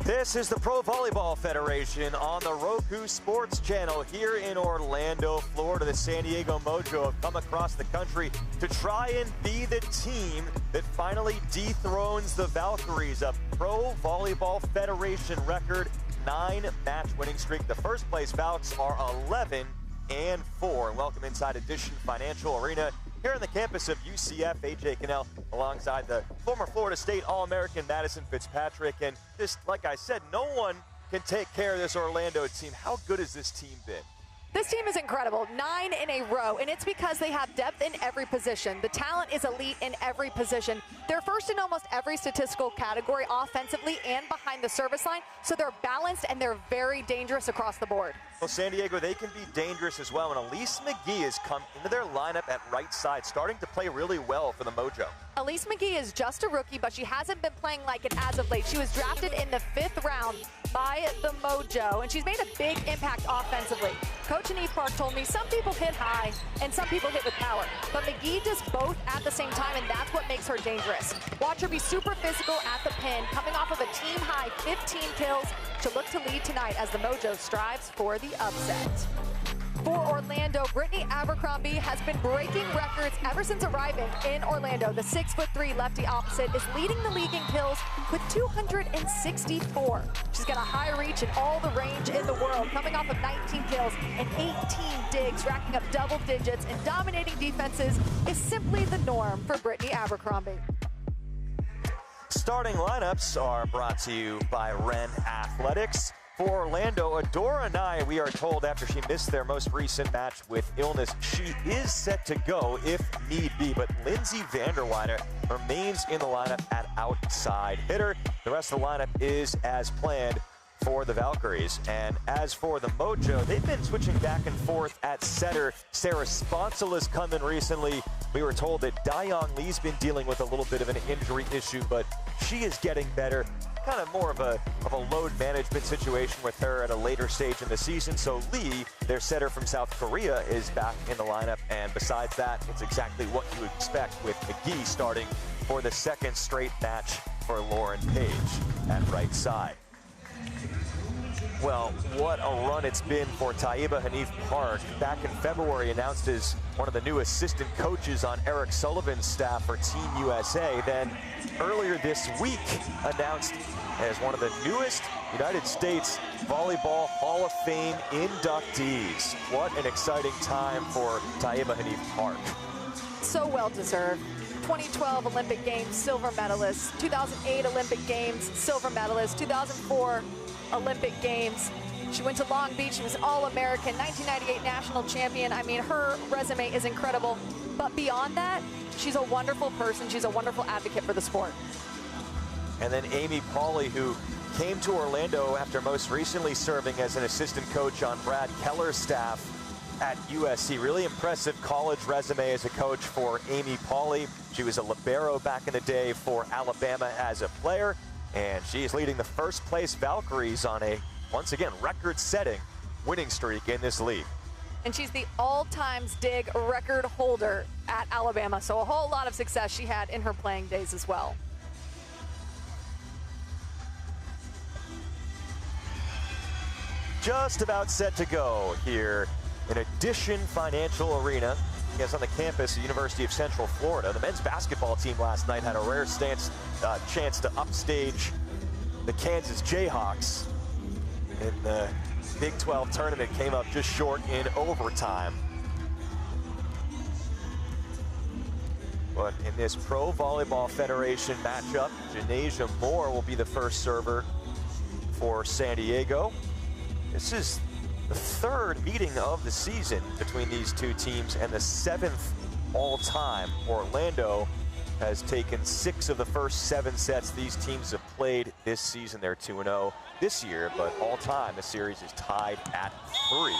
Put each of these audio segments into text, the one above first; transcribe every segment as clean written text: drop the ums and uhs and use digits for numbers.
This is the Pro Volleyball Federation on the Roku Sports Channel here in Orlando, Florida. The San Diego Mojo have come across the country to try and be the team that finally dethrones the Valkyries, a Pro Volleyball Federation record 9-match winning streak. The first place Valks are 11-4. And welcome inside Edition Financial Arena here on the campus of UCF. AJ Cannell alongside the former Florida State All-American Madison Fitzpatrick. And just like I said, no one can take care of this Orlando team. How good has this team been? This team is incredible, 9 in a row, and it's because they have depth in every position. The talent is elite in every position. They're first in almost every statistical category, offensively and behind the service line, so they're balanced and they're very dangerous across the board. Well, San Diego, they can be dangerous as well, and Elise McGee has come into their lineup at right side, starting to play really well for the Mojo. Elise McGee is just a rookie, but she hasn't been playing like it as of late. She was drafted in the 5th round by the Mojo, and she's made a big impact offensively. Coach Aneve Park told me some people hit high and some people hit with power, but McGee does both at the same time, and that's what makes her dangerous. Watch her be super physical at the pin, coming off of a team-high 15 kills. She'll look to lead tonight as the Mojo strives for the upset. For Orlando, Brittany Abercrombie has been breaking records ever since arriving in Orlando. The 6'3" lefty opposite is leading the league in kills with 264. She's got a high reach and all the range in the world, coming off of 19 kills and 18 digs, racking up double digits, and dominating defenses is simply the norm for Brittany Abercrombie. Starting lineups are brought to you by Wren Athletics. For Orlando, Adora Nye, we are told after she missed their most recent match with illness, she is set to go if need be, but Lindsay Vanderweiner remains in the lineup at outside hitter. The rest of the lineup is as planned for the Valkyries. And as for the Mojo, they've been switching back and forth at center. Sarah Sponsel has come in recently. We were told that Dayong Lee's been dealing with a little bit of an injury issue, but she is getting better. Kind of more of a load management situation with her at a later stage in the season. So Lee, their setter from South Korea, is back in the lineup. And besides that, it's exactly what you would expect with McGee starting for the second straight match for Lauren Page at right side. Well, what a run it's been for Taiba Hanif Park. Back in February, announced as one of the new assistant coaches on Eric Sullivan's staff for Team USA. Then earlier this week, announced as one of the newest United States Volleyball Hall of Fame inductees. What an exciting time for Taiba Hanif Park. So well deserved. 2012 Olympic Games silver medalist, 2008 Olympic Games silver medalist, 2004 Olympic Games. She went to Long Beach. She was All-American, 1998 national champion. I mean, her resume is incredible. But beyond that, she's a wonderful person. She's a wonderful advocate for the sport. And then Amy Pauley, who came to Orlando after most recently serving as an assistant coach on Brad Keller's staff at USC. Really impressive college resume as a coach for Amy Pauley. She was a libero back in the day for Alabama as a player. And she is leading the first place Valkyries on a, once again, record-setting winning streak in this league. And she's the all-times dig record holder at Alabama. So a whole lot of success she had in her playing days as well. Just about set to go here in Edition Financial Arena. Yes, on the campus of the University of Central Florida. The men's basketball team last night had a rare chance to upstage the Kansas Jayhawks in the Big 12 tournament. Came up just short in overtime. But in this Pro Volleyball Federation matchup, Janasia Moore will be the first server for San Diego. This is the third meeting of the season between these two teams and the 7th all-time. Orlando has taken 6 of the first 7 sets these teams have played this season. They're 2-0 this year, but all-time the series is tied at 3.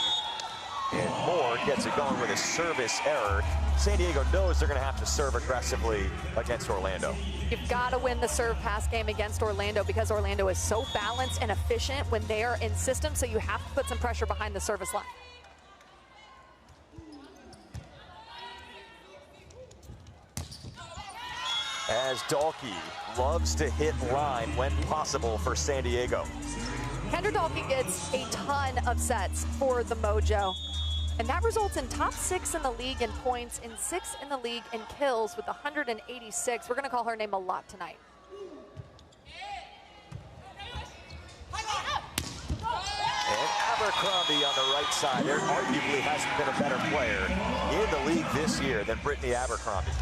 And Moore gets it going with a service error. San Diego knows they're going to have to serve aggressively against Orlando. You've got to win the serve pass game against Orlando because Orlando is so balanced and efficient when they are in system, so you have to put some pressure behind the service line. as Dalkey loves to hit line when possible for San Diego. Kendra Dalkey gets a ton of sets for the Mojo, and that results in top 6 in the league in points and 6 in the league in kills with 186. We're going to call her name a lot tonight. And Abercrombie on the right side. There arguably hasn't been a better player in the league this year than Brittany Abercrombie.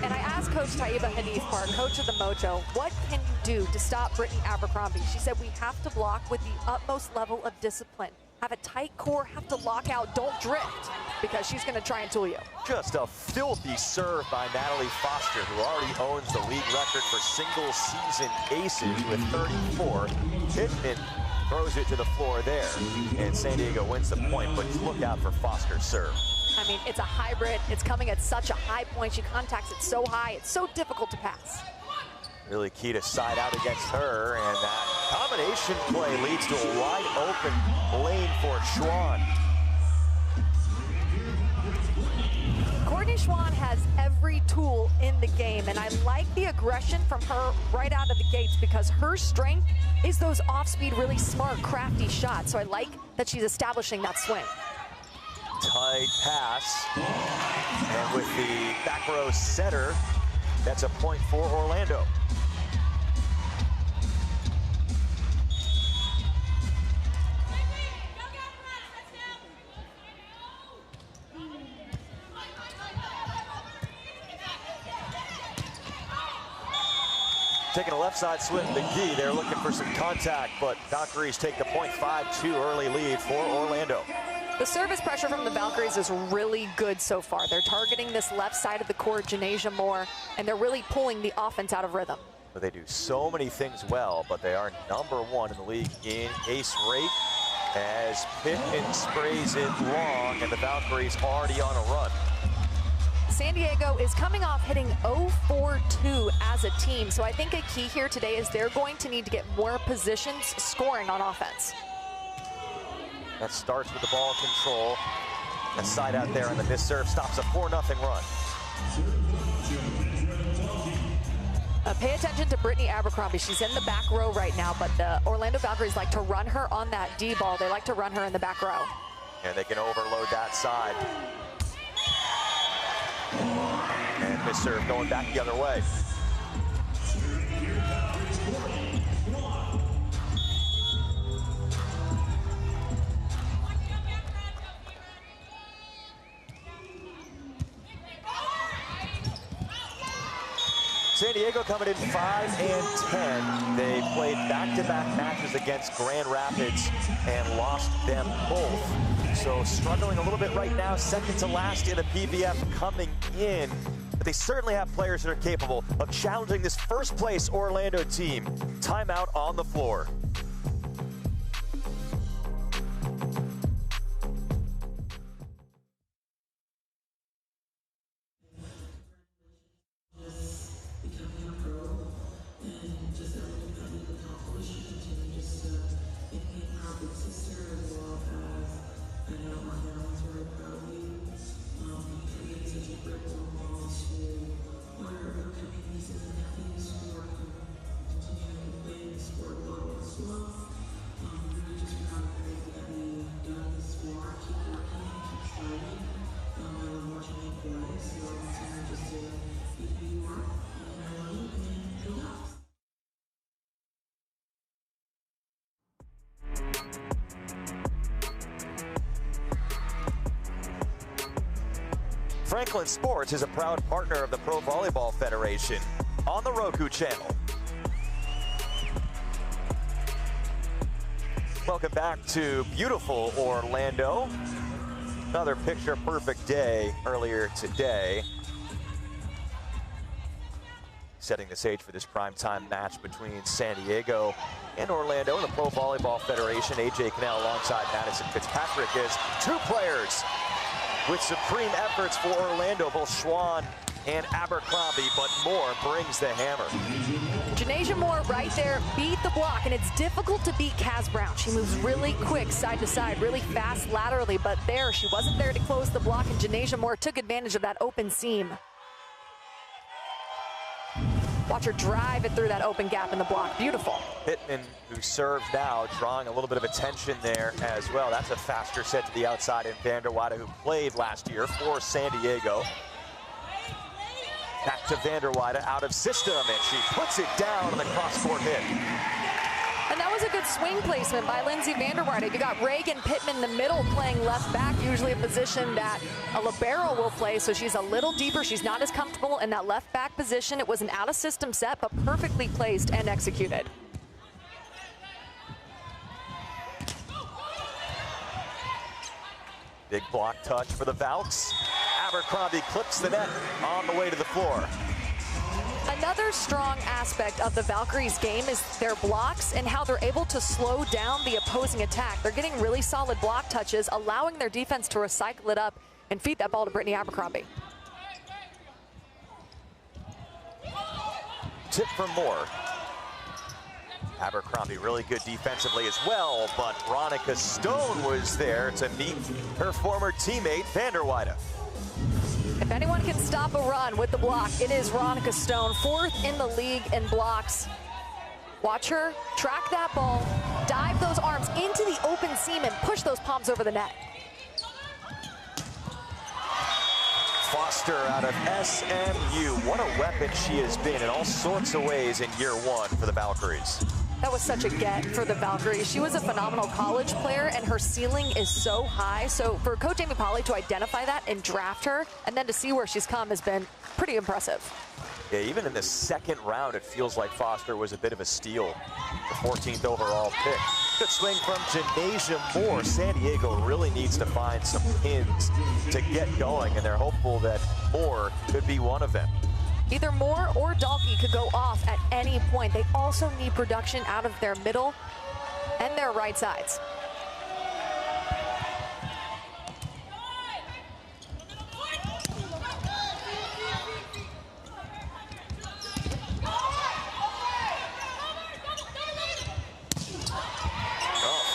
And I asked Coach Taiba Hanif, coach of the Mojo, what can you do to stop Brittany Abercrombie? She said, we have to block with the utmost level of discipline. Have a tight core, have to lock out, don't drift, because she's going to try and tool you. Just a filthy serve by Natalie Foster, who already owns the league record for single season aces with 34. Pittman throws it to the floor there, and San Diego wins the point, but look out for Foster's serve. I mean, it's a hybrid. It's coming at such a high point. She contacts it so high. It's so difficult to pass. Really key to side out against her, and that combination play leads to a wide open lane for Schwann. Courtney Schwann has every tool in the game, and I like the aggression from her right out of the gates because her strength is those off-speed, really smart, crafty shots. So I like that she's establishing that swing. Tight pass, and with the back row center, that's a point for Orlando. Taking a left side swing, McGee. They're looking for some contact, but Valkyries take the point. 5-2 early lead for Orlando. The service pressure from the Valkyries is really good so far. They're targeting this left side of the court, Janasia Moore, and they're really pulling the offense out of rhythm. They do so many things well, but they are #1 in the league in ace rate as Pittman sprays it long, and the Valkyries already on a run. San Diego is coming off hitting 0-4-2 as a team, so I think a key here today is they're going to need to get more positions scoring on offense. That starts with the ball control. That side out there, and the miss serve stops a 4-0 run. Pay attention to Brittany Abercrombie. She's in the back row right now, but the Orlando Valkyries like to run her on that D ball. They like to run her in the back row. And they can overload that side. And miss serve going back the other way. San Diego coming in 5-10. They played back-to-back matches against Grand Rapids and lost them both. So struggling a little bit right now, second to last in the PBF coming in. But they certainly have players that are capable of challenging this first place Orlando team. Timeout on the floor. Franklin Sports is a proud partner of the Pro Volleyball Federation on the Roku channel. Welcome back to beautiful Orlando. Another picture-perfect day earlier today. Setting the stage for this primetime match between San Diego and Orlando and the Pro Volleyball Federation. AJ Cannell alongside Madison Fitzpatrick as two players with supreme efforts for Orlando, both Schwann and Abercrombie, but Moore brings the hammer. Janasia Moore right there beat the block, and it's difficult to beat Kaz Brown. She moves really quick side to side, really fast laterally, but there, she wasn't there to close the block, and Janasia Moore took advantage of that open seam. Watch her drive it through that open gap in the block. Beautiful. Pittman, who served now, drawing a little bit of attention there as well. That's a faster set to the outside in Vanderwaide, who played last year for San Diego. Back to Vanderwaide, out of system, and she puts it down on the cross-court hit. And that was a good swing placement by Lindsay Vanderwaide. You got Reagan Pittman in the middle playing left back, usually a position that a libero will play, so she's a little deeper. She's not as comfortable in that left back position. It was an out-of-system set, but perfectly placed and executed. Big block touch for the Valks. Abercrombie clips the net on the way to the floor. Another strong aspect of the Valkyries game is their blocks and how they're able to slow down the opposing attack. They're getting really solid block touches, allowing their defense to recycle it up and feed that ball to Brittany Abercrombie. Tip from Moore. Abercrombie really good defensively as well, but Veronica Stone was there to meet her former teammate, Vanderwaide. If anyone can stop a run with the block, it is Veronica Stone, 4th in the league in blocks. Watch her track that ball, dive those arms into the open seam, and push those palms over the net. Foster out of SMU. What a weapon she has been in all sorts of ways in year one for the Valkyries. That was such a get for the Valkyries. She was a phenomenal college player, and her ceiling is so high. So for Coach Amy Polley to identify that and draft her, and then to see where she's come has been pretty impressive. Yeah, even in the second round, it feels like Foster was a bit of a steal. The 14th overall pick. Good swing from Janasia Moore. San Diego really needs to find some pins to get going, and they're hopeful that Moore could be one of them. Either Moore or Dalkey could go off at any point. They also need production out of their middle and their right sides.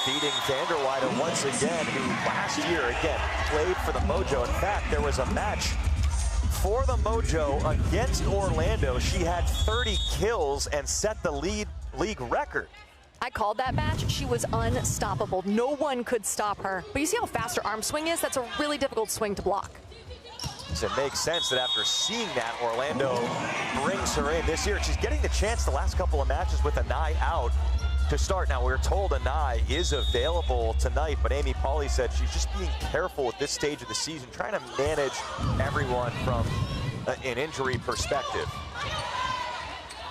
Feeding Vanderwaide once again, who last year, again, played for the Mojo. In fact, there was a match for the Mojo against Orlando. She had 30 kills and set the league record. I called that match. She was unstoppable. No one could stop her. But you see how fast her arm swing is? That's a really difficult swing to block. So it makes sense that after seeing that, Orlando brings her in this year. She's getting the chance the last couple of matches with Anai out to start. Now, we're told Anai is available tonight, but Amy Polley said she's just being careful at this stage of the season, trying to manage everyone from an injury perspective.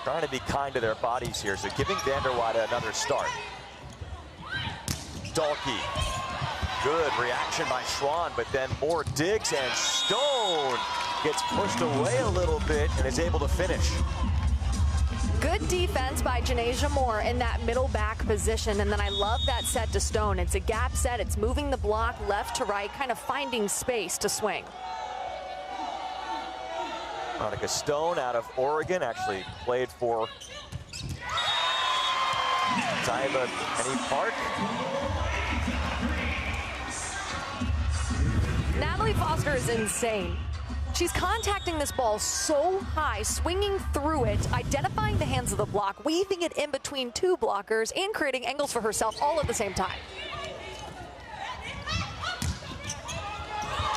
Trying to be kind to their bodies here, so giving Vanderwaide another start. Dalkey, good reaction by Schwann, but then Moore digs, and Stone gets pushed away a little bit and is able to finish. Good defense by Janasia Moore in that middle back position, and then I love that set to Stone. It's a gap set, it's moving the block left to right, kind of finding space to swing. Veronica Stone out of Oregon, actually played for Taiba Penny Park. Natalie Foster is insane. She's contacting this ball so high, swinging through it, identifying the hands of the block, weaving it in between two blockers, and creating angles for herself all at the same time.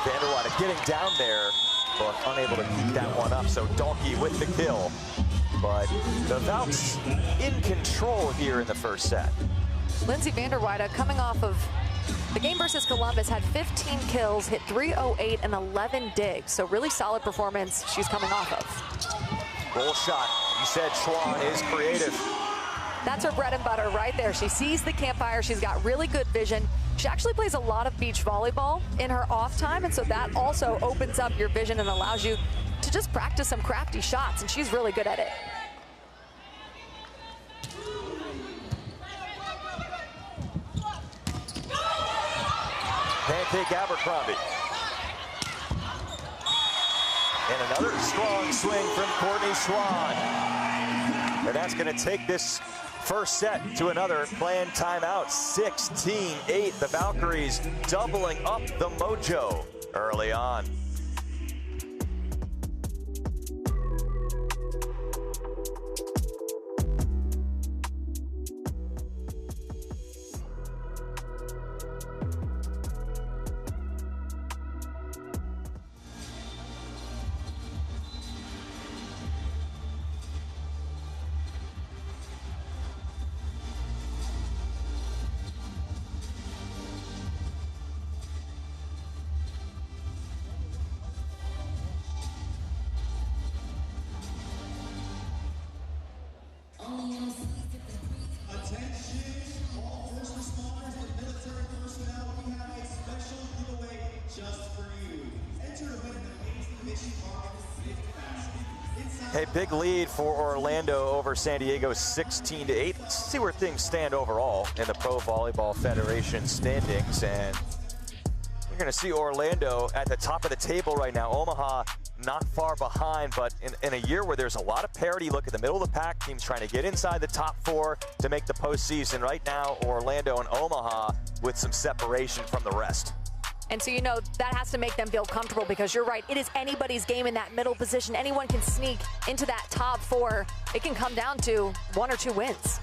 Vanderwaide getting down there, but unable to keep that one up, so Dalkey with the kill. But the Valks in control here in the first set. Lindsay Vanderwaide coming off of the game versus Columbus, had 15 kills, hit 308 and 11 digs. So really solid performance she's coming off of. Goal shot. You said Schwann is creative. That's her bread and butter right there. She sees the campfire. She's got really good vision. She actually plays a lot of beach volleyball in her off time, and so that also opens up your vision and allows you to just practice some crafty shots, and she's really good at it. Pancake Abercrombie. And another strong swing from Courtney Schwann. And that's going to take this first set to another planned timeout. 16-8. The Valkyries doubling up the Mojo early on. A big lead for Orlando over San Diego, 16-8. Let's see where things stand overall in the Pro Volleyball Federation standings. And you're going to see Orlando at the top of the table right now. Omaha not far behind, but in a year where there's a lot of parity, look at the middle of the pack, teams trying to get inside the top 4 to make the postseason. Right now, Orlando and Omaha with some separation from the rest. And so, you know, that has to make them feel comfortable, because you're right, it is anybody's game in that middle position. Anyone can sneak into that top 4. It can come down to 1 or 2 wins.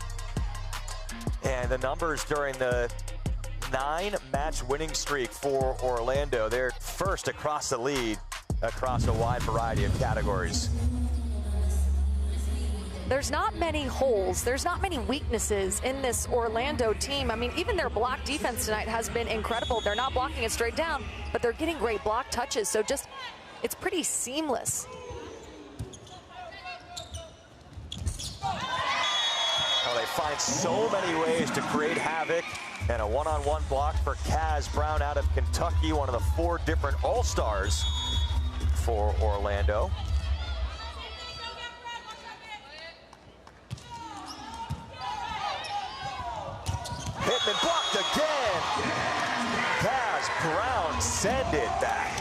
And the numbers during the 9-match winning streak for Orlando, they're first across the lead across a wide variety of categories. There's not many holes, there's not many weaknesses in this Orlando team. I mean, even their block defense tonight has been incredible. They're not blocking it straight down, but they're getting great block touches, so just, it's pretty seamless. Well, they find so many ways to create havoc, and a one-on-one block for Kaz Brown out of Kentucky, one of the 4 different All-Stars for Orlando. Pittman blocked again. Kaz Brown send it back.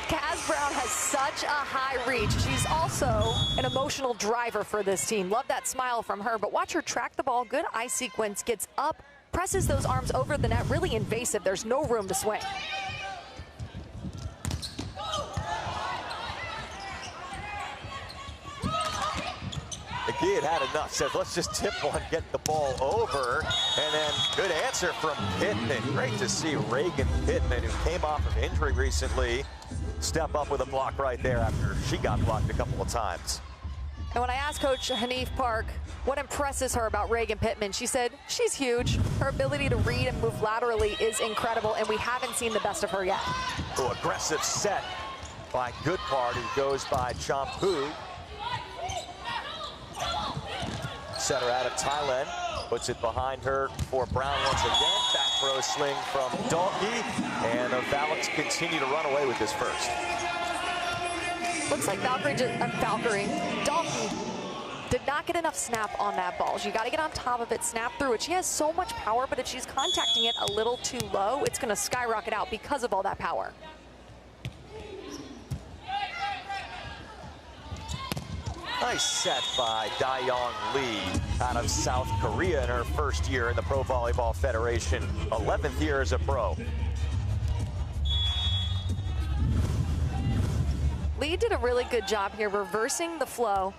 Kaz Brown has such a high reach. She's also an emotional driver for this team. Love that smile from her, but watch her track the ball. Good eye sequence, gets up, presses those arms over the net, really invasive. There's no room to swing. McGee had enough, says let's just tip one, get the ball over, and then good answer from Pittman. Great to see Reagan Pittman, who came off of injury recently, step up with a block right there after she got blocked a couple of times. And when I asked Coach Hanif Park what impresses her about Reagan Pittman, she said she's huge. Her ability to read and move laterally is incredible, and we haven't seen the best of her yet. Oh, aggressive set by Goodpart, who goes by Champu. Setter out of Thailand, puts it behind her for Brown once again. Back throw sling from Dalkey, and the Valks continue to run away with this first. Looks like Valkyrie, Dalkey did not get enough snap on that ball. She got to get on top of it, snap through it. She has so much power, but if she's contacting it a little too low, it's going to skyrocket out because of all that power. Nice set by Dae-Young Lee out of South Korea in her first year in the Pro Volleyball Federation, 11th year as a pro. Lee did a really good job here reversing the flow,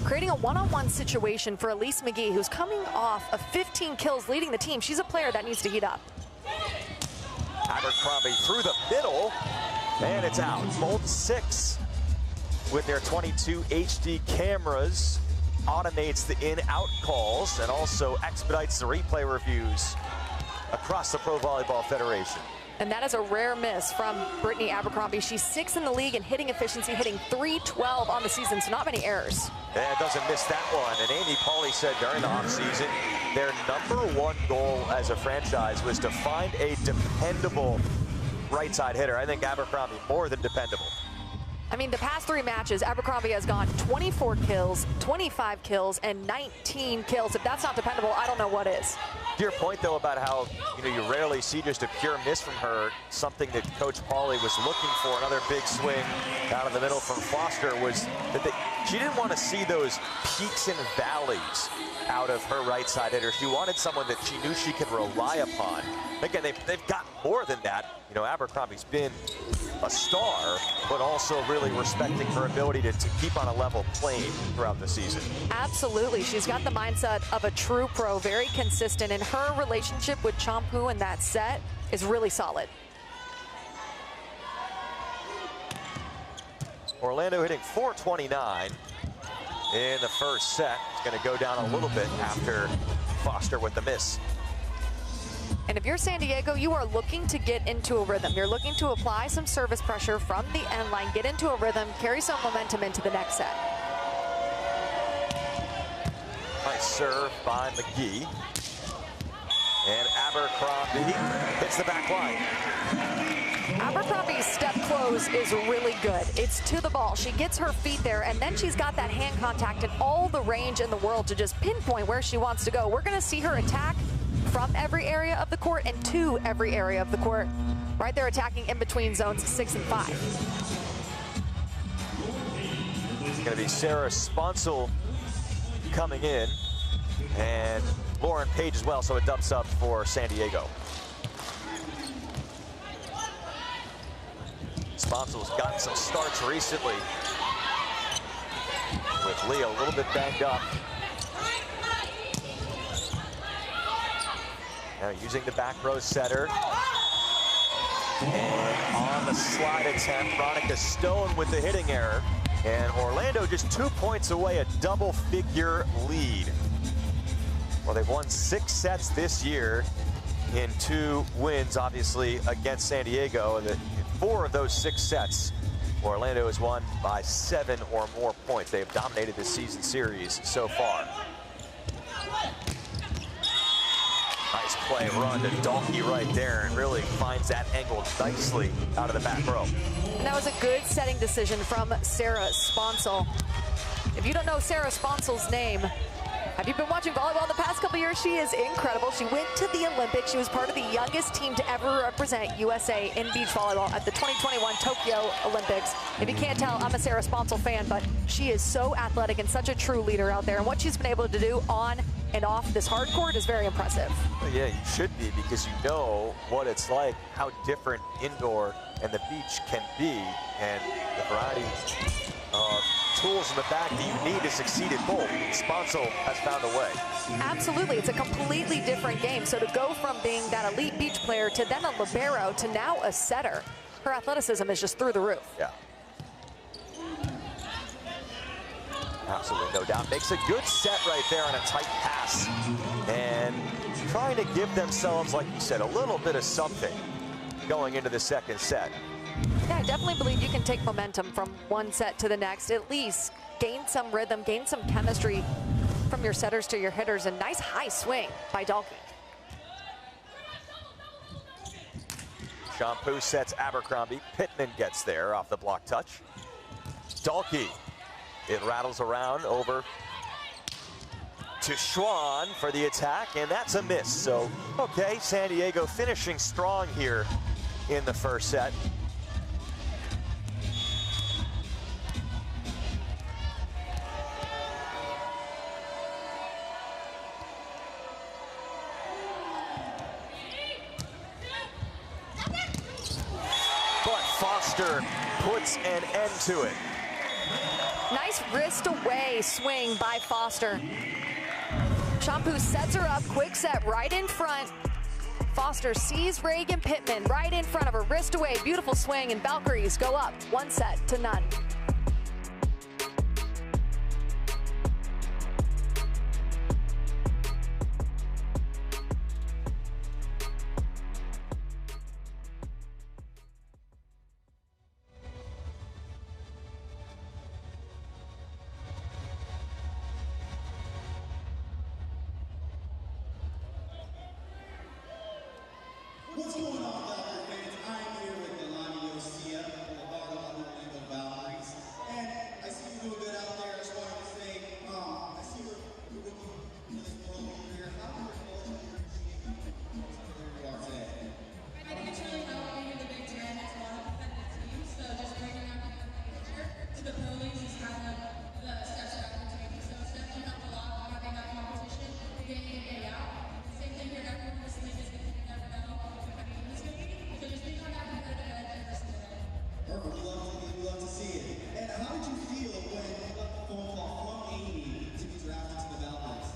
creating a one-on-one situation for Elise McGee, who's coming off of 15 kills leading the team. She's a player that needs to heat up. Abercrombie through the middle, and it's out. Bolt 6 with their 22 HD cameras automates the in-out calls and also expedites the replay reviews across the Pro Volleyball Federation. And that is a rare miss from Brittany Abercrombie. She's 6th in the league in hitting efficiency, hitting .312 on the season, so not many errors. Yeah, doesn't miss that one. And Amy Pauley said during the offseason, their #1 goal as a franchise was to find a dependable right side hitter. I think Abercrombie more than dependable. I mean, the past 3 matches, Abercrombie has gone 24 kills, 25 kills, and 19 kills. If that's not dependable, I don't know what is. To your point, though, about how you rarely see just a pure miss from her, something that Coach Pauley was looking for, another big swing out of the middle from Foster, was that she didn't want to see those peaks and valleys out of her right side hitter. She wanted someone that she knew she could rely upon. Again, they've got more than that. Abercrombie's been a star, but also really respecting her ability to keep on a level plane throughout the season. Absolutely. She's got the mindset of a true pro, very consistent, and her relationship with Champu in that set is really solid. Orlando hitting .429 in the first set. It's going to go down a little bit after Foster with the miss. And if you're San Diego, you are looking to get into a rhythm. You're looking to apply some service pressure from the end line, get into a rhythm, carry some momentum into the next set. Nice serve by McGee. And Abercrombie hits the back line. Abercrombie's step close is really good. It's to the ball. She gets her feet there, and then she's got that hand contact and all the range in the world to just pinpoint where she wants to go. We're going to see her attack from every area of the court and to every area of the court. Right there attacking in between zones 6 and 5. It's going to be Sarah Sponsel coming in, and Lauren Page as well, so a dub sub for San Diego. Sponsel's gotten some starts recently, with Leah a little bit banged up. Now using the back row setter. And on the slide attempt, Veronica Stone with the hitting error. And Orlando just 2 points away, a double-figure lead. Well, they've won 6 sets this year in 2 wins, obviously, against San Diego. And in 4 of those 6 sets, Orlando has won by 7 or more points. They have dominated the season series so far. Nice play run to Dalkey right there, and really finds that angle nicely out of the back row. And that was a good setting decision from Sarah Sponsel. If you don't know Sarah Sponsel's name, have you been watching volleyball in the past couple years? She is incredible. She went to the Olympics. She was part of the youngest team to ever represent USA in beach volleyball at the 2021 Tokyo Olympics. If you can't tell, I'm a Sarah Sponsel fan, but she is so athletic and such a true leader out there. And what she's been able to do on and off this hard court is very impressive. Well, yeah, you should be, because you know what it's like, how different indoor and the beach can be, and the variety of tools in the back that you need to succeed at both. Sponsel has found a way. Absolutely, it's a completely different game. So to go from being that elite beach player to then a libero to now a setter, her athleticism is just through the roof. Yeah. Absolutely, no doubt. Makes a good set right there on a tight pass. And trying to give themselves, like you said, a little bit of something going into the second set. Yeah, I definitely believe you can take momentum from one set to the next, at least gain some rhythm, gain some chemistry from your setters to your hitters. A nice high swing by Dalkey. Shampoo sets Abercrombie. Pittman gets there off the block touch. Dalkey. It rattles around over to Schwann for the attack, and that's a miss. So, okay, San Diego finishing strong here in the first set. But Foster puts an end to it. Nice wrist away swing by Foster. Shampoo sets her up, quick set right in front. Foster sees Reagan Pittman right in front of her, wrist away, beautiful swing, and Valkyries go up 1-0. What's going on, Valkyrie fans? I'm here with Melania Osea, the part of the Orlando Valkyries. And I see you doing good out there. I just wanted to say, I see you're looking for this world career. How do you approach your achievement where you are today? I think it's really helped being in the Big Ten. It's a lot of competitive teams, so just bringing out the picture to the pros is kind of the steps that I'm taking. So it's definitely helped a lot having that competition day in, day out. Same thing here, everyone in this league is going to never know. So just being on that competitive edge every single day. Perfect. We love to see it. And how did you feel when you got the phone call from Amy to be drafted to the Valkyries?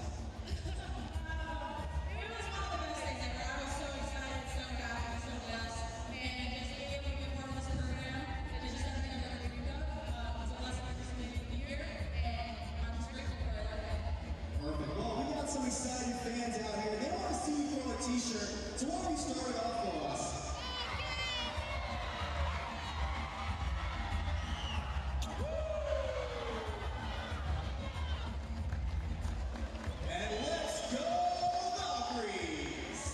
It was one of the best things ever. I was so excited, so happy, so blessed. And just being able to be part of this program, it is just everything I've ever dreamed of. It's a blessing every single day to be here, and I'm just grateful for it every day. Perfect. Well, we got some excited fans out here. They want to see you throw a t-shirt. So why don't you start it off for us? And let's go, Valkyries!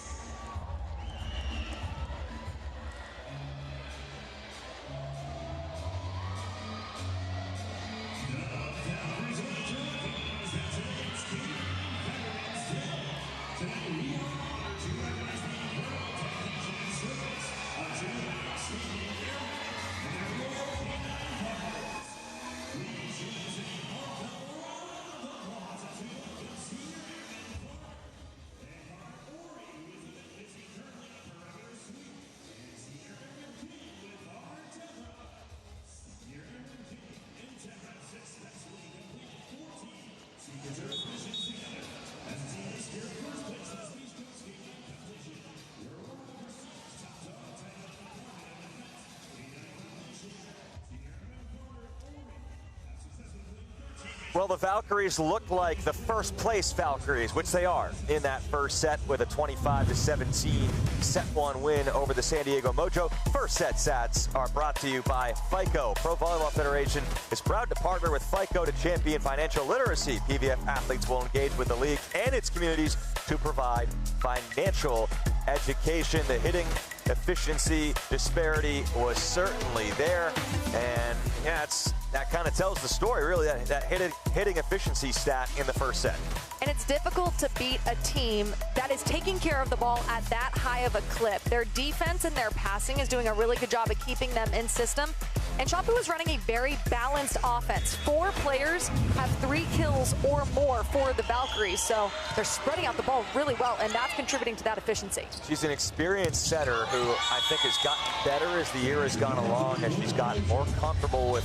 Well, the Valkyries look like the first place Valkyries, which they are, in that first set with a 25-17 set one win over the San Diego Mojo. First set stats are brought to you by FICO. Pro Volleyball Federation is proud to partner with FICO to champion financial literacy. PVF athletes will engage with the league and its communities to provide financial education. The hitting efficiency disparity was certainly there, and yeah, that kind of tells the story, really, that hitting efficiency stat in the first set. And it's difficult to beat a team that is taking care of the ball at that high of a clip. Their defense and their passing is doing a really good job of keeping them in system. And Champu is running a very balanced offense. 4 players have 3 kills or more for the Valkyries, so they're spreading out the ball really well, and that's contributing to that efficiency. She's an experienced setter who I think has gotten better as the year has gone along, as she's gotten more comfortable with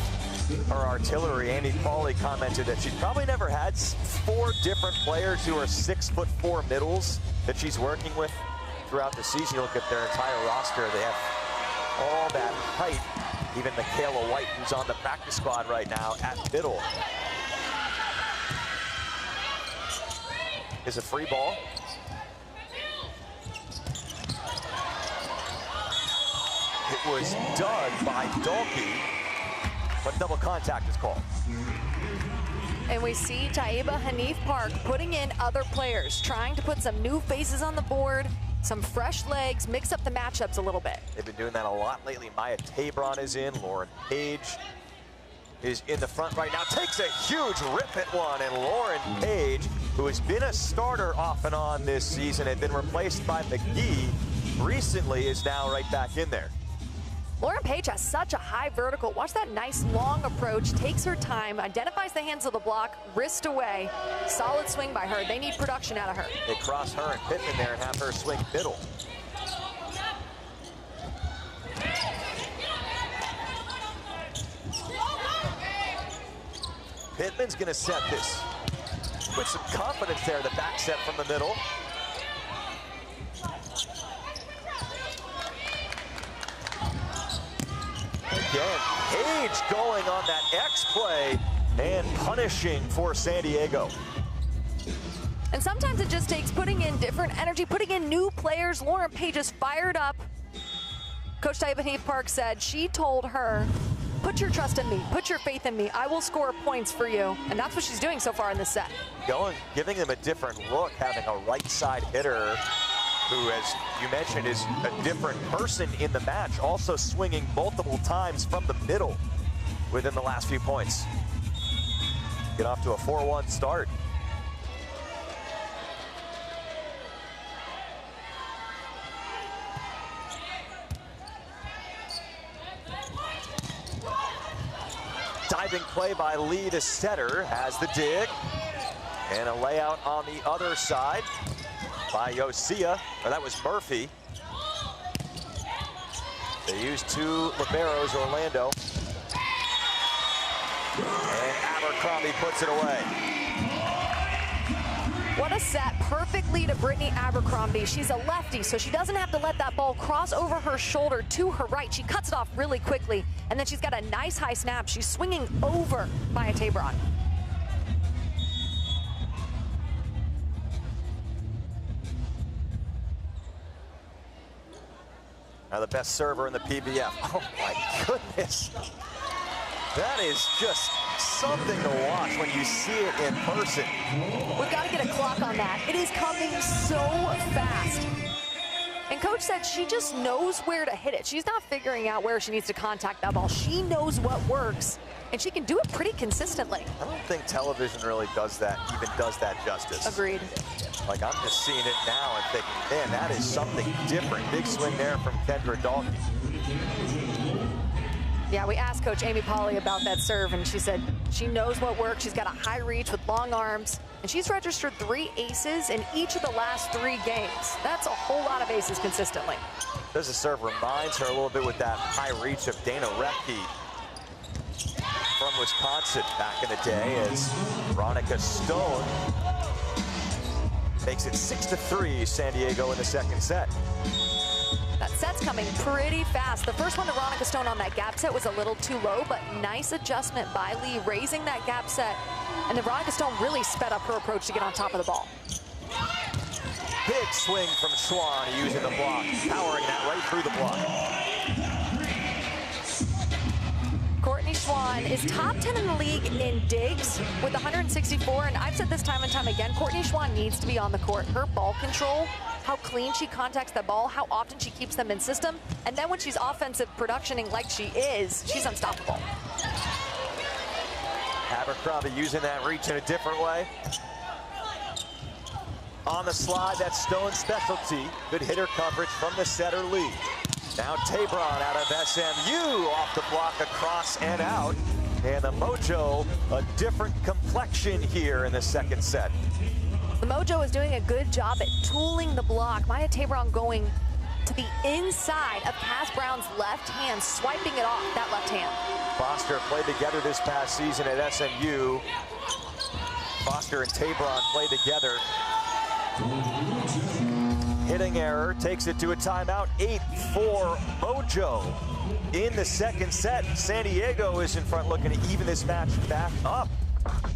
her artillery. Andy Pauly commented that she's probably never had 4 different players who are 6'4" middles that she's working with throughout the season. You look at their entire roster, they have all that height. Even Michaela White, who's on the practice squad right now at middle. Is a free ball. It was dug by Dalkey, but double contact is called. And we see Taiba Hanif Park putting in other players, trying to put some new faces on the board, some fresh legs, mix up the matchups a little bit. They've been doing that a lot lately. Maya Tabron is in. Lauren Page is in the front right now. Takes a huge rip at one, and Lauren Page, who has been a starter off and on this season, had been replaced by McGee recently, is now right back in there. Lauren Page has such a high vertical. Watch that nice long approach, takes her time, identifies the hands of the block, wrist away. Solid swing by her. They need production out of her. They cross her and Pittman there and have her swing middle. Pittman's gonna set this with some confidence there, the back set from the middle. Again, Page going on that X play and punishing for San Diego. And sometimes it just takes putting in different energy, putting in new players. Lauren Page is fired up. Coach Taiba Hanif Park said she told her, put your trust in me, put your faith in me, I will score points for you. And that's what she's doing so far in this set. Giving them a different look, having a right side hitter who, as you mentioned, is a different person in the match, also swinging multiple times from the middle within the last few points. Get off to a 4-1 start. Diving play by Lee, the setter, has the dig. And a layout on the other side by Yosia, or that was Murphy. They used 2 liberos, Orlando. And Abercrombie puts it away. What a set, perfectly to Brittany Abercrombie. She's a lefty, so she doesn't have to let that ball cross over her shoulder to her right. She cuts it off really quickly, and then she's got a nice high snap. She's swinging over Maya Tabron. Now the best server in the PBF. Oh my goodness. That is just something to watch when you see it in person. We've got to get a clock on that. It is coming so fast. And coach said she just knows where to hit it. She's not figuring out where she needs to contact that ball. She knows what works, and she can do it pretty consistently. I don't think television really does that justice. Agreed. Like, I'm just seeing it now and thinking, man, that is something different. Big swing there from Kendra Dalkey. Yeah, we asked Coach Amy Pauley about that serve, and she said she knows what works. She's got a high reach with long arms, and she's registered 3 aces in each of the last 3 games. That's a whole lot of aces consistently. This serve reminds her a little bit with that high reach of Dana Repke from Wisconsin back in the day, as Veronica Stone makes it 6-3 San Diego in the second set. That set's coming pretty fast. The first one to Veronica Stone on that gap set was a little too low, but nice adjustment by Lee, raising that gap set. And then Veronica Stone really sped up her approach to get on top of the ball. Big swing from Schwan using the block, powering that right through the block. Courtney Schwan is top 10 in the league in digs with 164, and I've said this time and time again, Courtney Schwan needs to be on the court. Her ball control, how clean she contacts the ball, how often she keeps them in system, and then when she's offensive productioning like she is, she's unstoppable. Abercrombie using that reach in a different way. On the slide, that's Stone's specialty. Good hitter coverage from the setter Lee. Now Tabron out of SMU, off the block, across and out. And the Mojo, a different complexion here in the second set. The Mojo is doing a good job at tooling the block. Maya Tabron going to the inside of Cass Brown's left hand, swiping it off that left hand. Foster played together this past season at SMU. Foster and Tabron played together. Hitting error takes it to a timeout. 8-4 Mojo in the second set. San Diego is in front, looking to even this match back up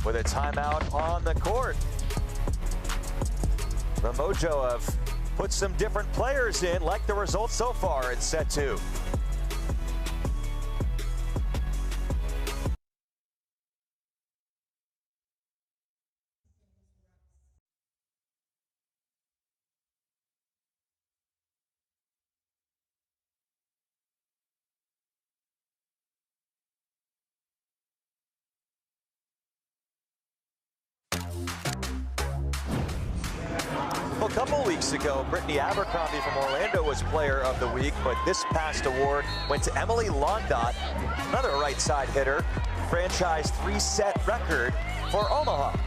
with a timeout on the court. The Mojo have put some different players in, like the results so far in set 2. Well, a couple weeks ago, Brittany Abercrombie from Orlando was Player of the Week, but this past award went to Emily Londot, another right side hitter, franchise 3-set record for Omaha.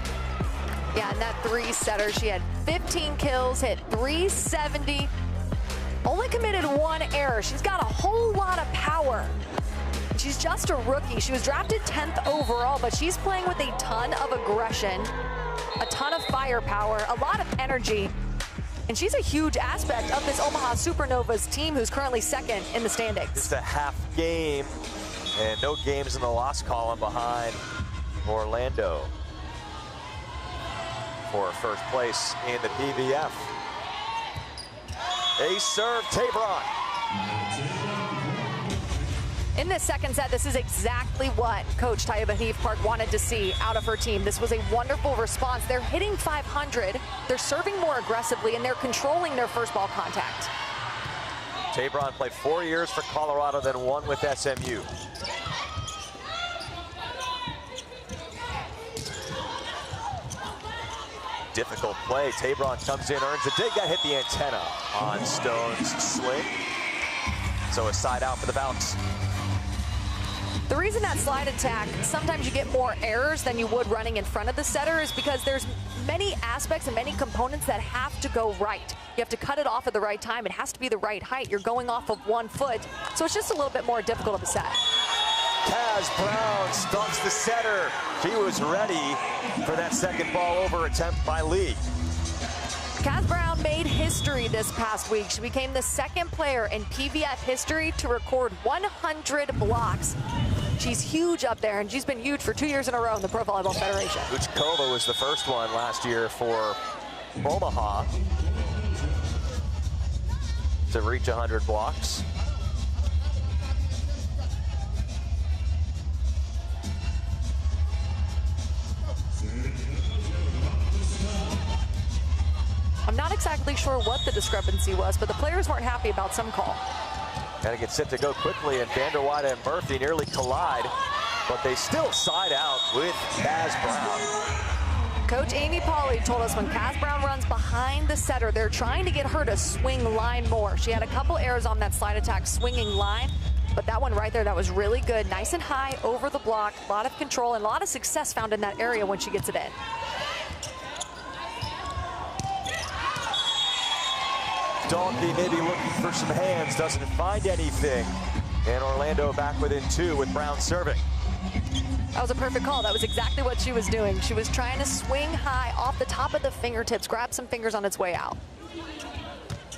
Yeah, and that 3-setter, she had 15 kills, hit 370, only committed 1 error. She's got a whole lot of power. She's just a rookie. She was drafted 10th overall, but she's playing with a ton of aggression, a ton of firepower, a lot of energy, and she's a huge aspect of this Omaha Supernovas team, who's currently 2nd in the standings. Just a half game and no games in the loss column behind Orlando for first place in the PBF. Ace serve, Tabron. In this second set, this is exactly what Coach Taiba Heath Park wanted to see out of her team. This was a wonderful response. They're hitting 500, they're serving more aggressively, and they're controlling their first ball contact. Tabron played 4 years for Colorado, then 1 with SMU. Difficult play. Tabron comes in, earns a dig. That hit the antenna on Stone's swing. So a side out for the bounce. The reason that slide attack, sometimes you get more errors than you would running in front of the setter, is because there's many aspects and many components that have to go right. You have to cut it off at the right time. It has to be the right height. You're going off of 1 foot. So it's just a little bit more difficult of a set. Cass Brown stunts the setter. She was ready for that second ball over attempt by Lee. Cass Brown made history this past week. She became the 2nd player in PVF history to record 100 blocks. She's huge up there, and she's been huge for 2 years in a row in the Pro Volleyball Federation. Uchkova was the first one last year for Omaha to reach 100 blocks. I'm not exactly sure what the discrepancy was, but the players weren't happy about some call. Gotta get set to go quickly, and Vanderweyde and Murphy nearly collide, but they still side out with Kaz Brown. Coach Amy Pauley told us when Kaz Brown runs behind the setter, they're trying to get her to swing line more. She had a couple errors on that slide attack swinging line, but that one right there, that was really good. Nice and high over the block, a lot of control and a lot of success found in that area when she gets it in. Dalkey maybe looking for some hands, doesn't find anything. And Orlando back within 2 with Brown serving. That was a perfect call. That was exactly what she was doing. She was trying to swing high off the top of the fingertips, grab some fingers on its way out.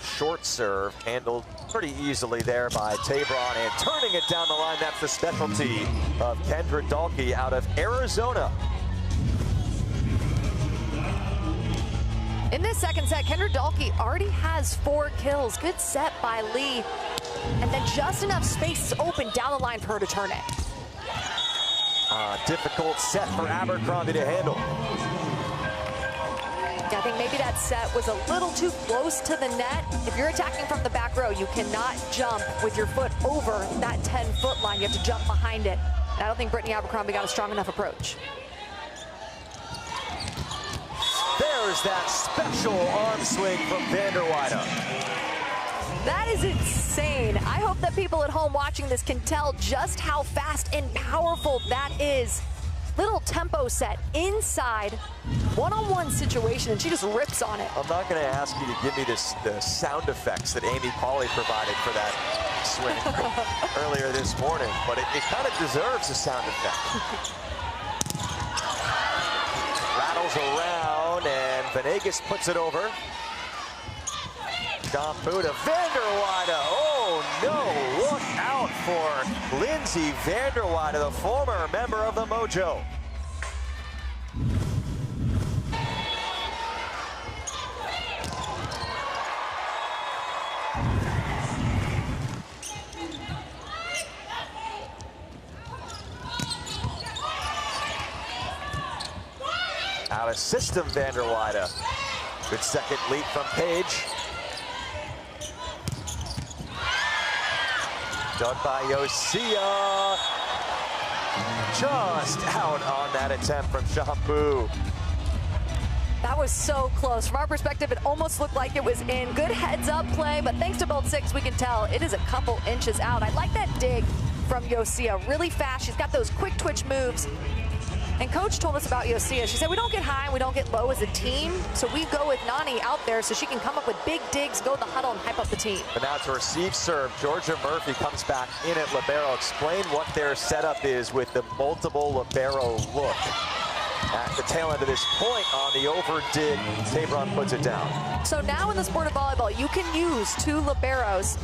Short serve, handled pretty easily there by Tabron, and turning it down the line, that's the specialty of Kendra Dalkey out of Arizona. In this second set, Kendra Dalkey already has 4 kills. Good set by Lee. And then just enough space is open down the line for her to turn it. Difficult set for Abercrombie to handle. I think maybe that set was a little too close to the net. If you're attacking from the back row, you cannot jump with your foot over that 10-foot line. You have to jump behind it. And I don't think Brittany Abercrombie got a strong enough approach. There's that special arm swing from Vanderweyde. That is insane. I hope that people at home watching this can tell just how fast and powerful that is. Little tempo set inside, one-on-one situation, and she just rips on it. I'm not going to ask you to give me the sound effects that Amy Pauley provided for that swing earlier this morning, but it kind of deserves a sound effect. Rattles around, and Venegas puts it over. Shampoo to Vanderweyde. Oh no, look out for Lindsay Vanderweyde, the former member of the Mojo. Out of system, Vanderweyde. Good second leap from Paige. Done by Yosia. Just out on that attempt from Shampoo. That was so close. From our perspective, it almost looked like it was in. Good heads-up play, but thanks to Build 6, we can tell it is a couple inches out. I like that dig from Yosia. Really fast. She's got those quick twitch moves. And Coach told us about Yosia. She said, we don't get high and we don't get low as a team, so we go with Nani out there so she can come up with big digs, go in the huddle, and hype up the team. But now to receive serve, Georgia Murphy comes back in at libero. Explain what their setup is with the multiple libero look. At the tail end of this point on the over dig, Tabron puts it down. So now in the sport of volleyball, you can use 2 liberos.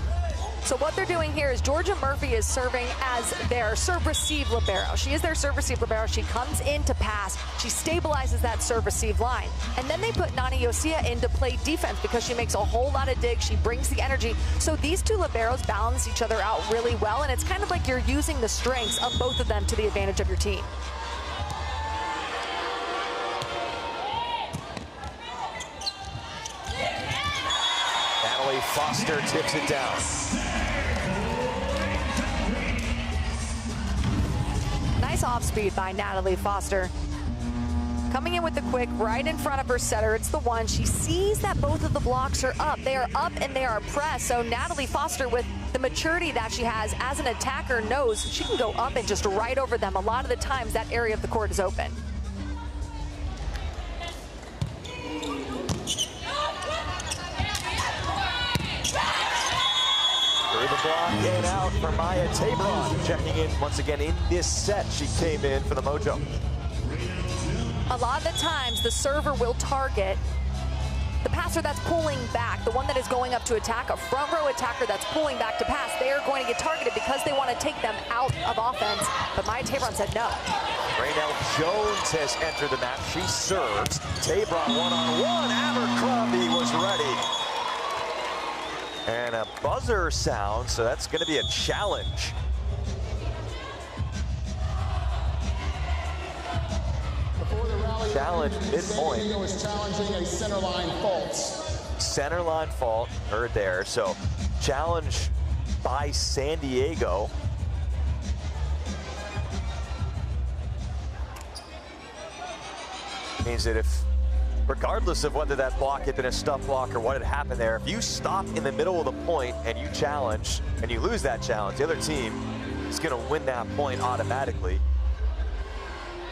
So what they're doing here is Georgia Murphy is serving as their serve-receive libero. She is their serve-receive libero. She comes in to pass. She stabilizes that serve-receive line. And then they put Nani Yosia in to play defense because she makes a whole lot of digs. She brings the energy. So these 2 liberos balance each other out really well, and it's kind of like you're using the strengths of both of them to the advantage of your team. Foster tips it down. Nice off speed by Natalie Foster. Coming in with the quick right in front of her setter. It's the one. She sees that both of the blocks are up. They are up and they are pressed. So Natalie Foster, with the maturity that she has as an attacker, knows she can go up and just right over them. A lot of the times that area of the court is open. Through the block and out for Maya Tabron. Checking in once again in this set. She came in for the Mojo. A lot of the times the server will target the passer that's pulling back, the one that is going up to attack, a front row attacker that's pulling back to pass. They are going to get targeted because they want to take them out of offense. But Maya Tabron said no. Raynell Jones has entered the match. She serves. Tabron one-on-one. Abercrombie was ready. And a buzzer sound, so that's going to be a challenge. Challenge midpoint. is challenging a centerline fault. center line fault, heard there. So challenge by San Diego. Means that if, regardless of whether that block had been a stuff block or what had happened there, if you stop in the middle of the point and you challenge and you lose that challenge, the other team is going to win that point automatically.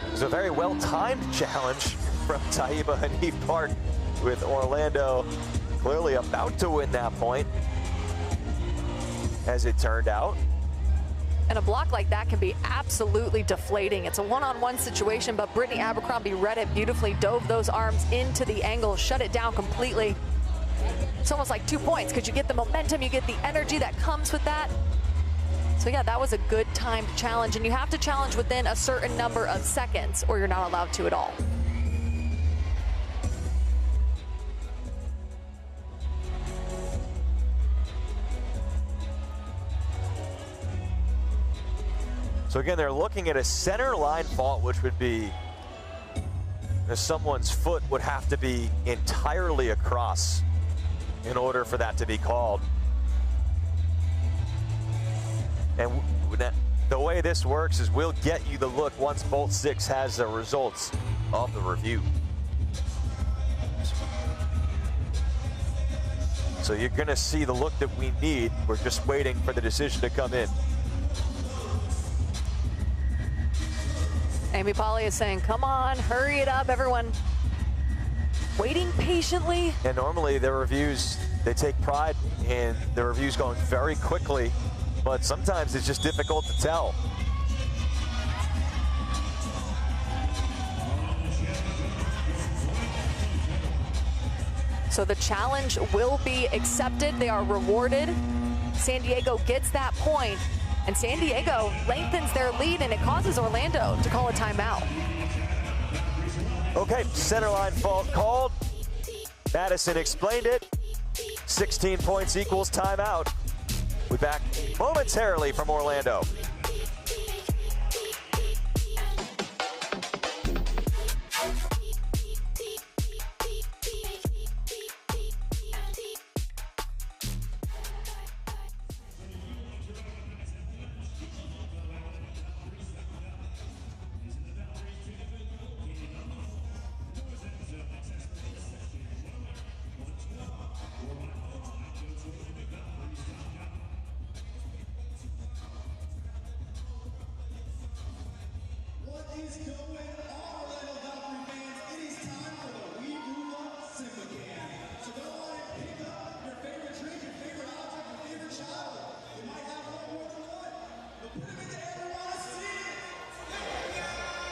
It was a very well-timed challenge from Taiba and Eve Park, with Orlando clearly about to win that point, as it turned out. And a block like that can be absolutely deflating. It's a one-on-one situation, but Brittany Abercrombie read it beautifully, dove those arms into the angle, shut it down completely. It's almost like 2 points, because you get the momentum, you get the energy that comes with that. So yeah, that was a good timed challenge, and you have to challenge within a certain number of seconds, or you're not allowed to at all. So again, they're looking at a center line fault, which would be someone's foot would have to be entirely across in order for that to be called. And the way this works is we'll get you the look once Bolt 6 has the results of the review. So you're gonna see the look that we need. We're just waiting for the decision to come in. Amy Polly is saying, come on, hurry it up, everyone. Waiting patiently. And normally the reviews, they take pride in the reviews going very quickly, but sometimes it's just difficult to tell. So the challenge will be accepted. They are rewarded. San Diego gets that point, and San Diego lengthens their lead, and it causes Orlando to call a timeout. Okay, center line fault called. Madison explained it. 16 points equals timeout. We'll be back momentarily from Orlando.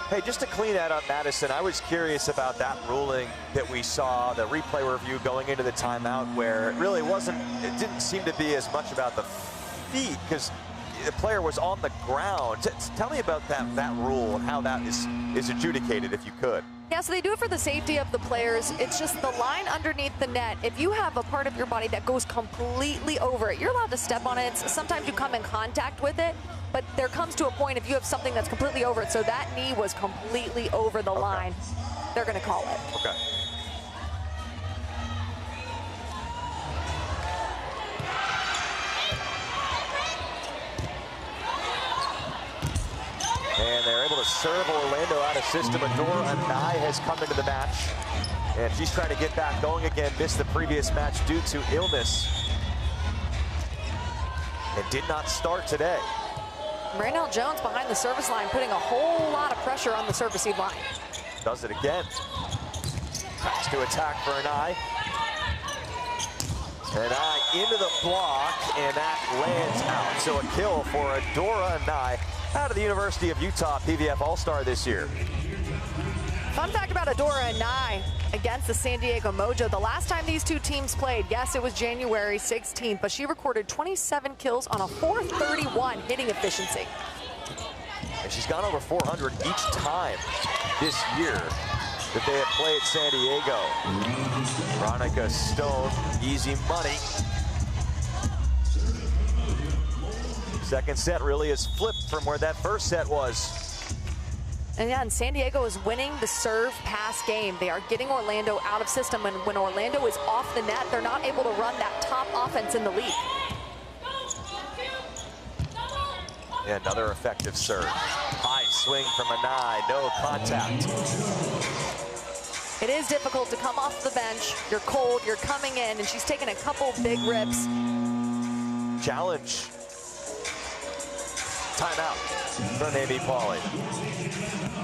Hey, just to clean that up, Madison, I was curious about that ruling that we saw, the replay review going into the timeout, where it really wasn't, it didn't seem to be as much about the feet, because the player was on the ground. Tell me about that rule and how that is adjudicated, if you could. Yeah, so they do it for the safety of the players. It's just the line underneath the net. If you have a part of your body that goes completely over it, you're allowed to step on it. Sometimes you come in contact with it, but there comes to a point if you have something that's completely over it. So that knee was completely over the line. They're going to call it. Okay. And they're able to serve Orlando out of system. Adora Anai has come into the match, and she's trying to get back going again. Missed the previous match due to illness, and did not start today. Raynell Jones behind the service line, putting a whole lot of pressure on the service seed line. Does it again. Tries to attack for Anai. Anai into the block, and that lands out. So a kill for Adora Anai, out of the University of Utah PVF All-Star this year. Fun fact about Adora Anai against the San Diego Mojo. The last time these two teams played, yes, it was January 16th, but she recorded 27 kills on a 431 hitting efficiency. And she's gone over 400 each time this year that they have played San Diego. Veronica Stone, easy money. Second set really is flipped from where that first set was. And yeah, and San Diego is winning the serve pass game. They are getting Orlando out of system, and when Orlando is off the net, they're not able to run that top offense in the league. Yeah, another effective serve. High swing from Anai, no contact. It is difficult to come off the bench. You're cold, you're coming in, and she's taken a couple big rips. Challenge. Timeout from Amy Pauley.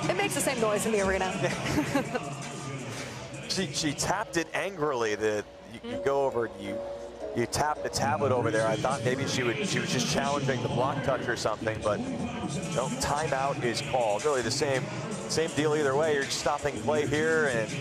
It makes the same noise in the arena. She tapped it angrily. You go over, you tap the tablet over there. I thought maybe she was just challenging the block touch or something, but no, timeout is called. Really the same deal either way. You're stopping play here and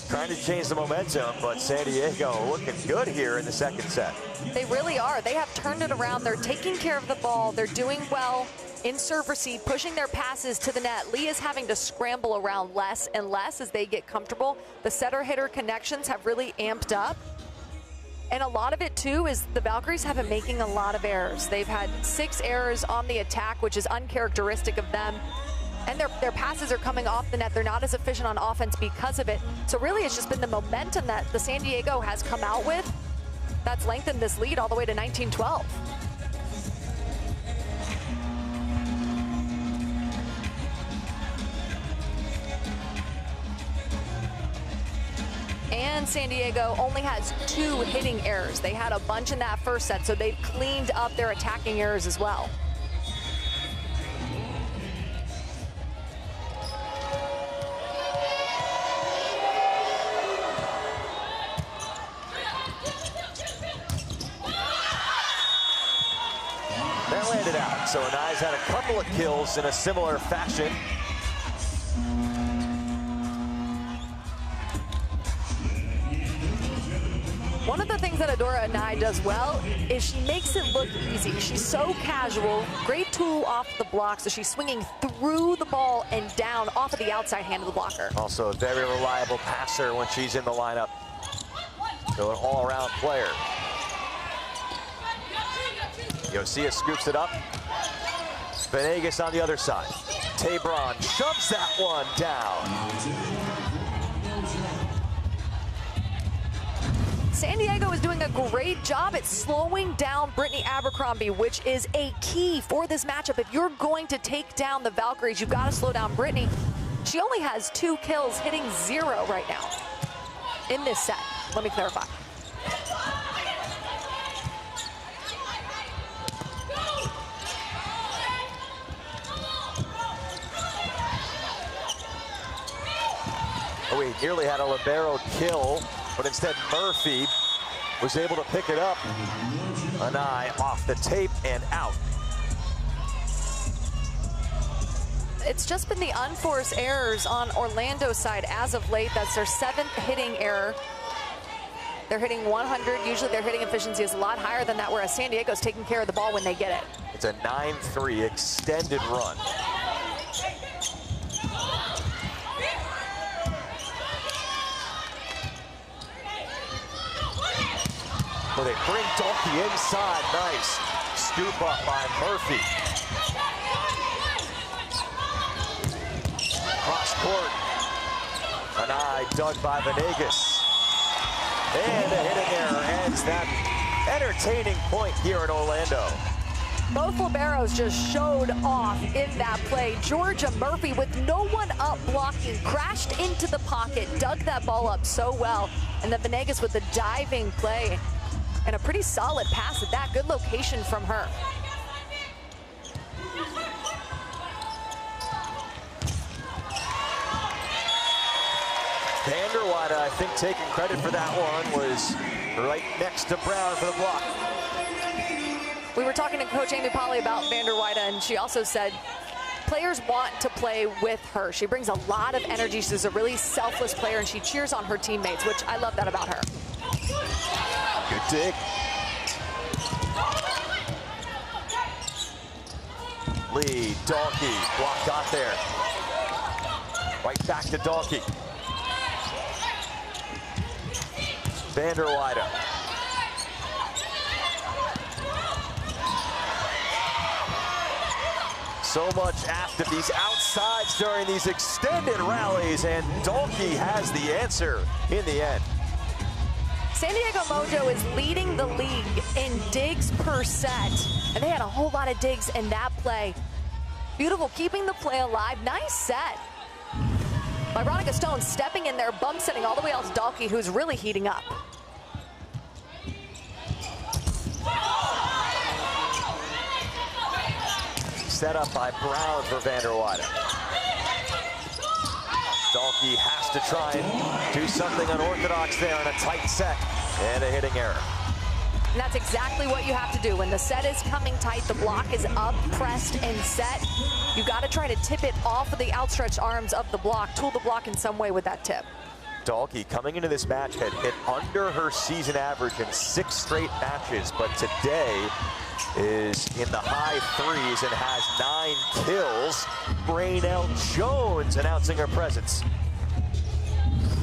trying to change the momentum, but San Diego looking good here in the second set. They really are. They have turned it around. They're taking care of the ball. They're doing well in serve receive, pushing their passes to the net. Lee is having to scramble around less and less as they get comfortable. The setter-hitter connections have really amped up. And a lot of it, too, is the Valkyries have been making a lot of errors. They've had 6 errors on the attack, which is uncharacteristic of them. And their passes are coming off the net. They're not as efficient on offense because of it. So really, it's just been the momentum that the San Diego has come out with that's lengthened this lead all the way to 19-12. And San Diego only has 2 hitting errors. They had a bunch in that first set, so they've cleaned up their attacking errors as well. That landed out. So Anai's had a couple of kills in a similar fashion. One of the things that Adora Anai does well is she makes it look easy. She's so casual, great tool off the block, so she's swinging through the ball and down off of the outside hand of the blocker. Also a very reliable passer when she's in the lineup. So an all-around player. Yosia scoops it up. Venegas on the other side. Tabron shoves that one down. San Diego is doing a great job at slowing down Brittany Abercrombie, which is a key for this matchup. If you're going to take down the Valkyries, you've got to slow down Brittany. She only has 2 kills, hitting 0 right now in this set. Let me clarify. Oh, we nearly had a libero kill, but instead Murphy was able to pick it up. Anai off the tape and out. It's just been the unforced errors on Orlando's side as of late. That's their 7th hitting error. They're hitting 100. Usually their hitting efficiency is a lot higher than that, whereas San Diego's taking care of the ball when they get it. It's a 9-3 extended run. Well, they bring Donkey inside. Nice scoop up by Murphy. Cross court. Anai dug by Venegas. And a hitting error ends that entertaining point here in Orlando. Both liberos just showed off in that play. Georgia Murphy, with no one up blocking, crashed into the pocket, dug that ball up so well. And then Venegas with the diving play. And a pretty solid pass at that. Good location from her. Vanderwide, I think, taking credit for that one, was right next to Brown for the block. We were talking to Coach Amy Pauley about Vanderwide, and she also said players want to play with her. She brings a lot of energy. She's a really selfless player, and she cheers on her teammates, which I love that about her. Good dig. Lee, Donkey, block got there. Right back to Donkey. Vanderwide. So much after these outside sides during these extended rallies, and Dalkey has the answer in the end. San Diego Mojo is leading the league in digs per set, and they had a whole lot of digs in that play. Beautiful, keeping the play alive. Nice set by Veronica Stone, stepping in there, bump setting all the way out to Dalkey, who's really heating up. Set up by Brown for Vanderwater. Dalkey has to try and do something unorthodox there in a tight set, and a hitting error. And that's exactly what you have to do. When the set is coming tight, the block is up, pressed, and set. You got to try to tip it off of the outstretched arms of the block, tool the block in some way with that tip. Dalkey, coming into this match, had hit under her season average in 6 straight matches, but today is in the high 3s and has 9 kills. Raynell Jones announcing her presence.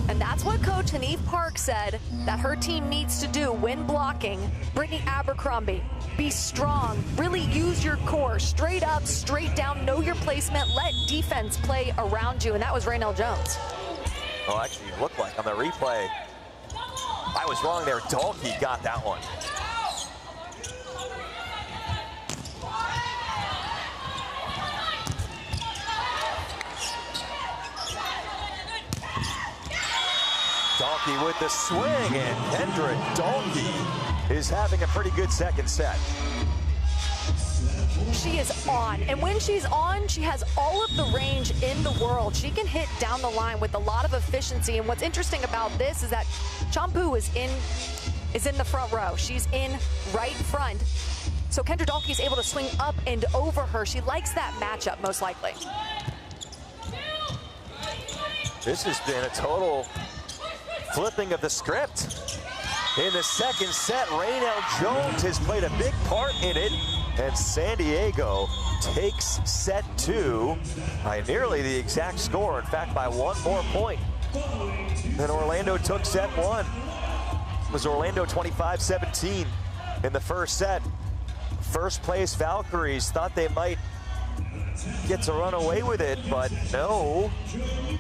And that's what Coach Hanif Park said that her team needs to do when blocking. Brittany Abercrombie, be strong, really use your core, straight up, straight down, know your placement, let defense play around you, and that was Raynell Jones. Oh, actually, it looked like on the replay, I was wrong there. Dalkey got that one. Dalkey with the swing, and Kendra Dalkey is having a pretty good second set. She is on, and when she's on, she has all of the range in the world. She can hit down the line with a lot of efficiency, and what's interesting about this is that Champu is in the front row. She's in right front, so Kendra Dalkey is able to swing up and over her. She likes that matchup, most likely. This has been a total flipping of the script. In the second set, Raynell Jones has played a big part in it, and San Diego takes set 2 by nearly the exact score. In fact, by 1 more point than Orlando took set 1. It was Orlando 25-17 in the first set. First place Valkyries thought they might get to run away with it, but no.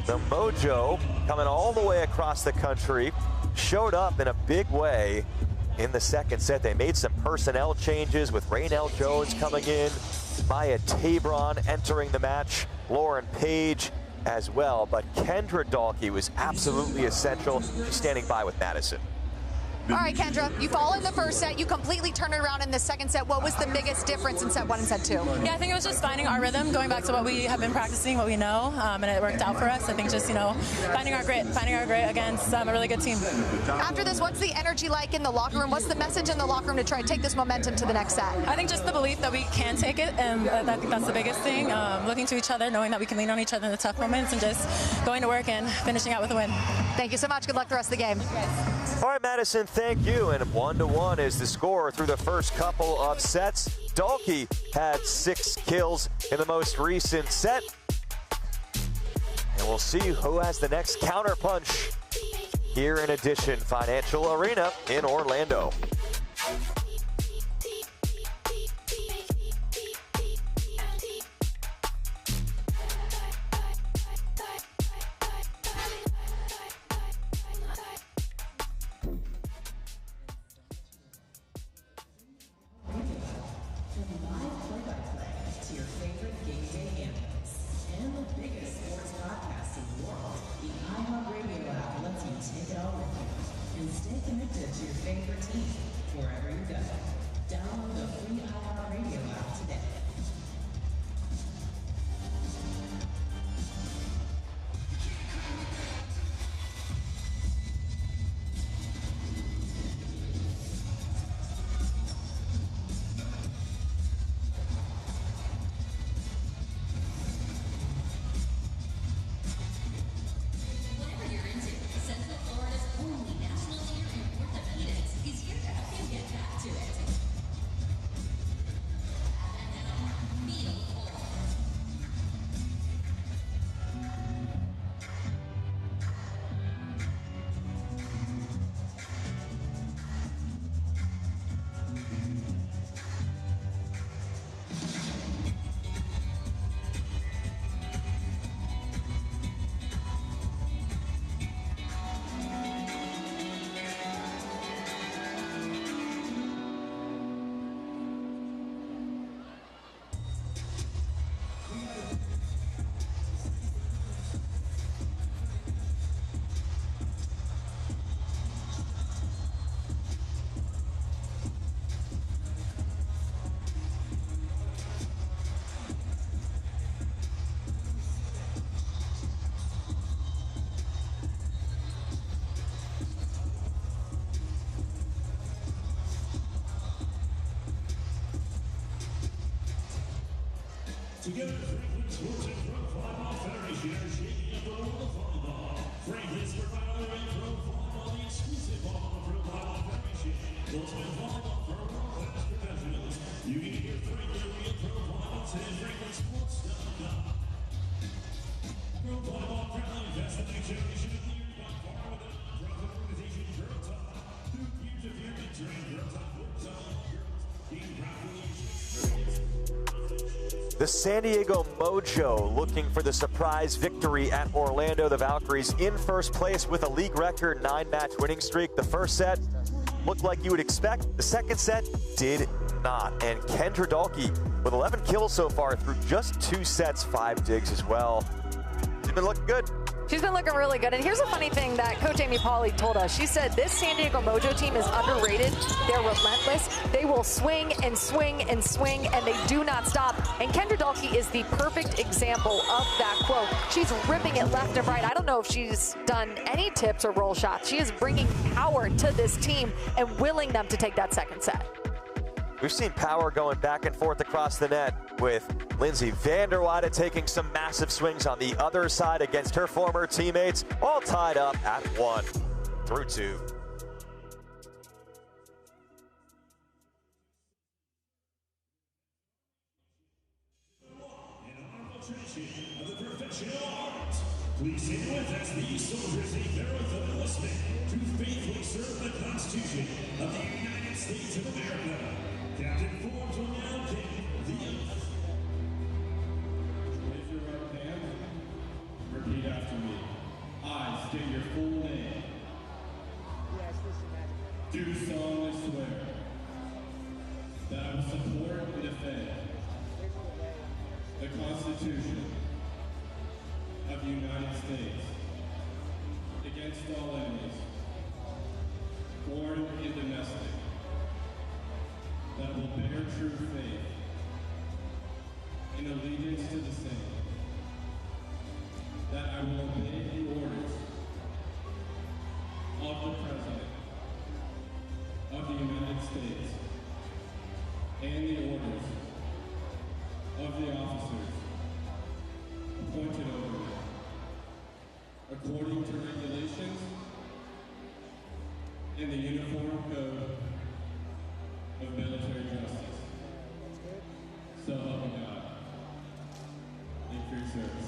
The Mojo, coming all the way across the country, showed up in a big way in the second set. They made some personnel changes with Raynell Jones coming in, Maya Tabron entering the match, Lauren Page as well. But Kendra Dalkey was absolutely essential. She's standing by with Madison. All right, Kendra, you fall in the first set. You completely turn it around in the second set. What was the biggest difference in set 1 and set 2? Yeah, I think it was just finding our rhythm, going back to what we have been practicing, what we know, and it worked out for us. I think just, finding our grit against a really good team. After this, what's the energy like in the locker room? What's the message in the locker room to try to take this momentum to the next set? I think just the belief that we can take it, and I think that's the biggest thing. Looking to each other, knowing that we can lean on each other in the tough moments, and just going to work and finishing out with a win. Thank you so much. Good luck the rest of the game. All right, Madison, thank you. And 1-1 is the score through the first couple of sets. Dalkey had 6 kills in the most recent set. And we'll see who has the next counterpunch here in Edition Financial Arena in Orlando. Stay connected to your favorite team wherever you go. Together, Franklin's Sports and Pro Volleyball Federation are shaking up the world of volleyball. Franklin's Professional and Pro Volleyball, the exclusive volleyball Pro Volleyball Federation. Ultimate volleyball for world-class professionals. You can hear Franklin and Pro Volleyball today at FranklinSports.com. Pro Volleyball proudly invests in the next generation of leaders by far with a nonprofit organization, Girl Talk. Through years of your mentoring, Girl Talk works on all girls. Being properly The San Diego Mojo looking for the surprise victory at Orlando. The Valkyries in first place with a league record 9-match winning streak. The first set looked like you would expect. The second set did not. And Kendra Dahlke with 11 kills so far through just 2 sets, 5 digs as well. She's been looking good. She's been looking really good. And here's a funny thing that Coach Amy Pauley told us. She said this San Diego Mojo team is underrated. They're relentless. They will swing and swing and swing, and they do not stop. And Kendra Dahlke is the perfect example of that quote. She's ripping it left and right. I don't know if she's done any tips or roll shots. She is bringing power to this team and willing them to take that second set. We've seen power going back and forth across the net with Lindsay Vanderwaide taking some massive swings on the other side against her former teammates, all tied up at 1 through 2. Please say with us, these soldiers take their oath of enlistment to faithfully serve the Constitution of the United States of America. Captain Forbes will now take the oath. Raise your right hand. Repeat after me. I state your full name. Do solemnly swear that I will support and defend the Constitution of the United States against all enemies, foreign and domestic, that will bear true faith and allegiance to the same, that I will obey the orders of the President of the United States and the orders of the officers appointed over me, according to regulations in the Uniform Code of Military Justice. So help me God. Thank you for your service.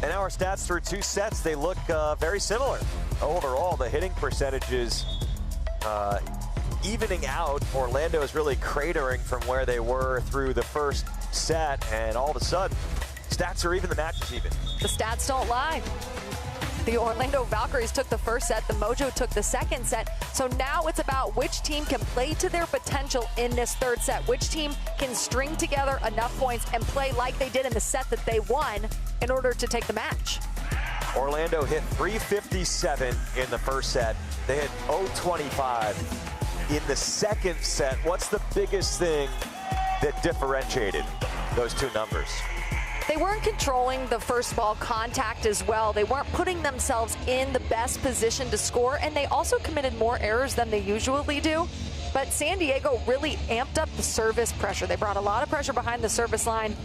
And our stats through 2 sets, they look very similar. Overall, the hitting percentages evening out. Orlando is really cratering from where they were through the first set, and all of a sudden, stats are even, the match is even. The stats don't lie. The Orlando Valkyries took the first set, the Mojo took the second set. So now it's about which team can play to their potential in this third set. Which team can string together enough points and play like they did in the set that they won in order to take the match. Orlando hit 357 in the first set. They hit 025 in the second set. What's the biggest thing that differentiated those 2 numbers? They weren't controlling the first ball contact as well. They weren't putting themselves in the best position to score, and they also committed more errors than they usually do. But San Diego really amped up the service pressure. They brought a lot of pressure behind the service line,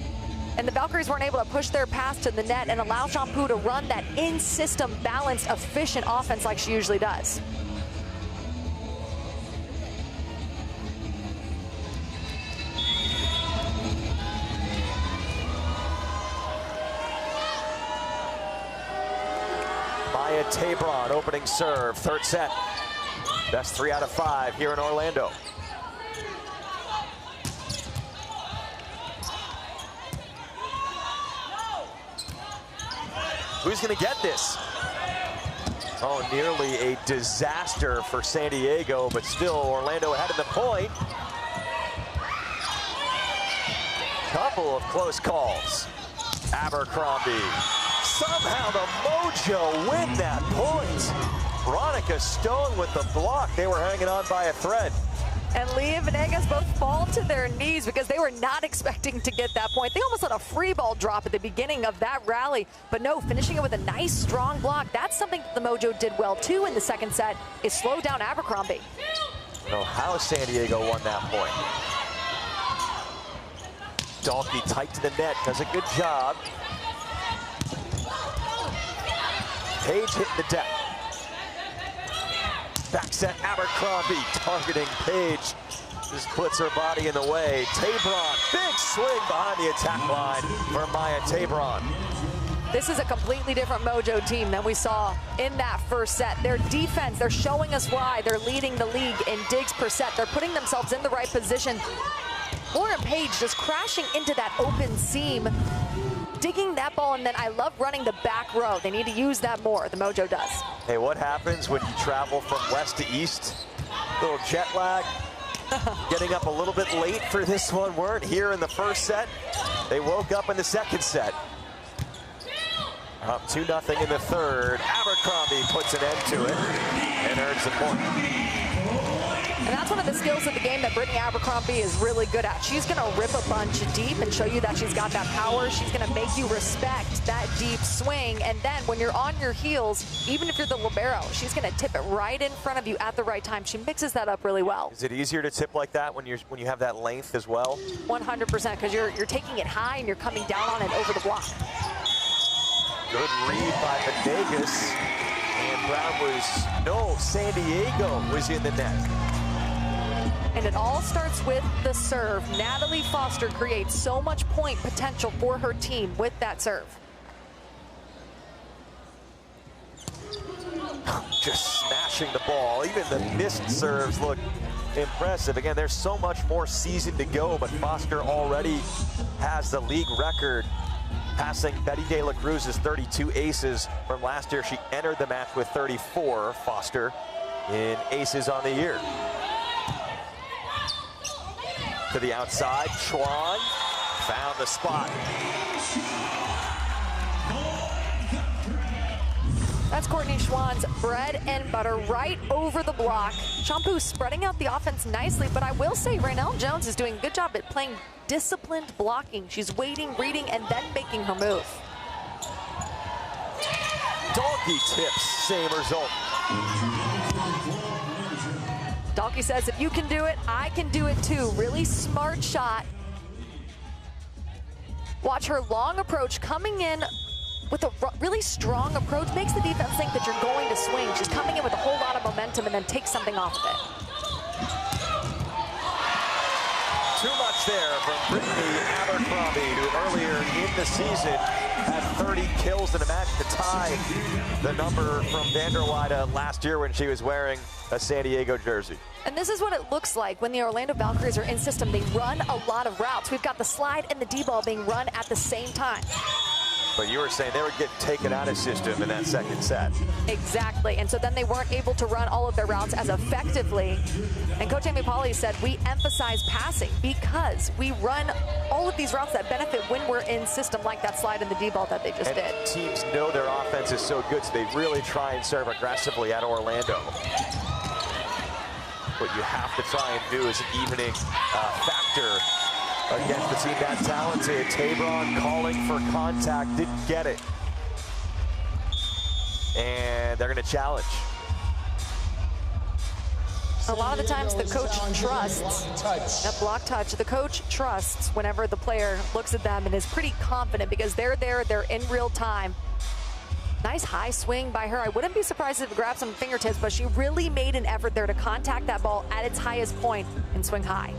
And the Valkyries weren't able to push their pass to the net and allow Shampoo to run that in-system, balanced, efficient offense like she usually does. Maya Tabron opening serve, third set. Best 3 out of 5 here in Orlando. Who's going to get this? Oh, nearly a disaster for San Diego, but still Orlando ahead of the point. Couple of close calls. Abercrombie. Somehow the Mojo win that point. Veronica Stone with the block. They were hanging on by a thread. And Lee and Venegas both fall to their knees because they were not expecting to get that point. They almost let a free ball drop at the beginning of that rally. But no, finishing it with a nice, strong block. That's something that the Mojo did well, too, in the second set, is slow down Abercrombie. I don't know how San Diego won that point. Dalkey tight to the net, does a good job. Page hitting the deck. Back set, Abercrombie targeting Page. Just puts her body in the way. Tabron, big swing behind the attack line for Maya Tabron. This is a completely different Mojo team than we saw in that first set. Their defense, they're showing us why. They're leading the league in digs per set. They're putting themselves in the right position. Lauren Page just crashing into that open seam, digging that ball, and then I love running the back row. They need to use that more. The Mojo does. Hey, what happens when you travel from west to east? A little jet lag. Getting up a little bit late for this one. Weren't here in the first set. They woke up in the second set. Up 2-0 in the third. Abercrombie puts an end to it and earns the point. And that's one of the skills of the game that Brittany Abercrombie is really good at. She's going to rip a bunch deep and show you that she's got that power. She's going to make you respect that deep swing. And then when you're on your heels, even if you're the libero, she's going to tip it right in front of you at the right time. She mixes that up really well. Is it easier to tip like that when you have that length as well? 100%, because you're taking it high and you're coming down on it over the block. Good read by Venegas. And Brown San Diego was in the net. And it all starts with the serve. Natalie Foster creates so much point potential for her team with that serve. Just smashing the ball. Even the missed serves look impressive. Again, there's so much more season to go, but Foster already has the league record, passing Betty De La Cruz's 32 aces from last year. She entered the match with 34, Foster, in aces on the year. To the outside, Schwan found the spot. That's Courtney Schwann's bread and butter right over the block. Shampoo spreading out the offense nicely, but I will say Raynell Jones is doing a good job at playing disciplined blocking. She's waiting, reading, and then making her move. Dalkey tips, same result. Dalkey says, if you can do it, I can do it too. Really smart shot. Watch her long approach coming in with a really strong approach. Makes the defense think that you're going to swing. She's coming in with a whole lot of momentum and then takes something off of it. Too much there from Brittany Abercrombie, who earlier in the season had 30 kills in a match to tie the number from Vanderweide last year when she was wearing a San Diego jersey. And this is what it looks like when the Orlando Valkyries are in system. They run a lot of routes. We've got the slide and the D-ball being run at the same time. But you were saying they were getting taken out of system in that second set. Exactly, and so then they weren't able to run all of their routes as effectively. And Coach Amy Pauly said, we emphasize passing because we run all of these routes that benefit when we're in system, like that slide and the D-ball that they just did. Teams know their offense is so good, so they really try and serve aggressively at Orlando. What you have to try and do is an evening factor against the team that talented. Tabron calling for contact, didn't get it. And they're going to challenge. A lot of the times the coach trusts that block touch. The coach trusts whenever the player looks at them and is pretty confident because they're there, they're in real time. Nice high swing by her. I wouldn't be surprised if it grabbed some fingertips, but she really made an effort there to contact that ball at its highest point and swing high.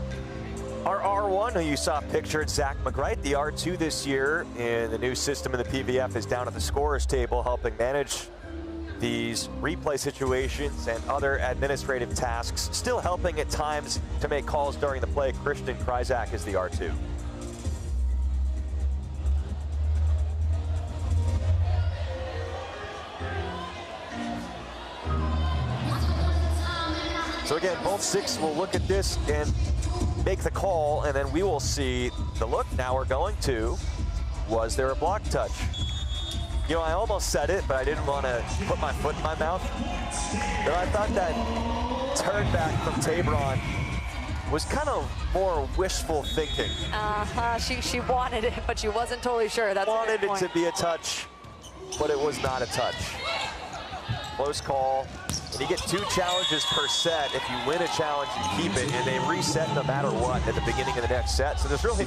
Our R1, who you saw pictured, Zach McGright, the R2 this year in the new system in the PVF, is down at the scorer's table helping manage these replay situations and other administrative tasks, still helping at times to make calls during the play. Christian Kryzak is the R2. So again, both six will look at this and make the call, and then we will see the look. Now we're going to, was there a block touch? You know, I almost said it, but I didn't want to put my foot in my mouth. But I thought that turn back from Tabron was kind of more wishful thinking. She wanted it, but she wasn't totally sure. That's wanted it to be a touch, but it was not a touch. Close call. And you get 2 challenges per set. If you win a challenge, you keep it, and they reset no matter what at the beginning of the next set. So there's really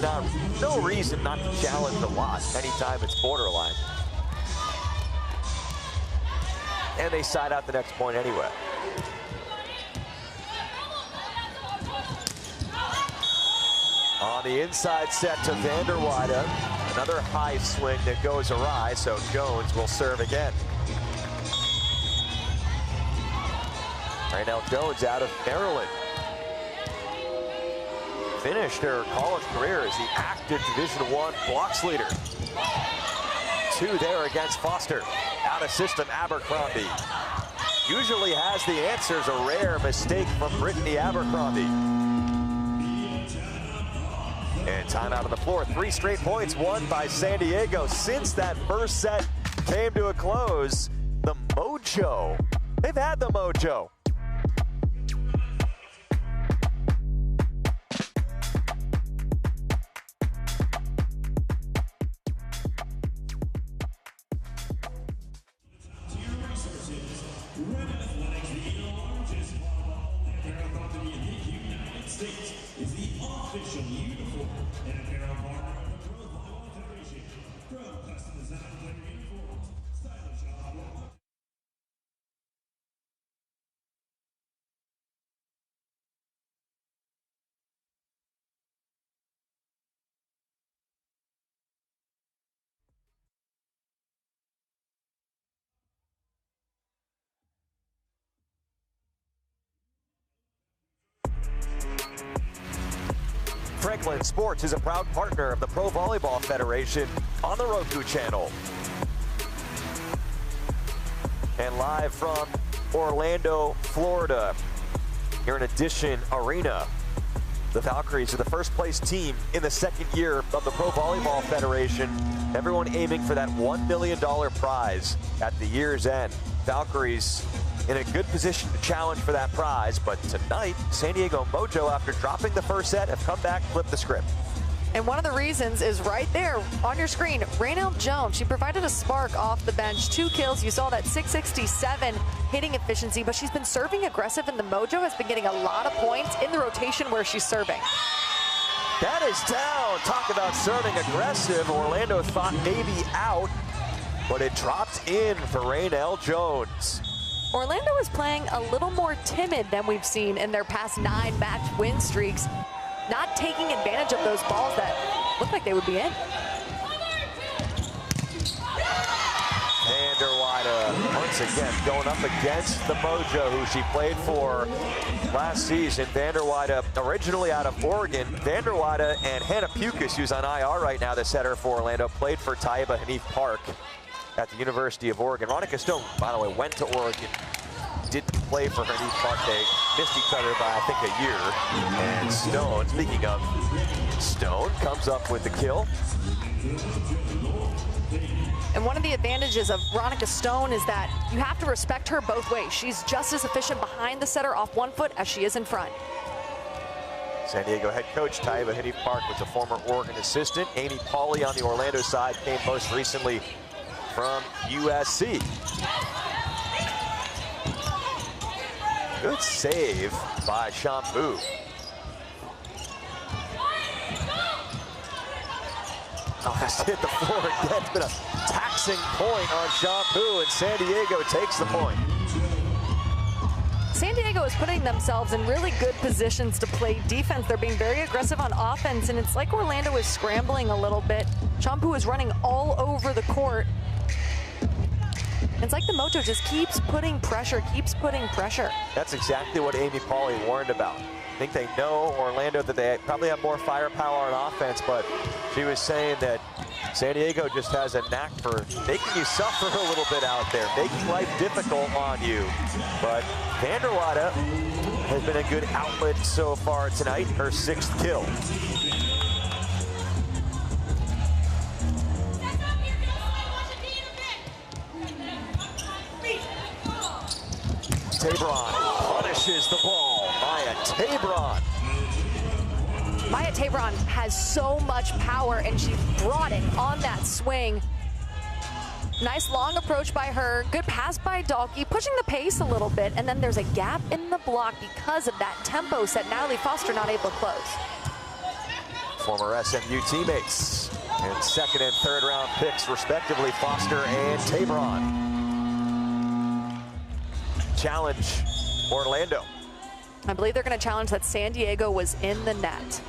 no reason not to challenge a lot anytime it's borderline. And they side out the next point anyway. On the inside set to Vanderweide, another high swing that goes awry, so Jones will serve again. Raynell Jones out of Maryland. Finished her college career as the active Division I blocks leader. 2 there against Foster. Out of system, Abercrombie. Usually has the answers, a rare mistake from Brittany Abercrombie. And timeout on the floor. 3 straight points won by San Diego since that first set came to a close. The Mojo. They've had the Mojo. Franklin Sports is a proud partner of the Pro Volleyball Federation on the Roku channel. And live from Orlando, Florida, here in Edition Arena, the Valkyries are the first place team in the 2nd year of the Pro Volleyball Federation. Everyone aiming for that $1 million prize at the year's end. Valkyries in a good position to challenge for that prize, but tonight, San Diego Mojo, after dropping the first set, have come back, flipped the script. And one of the reasons is right there on your screen. Raynell Jones, she provided a spark off the bench. 2 kills. You saw that 667 hitting efficiency, but she's been serving aggressive, and the Mojo has been getting a lot of points in the rotation where she's serving. That is down. Talk about serving aggressive. Orlando thought maybe out, but it dropped in for Raynell Jones. Orlando is playing a little more timid than we've seen in their past 9 match win streaks, not taking advantage of those balls that look like they would be in. Vanderweide once again going up against the Mojo, who she played for last season. Vanderweide originally out of Oregon. Vanderweide and Hannah Pukas, who's on IR right now, the setter for Orlando, played for Taiba Hanif Park at the University of Oregon. Ronica Stone, by the way, went to Oregon, didn't play for Hanif Park. They missed each other by, I think, a year. And Stone, speaking of Stone, comes up with the kill. And one of the advantages of Ronica Stone is that you have to respect her both ways. She's just as efficient behind the setter off 1 foot as she is in front. San Diego head coach Taiba Hanif Park was a former Oregon assistant. Amy Pauley on the Orlando side came most recently from USC. Good save by Shampoo. Oh, just hit the floor again. It's been a taxing point on Shampoo, and San Diego takes the point. San Diego is putting themselves in really good positions to play defense. They're being very aggressive on offense, and it's like Orlando is scrambling a little bit. Shampoo is running all over the court. It's like the Mojo just keeps putting pressure, That's exactly what Amy Pauley warned about. I think they know Orlando that they probably have more firepower on offense, but she was saying that San Diego just has a knack for making you suffer a little bit out there, making life difficult on you. But Vanderwada has been a good outlet so far tonight, her 6th kill. Tabron punishes the ball. Maya Tabron. Maya Tabron has so much power, and she brought it on that swing. Nice long approach by her. Good pass by Dalkey, pushing the pace a little bit, and then there's a gap in the block because of that tempo set. Natalie Foster not able to close. Former SMU teammates and 2nd and 3rd round picks, respectively, Foster and Tabron. Challenge Orlando. I believe they're going to challenge that San Diego was in the net.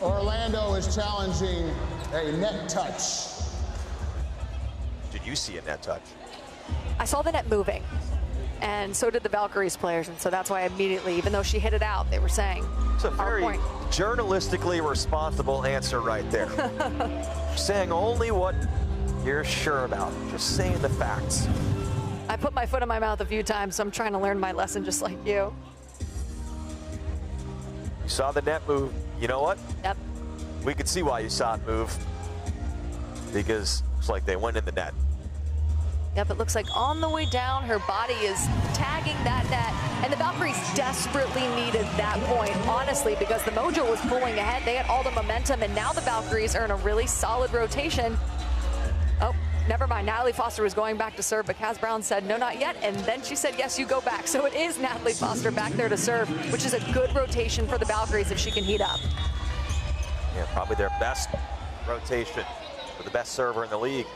Orlando is challenging a net touch. Did you see a net touch? I saw the net moving, and so did the Valkyries players, and so that's why I immediately, even though she hit it out, they were saying, it's a very journalistically responsible answer right there. Saying only what you're sure about, just saying the facts. I put my foot in my mouth a few times, so I'm trying to learn my lesson just like you. You saw the net move. You know what? Yep. We could see why you saw it move, because it's like they went in the net. Yep, it looks like on the way down, her body is tagging that net, and the Valkyries desperately needed that point, honestly, because the Mojo was pulling ahead. They had all the momentum, and now the Valkyries are in a really solid rotation. Oh, never mind. Natalie Foster was going back to serve, but Kaz Brown said, no, not yet. And then she said, yes, you go back. So it is Natalie Foster back there to serve, which is a good rotation for the Valkyries if she can heat up. Yeah, probably their best rotation for the best server in the league.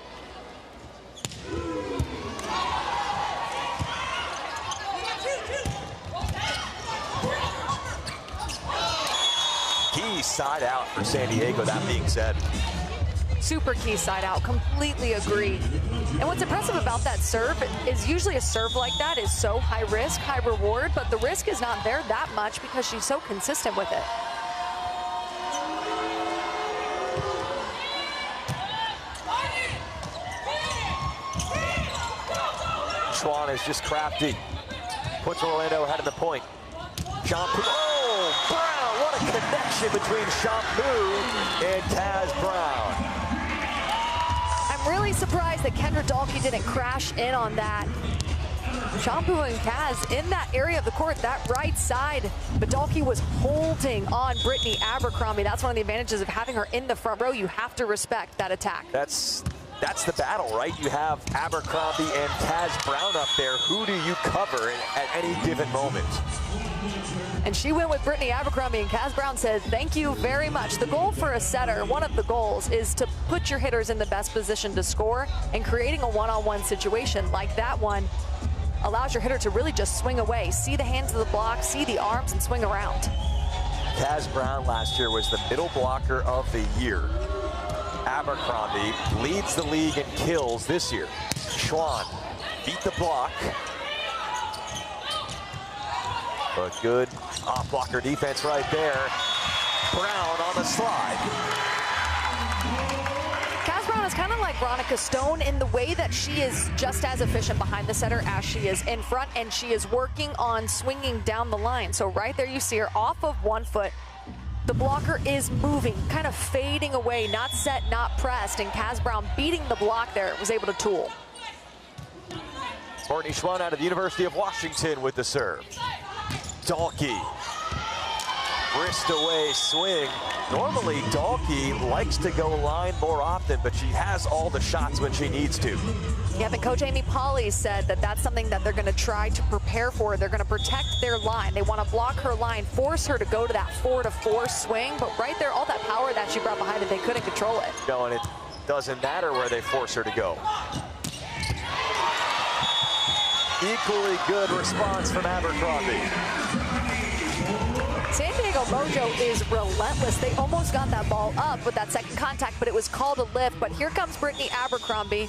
Key side out for San Diego, that being said. Super key side out, completely agree. And what's impressive about that serve is usually a serve like that is so high risk, high reward, but the risk is not there that much because she's so consistent with it. Schwann is just crafty. Puts Orlando ahead of the point. Shampoo. Oh, Brown. What a connection between Shampoo and Kaz Brown. I'm really surprised that Kendra Dalkey didn't crash in on that. Shampoo and Kaz in that area of the court, that right side. But Dalkey was holding on Brittany Abercrombie. That's one of the advantages of having her in the front row. You have to respect that attack. That's the battle, right? You have Abercrombie and Kaz Brown up there. Who do you cover at any given moment? And she went with Brittany Abercrombie, and Kaz Brown said, thank you very much. The goal for a setter, one of the goals, is to put your hitters in the best position to score, and creating a one-on-one situation like that one allows your hitter to really just swing away, see the hands of the block, see the arms, and swing around. Kaz Brown last year was the middle blocker of the year. Abercrombie leads the league in kills this year. Schwann beat the block. But good off-blocker defense right there. Brown on the slide. Kaz Brown is kind of like Veronica Stone in the way that she is just as efficient behind the setter as she is in front, and she is working on swinging down the line. So right there you see her off of 1 foot. The blocker is moving, kind of fading away, not set, not pressed, and Kaz Brown beating the block there, was able to tool. Courtney Schwann out of the University of Washington with the serve. Dalkey. wrist away swing. Normally, Dalkey likes to go line more often, but she has all the shots when she needs to. Yeah, but Coach Amy Pauley said that that's something that they're going to try to prepare for. They're going to protect their line. They want to block her line, force her to go to that 4-to-4 swing. But right there, all that power that she brought behind it, they couldn't control it. No, and it doesn't matter where they force her to go. Equally good response from Abercrombie. San Diego Mojo is relentless. They almost got that ball up with that second contact, but it was called a lift. But here comes Brittany Abercrombie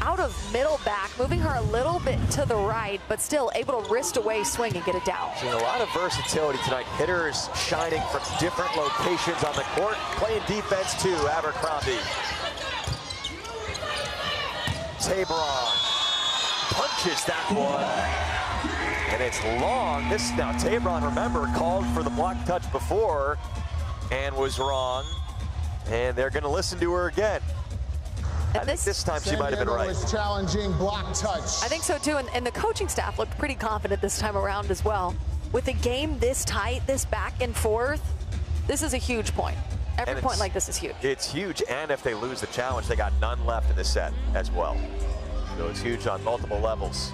out of middle back, moving her a little bit to the right, but still able to wrist away swing and get it down. Seeing a lot of versatility tonight. Hitters shining from different locations on the court, playing defense too. Abercrombie. Tabron punches that one. And it's long. This now Tabron, remember, called for the block touch before and was wrong. And they're going to listen to her again. I think this time she might have been right. Was challenging block touch. I think so too, and the coaching staff looked pretty confident this time around as well. With a game this tight, this back and forth, this is a huge point. Every point like this is huge. It's huge, and if they lose the challenge, they got none left in the set as well. So it's huge on multiple levels.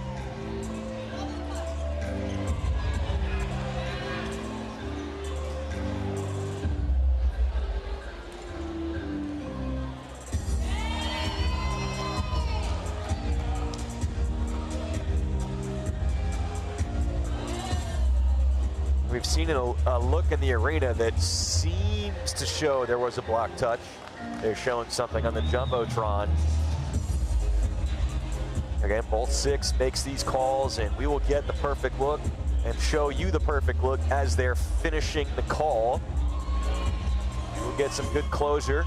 We've seen a look in the arena that seems to show there was a block touch. They're showing something on the Jumbotron. Again, both six makes these calls, and we will get the perfect look and show you the perfect look as they're finishing the call. We'll get some good closure.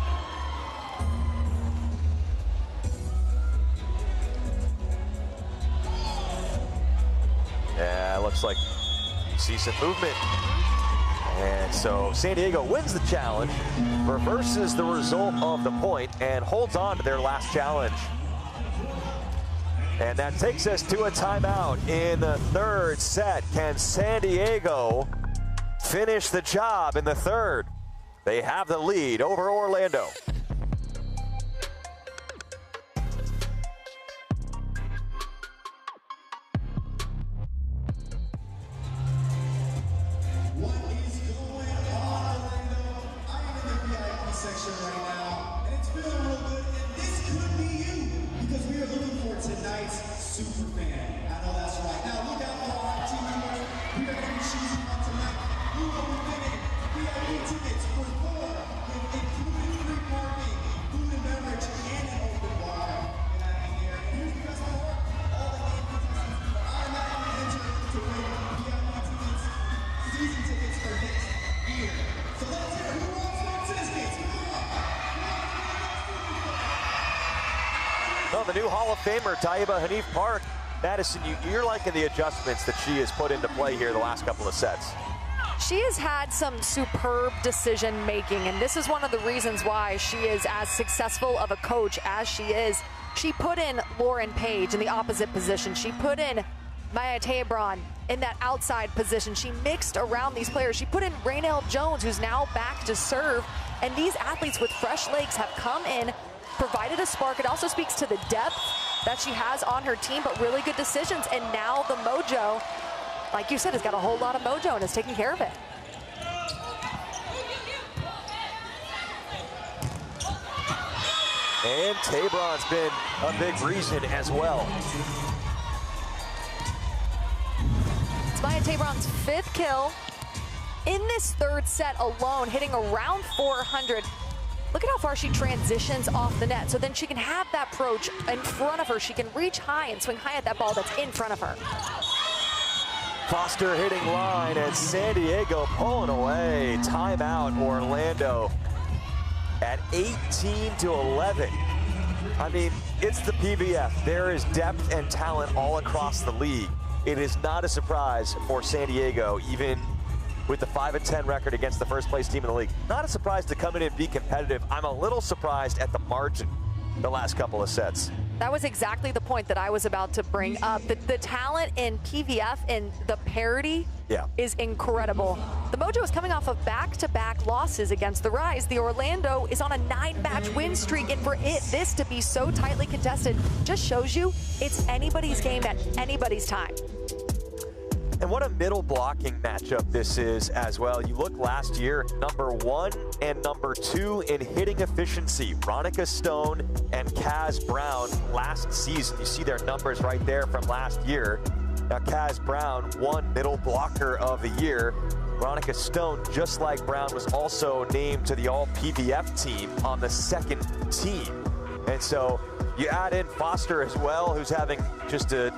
Yeah, looks like you see some movement. And so San Diego wins the challenge, reverses the result of the point, and holds on to their last challenge. And that takes us to a timeout in the third set. Can San Diego finish the job in the third? They have the lead over Orlando. Well, the new Hall of Famer, Taiba Hanif Park. Madison, you're liking the adjustments that she has put into play here the last couple of sets. She has had some superb decision making, and this is one of the reasons why she is as successful of a coach as she is. She put in Lauren Page in the opposite position. She put in Maya Tabron in that outside position. She mixed around these players. She put in Raynell Jones, who's now back to serve. And these athletes with fresh legs have come in, provided a spark. It also speaks to the depth that she has on her team, but really good decisions. And now the Mojo, like you said, has got a whole lot of mojo and is taking care of it. And Tabron's been a big reason as well. It's Maya Tabron's 5th kill in this third set alone, hitting around 400. Look at how far she transitions off the net. So then she can have that approach in front of her. She can reach high and swing high at that ball that's in front of her. Foster hitting line, and San Diego pulling away. Timeout, Orlando at 18-11. I mean, it's the PVF. There is depth and talent all across the league. It is not a surprise for San Diego, even with the 5-10 record against the first place team in the league. Not a surprise to come in and be competitive. I'm a little surprised at the margin the last couple of sets. That was exactly the point that I was about to bring up. The talent in PVF and the parity is incredible. The Mojo is coming off of back-to-back losses against the Rise. The Orlando is on a 9-match win streak, and for this to be so tightly contested just shows you it's anybody's game at anybody's time. And what a middle blocking matchup this is as well. You look last year, #1 and #2 in hitting efficiency. Ronica Stone and Kaz Brown last season. You see their numbers right there from last year. Now Kaz Brown won middle blocker of the year. Ronica Stone, just like Brown, was also named to the all-PVF team on the second team. And so you add in Foster as well, who's having just a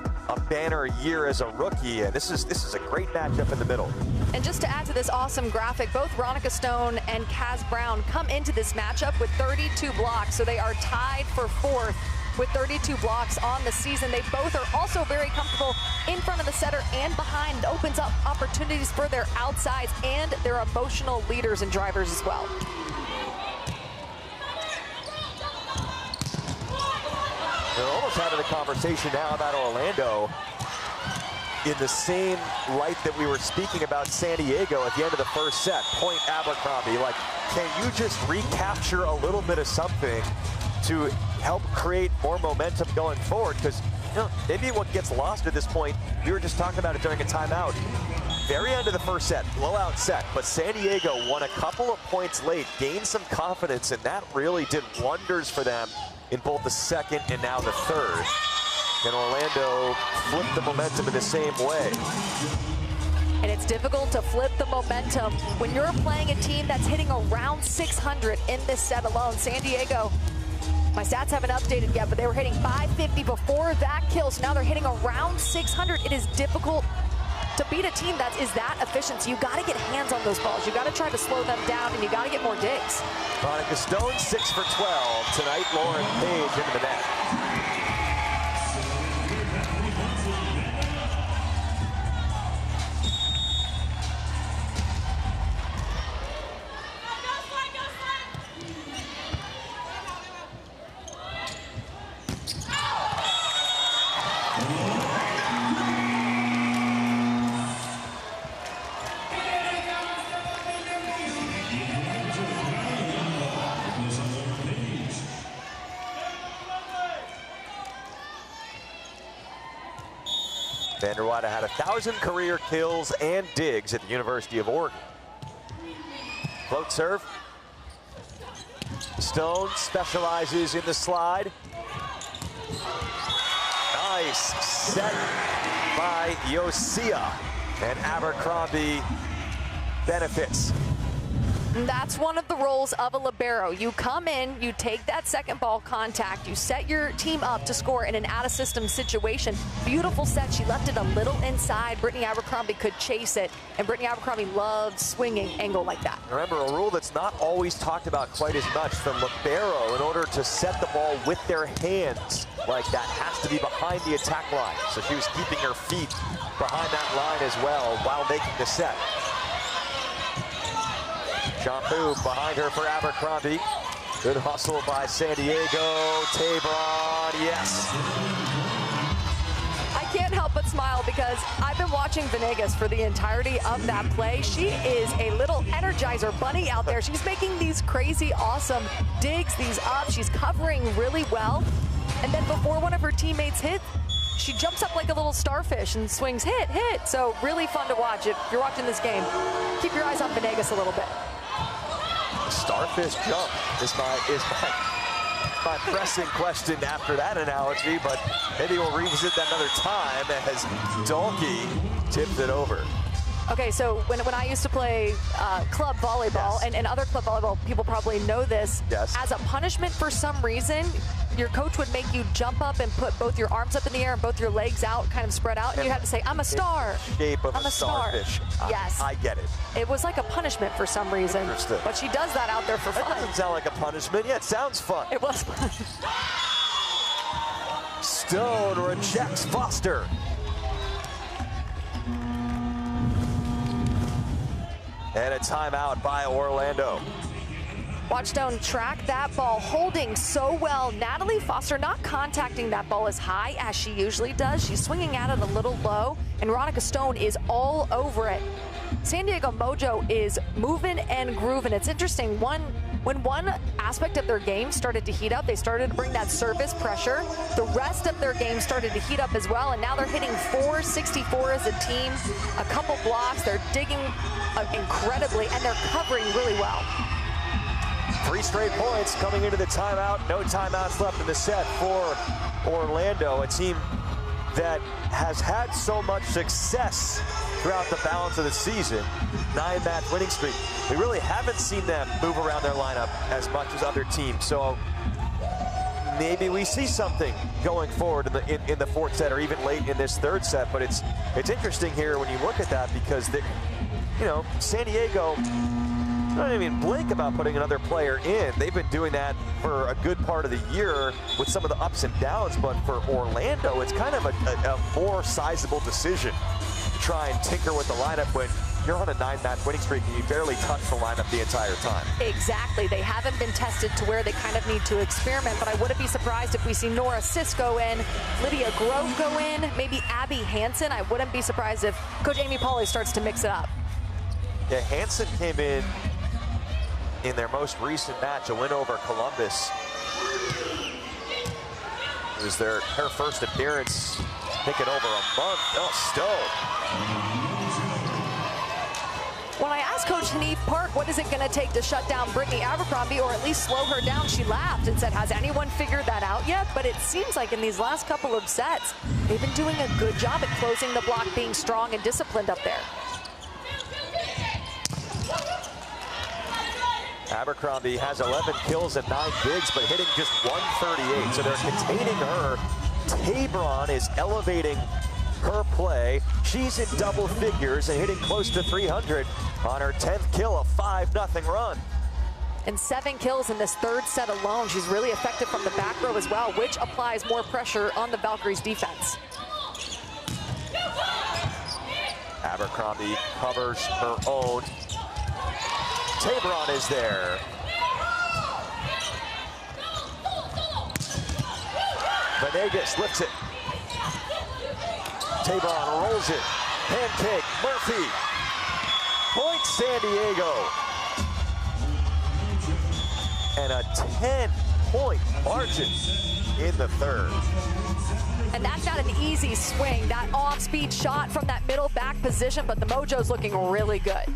banner year as a rookie, and this is a great matchup in the middle. And just to add to this awesome graphic, both Ronica Stone and Kaz Brown come into this matchup with 32 blocks, so they are tied for 4th with 32 blocks on the season. They both are also very comfortable in front of the setter and behind. It opens up opportunities for their outsides, and they're emotional leaders and drivers as well. They're almost having a conversation now about Orlando in the same light that we were speaking about San Diego at the end of the first set. Point Abercrombie, like, can you just recapture a little bit of something to help create more momentum going forward? Because, you know, maybe what gets lost at this point, we were just talking about it during a timeout. Very end of the first set, blowout set, but San Diego won a couple of points late, gained some confidence, and that really did wonders for them in both the second and now the third. And Orlando flipped the momentum in the same way. And it's difficult to flip the momentum when you're playing a team that's hitting around 600 in this set alone. San Diego, my stats haven't updated yet, but they were hitting 550 before that kill, so now they're hitting around 600. It is difficult to beat a team that is that efficient. So you got to get hands on those balls. You got to try to slow them down, and you got to get more digs. Ronica Stone 6 for 12 tonight. Lauren Page into the net. Vanderwada had 1,000 career kills and digs at the University of Oregon. Float serve. Stone specializes in the slide. Nice set by Yosia, and Abercrombie benefits. That's one of the roles of a libero. You come in, you take that second ball contact, you set your team up to score in an out-of-system situation. Beautiful set. She left it a little inside. Brittany Abercrombie could chase it, and Brittany Abercrombie loves swinging angle like that. Remember, a rule that's not always talked about quite as much. The libero, in order to set the ball with their hands like that, has to be behind the attack line. So she was keeping her feet behind that line as well while making the set. Shampoo behind her for Abercrombie. Good hustle by San Diego. Tabron, yes. I can't help but smile because I've been watching Venegas for the entirety of that play. She is a little Energizer bunny out there. She's making these crazy, awesome digs, these ups. She's covering really well. And then before one of her teammates hit, she jumps up like a little starfish and swings hit, hit. So really fun to watch. If you're watching this game, keep your eyes on Venegas a little bit. Starfish jump is my pressing question after that analogy, but maybe we'll revisit that another time as Dalkey tipped it over. Okay, so when I used to play club volleyball, yes, and other club volleyball, people probably know this, yes, as a punishment for some reason, your coach would make you jump up and put both your arms up in the air and both your legs out, kind of spread out, and you had to say, I'm a star. Shape of I'm a starfish. Yes. I get it. It was like a punishment for some reason. Interesting. But she does that out there for That fun. doesn't sound like a punishment. Yeah, it sounds fun. It was fun. Stone rejects Foster. And a timeout by Orlando. Watch Stone track that ball, holding so well. Natalie Foster not contacting that ball as high as she usually does. She's swinging at it a little low, and Veronica Stone is all over it. San Diego Mojo is moving and grooving. It's interesting, when one aspect of their game started to heat up, they started to bring that service pressure. The rest of their game started to heat up as well, and now they're hitting .464 as a team, a couple blocks. They're digging incredibly, and they're covering really well. 3 straight points coming into the timeout. No timeouts left in the set for Orlando, a team that has had so much success throughout the balance of the season. 9-match winning streak. We really haven't seen them move around their lineup as much as other teams. So maybe we see something going forward in the 4th set or even late in this 3rd set. But it's interesting here when you look at that, because San Diego, I don't even blink about putting another player in. They've been doing that for a good part of the year with some of the ups and downs, but for Orlando, it's kind of a more sizable decision to try and tinker with the lineup when you're on a 9-match winning streak and you barely touch the lineup the entire time. Exactly. They haven't been tested to where they kind of need to experiment, but I wouldn't be surprised if we see Nora Sisko in, Lydia Grove go in, maybe Abby Hansen. I wouldn't be surprised if Coach Amy Pauley starts to mix it up. Yeah, Hansen came in their most recent match, a win over Columbus. It was her first appearance, taking over a month. Oh, Stowe. When I asked Coach Hanif Park, what is it going to take to shut down Brittany Abercrombie or at least slow her down, she laughed and said, has anyone figured that out yet? But it seems like in these last couple of sets, they've been doing a good job at closing the block, being strong and disciplined up there. Abercrombie has 11 kills and 9 bigs, but hitting just 138, so they're containing her. Tabron is elevating her play. She's in double figures and hitting close to 300 on her 10th kill, a 5-0 run. And 7 kills in this 3rd set alone. She's really effective from the back row as well, which applies more pressure on the Valkyries defense. Abercrombie covers her own. Tabron is there. Venegas lifts it. Tabron rolls it. Pancake, Murphy. Point San Diego. And a 10-point margin in the 3rd. And that's not an easy swing. That off-speed shot from that middle back position, but the Mojo's looking really good.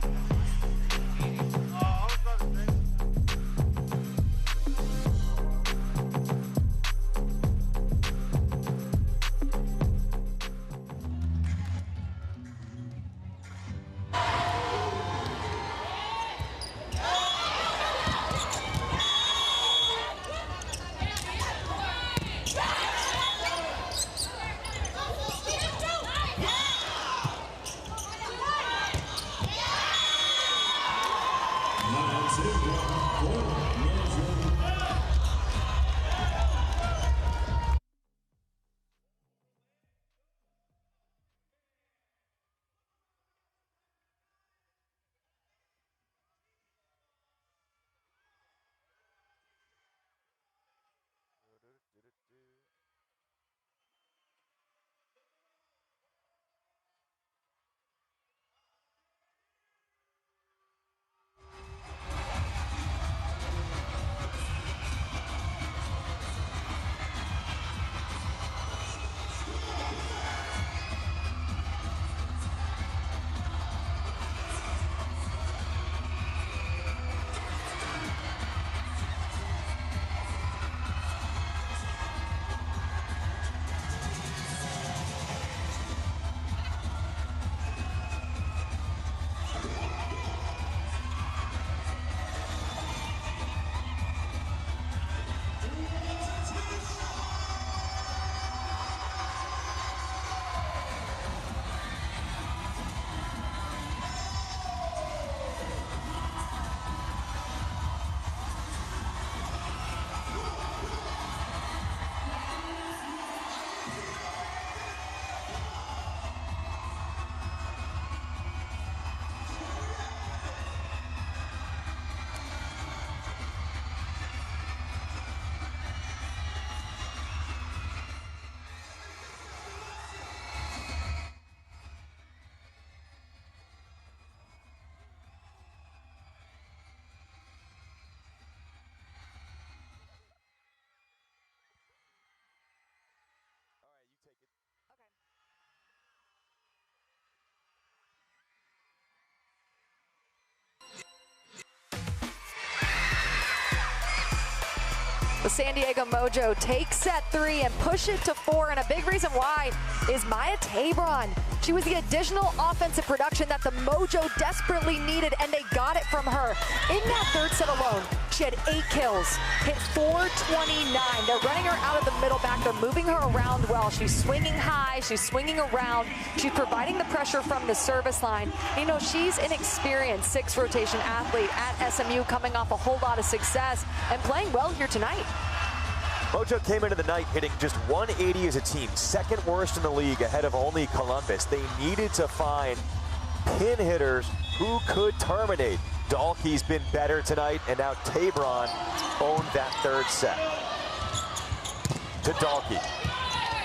San Diego Mojo take set 3 and push it to 4, and a big reason why is Maya Tabron. She was the additional offensive production that the Mojo desperately needed, and they got it from her. In that third set alone, she had 8 kills, hit 429. They're running her out of the middle back. They're moving her around well. She's swinging high. She's swinging around. She's providing the pressure from the service line. You know, she's an experienced 6th rotation athlete at SMU, coming off a whole lot of success and playing well here tonight. Mojo came into the night hitting just 180 as a team, 2nd worst in the league ahead of only Columbus. They needed to find pin hitters who could terminate. Dalkey's been better tonight, and now Tabron owned that 3rd set. To Dalkey,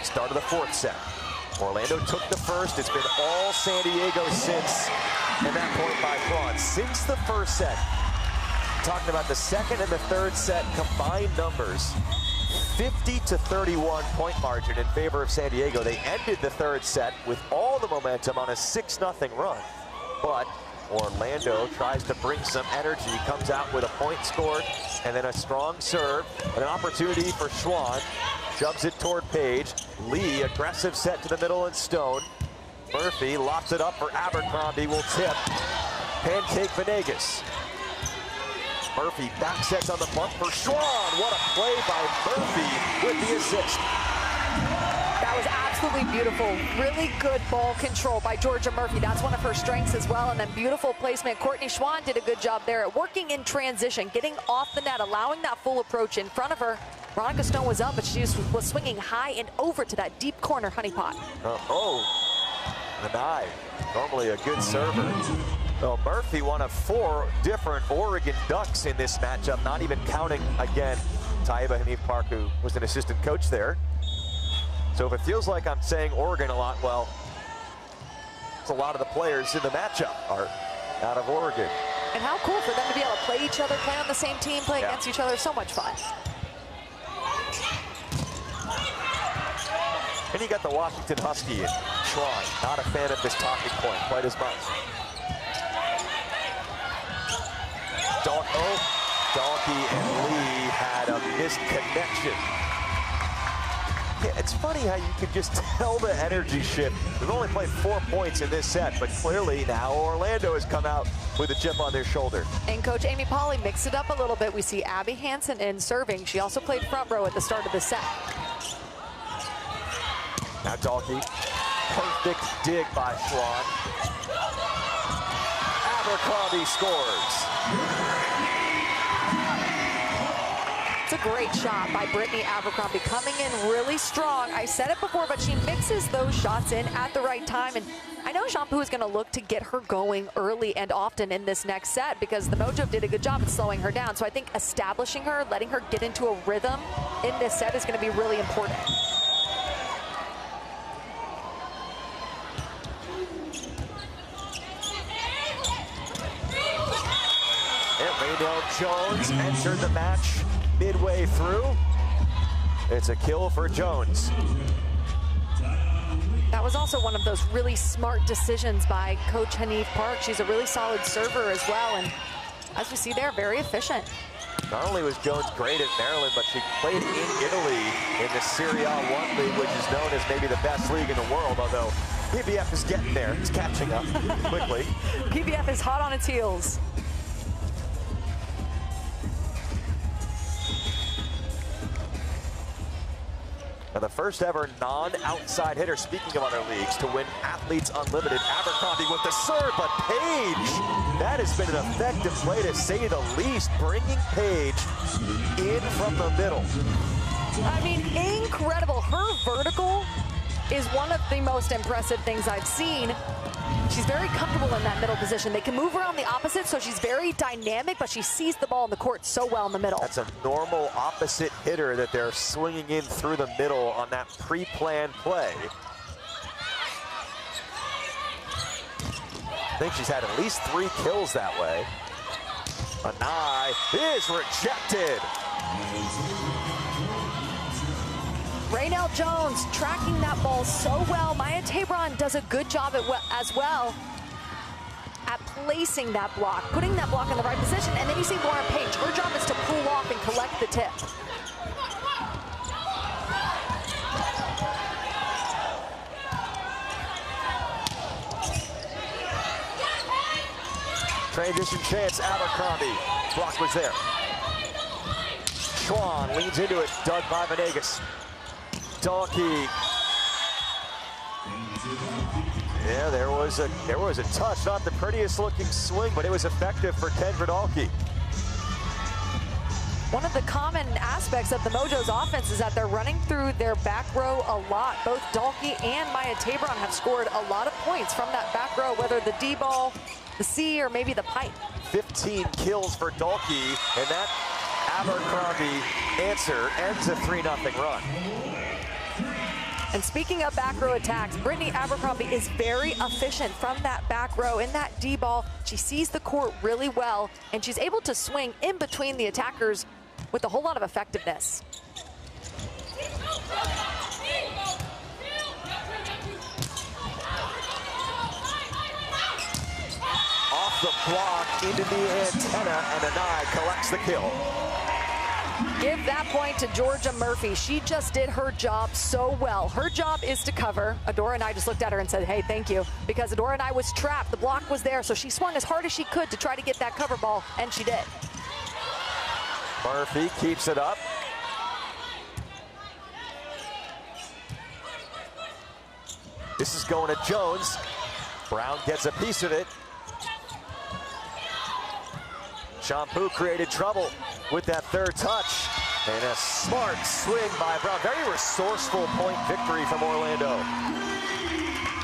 start of the 4th set. Orlando took the 1st. It's been all San Diego since, and that point by Braun. Since the 1st set, talking about the 2nd and the 3rd set combined numbers, 50-31 point margin in favor of San Diego. They ended the 3rd set with all the momentum on a 6-0 run. But Orlando tries to bring some energy, comes out with a point scored, and then a strong serve, and an opportunity for Schwann. Shoves it toward Page. Lee, aggressive set to the middle and Stone. Murphy lofts it up for Abercrombie, will tip. Pancake Venegas. Murphy back sets on the bump for Schwann. What a play by Murphy with the assist. That was absolutely beautiful. Really good ball control by Georgia Murphy. That's one of her strengths as well. And then beautiful placement. Courtney Schwann did a good job there at working in transition, getting off the net, allowing that full approach in front of her. Veronica Stone was up, but she just was swinging high and over to that deep corner honeypot. The dive. Normally a good server. Well, Murphy, one of 4 different Oregon Ducks in this matchup, not even counting, again, Taiba Hanif Park, who was an assistant coach there. So if it feels like I'm saying Oregon a lot, well, it's a lot of the players in the matchup are out of Oregon. And how cool for them to be able to play each other, play on the same team, play against each other. So much fun. And you got the Washington Husky and Schwann. Not a fan of this talking point quite as much. Dalkey and Lee had a missed connection. Yeah, it's funny how you could just tell the energy shift. We've only played 4 points in this set, but clearly now Orlando has come out with a chip on their shoulder. And Coach Amy Pauley mixed it up a little bit. We see Abby Hansen in serving. She also played front row at the start of the set. Now Dalkey, perfect dig by Schwann. Abercrombie scores. It's a great shot by Brittany Abercrombie, coming in really strong. I said it before, but she mixes those shots in at the right time. And I know Jean-Pou is going to look to get her going early and often in this next set, because the Mojo did a good job at slowing her down. So I think establishing her, letting her get into a rhythm in this set is going to be really important. And Raynell Jones entered the match midway through. It's a kill for Jones. That was also one of those really smart decisions by Coach Hanif Park. She's a really solid server as well, and as we see there, very efficient. Not only was Jones great at Maryland, but she played in Italy in the Serie A 1 league, which is known as maybe the best league in the world, although PBF is getting there. It's catching up quickly. PBF is hot on its heels. Now the first ever non-outside hitter, speaking of other leagues, to win Athletes Unlimited. Abercrombie with the serve, but Page, that has been an effective play to say the least, bringing Page in from the middle. I mean, incredible. Her vertical is one of the most impressive things I've seen. She's very comfortable in that middle position. They can move her on the opposite, so she's very dynamic, but she sees the ball in the court so well in the middle. That's a normal opposite hitter that they're swinging in through the middle on that pre-planned play. I think she's had at least 3 kills that way. Anai is rejected. Raynell Jones tracking that ball so well. Maya Tabron does a good job as well at placing that block, putting that block in the right position. And then you see Lauren Page. Her job is to pull off and collect the tip. Transition chance, Abercrombie. Block was there. Schwan leans into it, dug by Venegas. Donkey. Yeah, there was a touch. Not the prettiest looking swing, but it was effective for Kendra Dahlke. One of the common aspects of the Mojo's offense is that they're running through their back row a lot. Both Dahlke and Maya Tabron have scored a lot of points from that back row, whether the D ball, the C, or maybe the pipe. 15 kills for Dahlke, and that Abercrombie answer ends a 3-0 run. And speaking of back row attacks, Brittany Abercrombie is very efficient from that back row in that D ball. She sees the court really well, and she's able to swing in between the attackers with a whole lot of effectiveness. Off the block, into the antenna, and Anai collects the kill. Give that point to Georgia Murphy. She just did her job so well. Her job is to cover. Adora and I just looked at her and said, hey, thank you, because Adora and I was trapped. The block was there, so she swung as hard as she could to try to get that cover ball, and she did. Murphy keeps it up. This is going to Jones. Brown gets a piece of it. Shampoo created trouble with that third touch. And a smart swing by Brown. Very resourceful point victory from Orlando.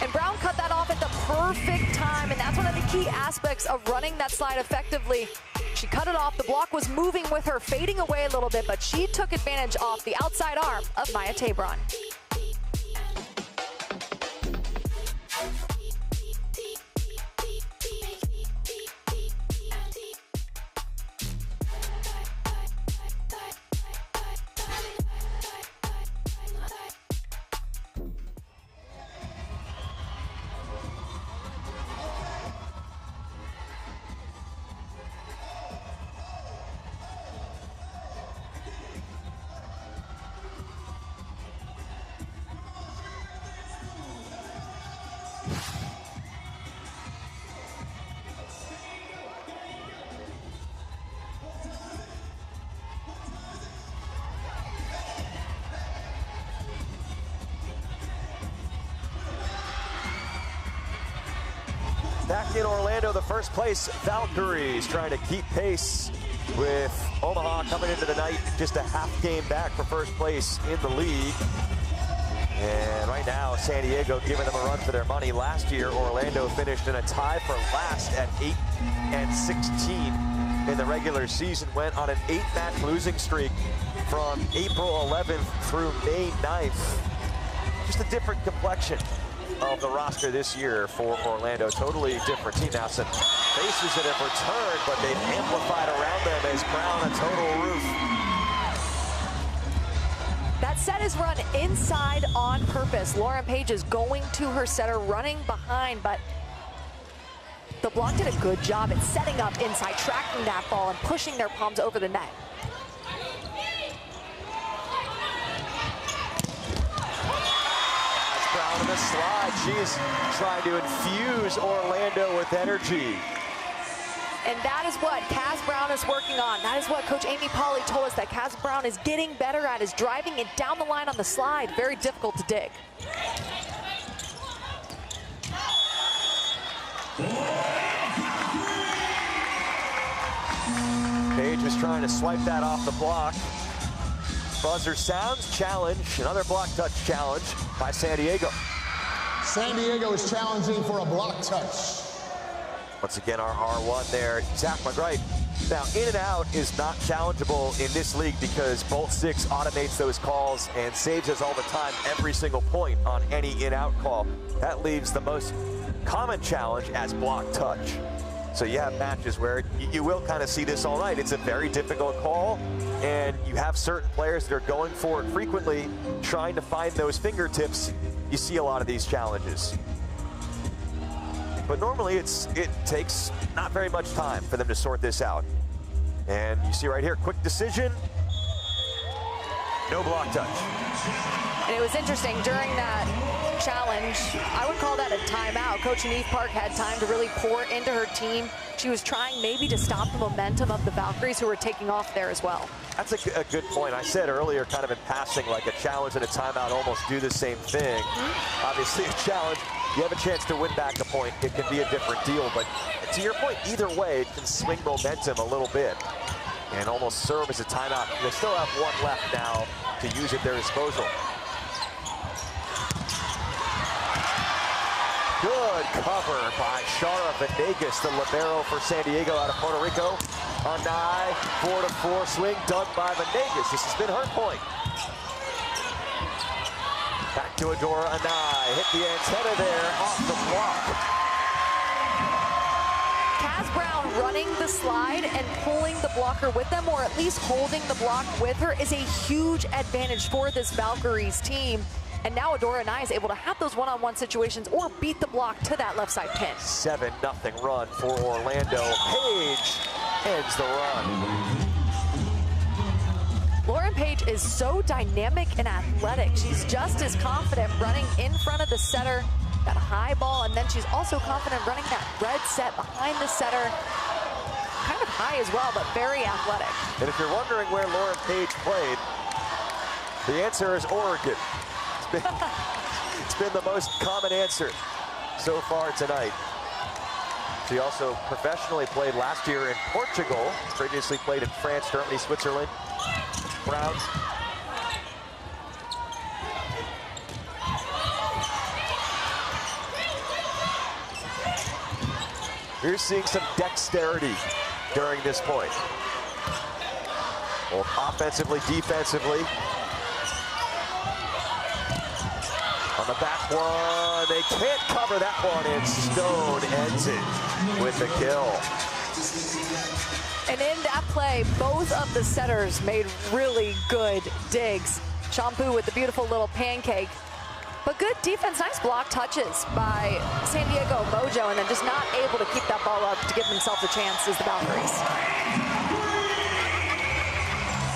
And Brown cut that off at the perfect time, and that's one of the key aspects of running that slide effectively. She cut it off. The block was moving with her, fading away a little bit, but she took advantage off the outside arm of Maya Tabron. Back in Orlando, the first place Valkyries trying to keep pace with Omaha coming into the night just a half game back for first place in the league. And right now, San Diego giving them a run for their money. Last year, Orlando finished in a tie for last at 8-16 in the regular season. Went on an 8-match losing streak from April 11th through May 9th. Just a different complexion of the roster this year for Orlando. Totally different team now. Some faces that have returned, but they've amplified around them as Brown a total roof. That set is run inside on purpose. Lauren Page is going to her setter, running behind, but the block did a good job at setting up inside, tracking that ball and pushing their palms over the net. Brown in the slide. She's trying to infuse Orlando with energy. And that is what Kaz Brown is working on. That is what Coach Amy Pauley told us that Kaz Brown is getting better at, is driving it down the line on the slide. Very difficult to dig. Page is trying to swipe that off the block. Buzzer sounds, challenge, another block touch challenge by San Diego. San Diego is challenging for a block touch. Once again, our R1 there, Zach McGright. Now, in and out is not challengeable in this league because Bolt 6 automates those calls and saves us all the time, every single point on any in-out call. That leaves the most common challenge as block touch. So you have matches where you will kind of see this all night. It's a very difficult call, and you have certain players that are going for it frequently, trying to find those fingertips. You see a lot of these challenges. But normally it takes not very much time for them to sort this out. And you see right here, quick decision, no block touch. And it was interesting during that challenge. I would call that a timeout. Coach Eve Park had time to really pour into her team. She was trying maybe to stop the momentum of the Valkyries, who were taking off there as well. That's a good point. I said earlier, kind of in passing, like a challenge and a timeout almost do the same thing. Obviously, a challenge, you have a chance to win back a point. It can be a different deal, but to your point, either way, it can swing momentum a little bit and almost serve as a timeout. They still have one left now to use at their disposal. Good cover by Shara Venegas, the libero for San Diego out of Puerto Rico. Anai, 4-4 swing done by Venegas. This has been her point. Back to Adora Anai, hit the antenna there off the block. Kaz Brown running the slide and pulling the blocker with them, or at least holding the block with her, is a huge advantage for this Valkyries team. And now Adora Anai is able to have those one-on-one situations or beat the block to that left side pin. 7-0 run for Orlando. Page ends the run. Lauren Page is so dynamic and athletic. She's just as confident running in front of the setter, that high ball, and then she's also confident running that red set behind the setter. Kind of high as well, but very athletic. And if you're wondering where Lauren Page played, the answer is Oregon. It's been the most common answer so far tonight. She also professionally played last year in Portugal, previously played in France, Germany, Switzerland. Brown. You're seeing some dexterity during this point. Both offensively, defensively. On the back one, they can't cover that one, and Stone ends it with the kill. And in that play, both of the setters made really good digs. Shampoo with the beautiful little pancake. But good defense, nice block touches by San Diego Mojo, and then just not able to keep that ball up to give themselves a chance as the Valkyries.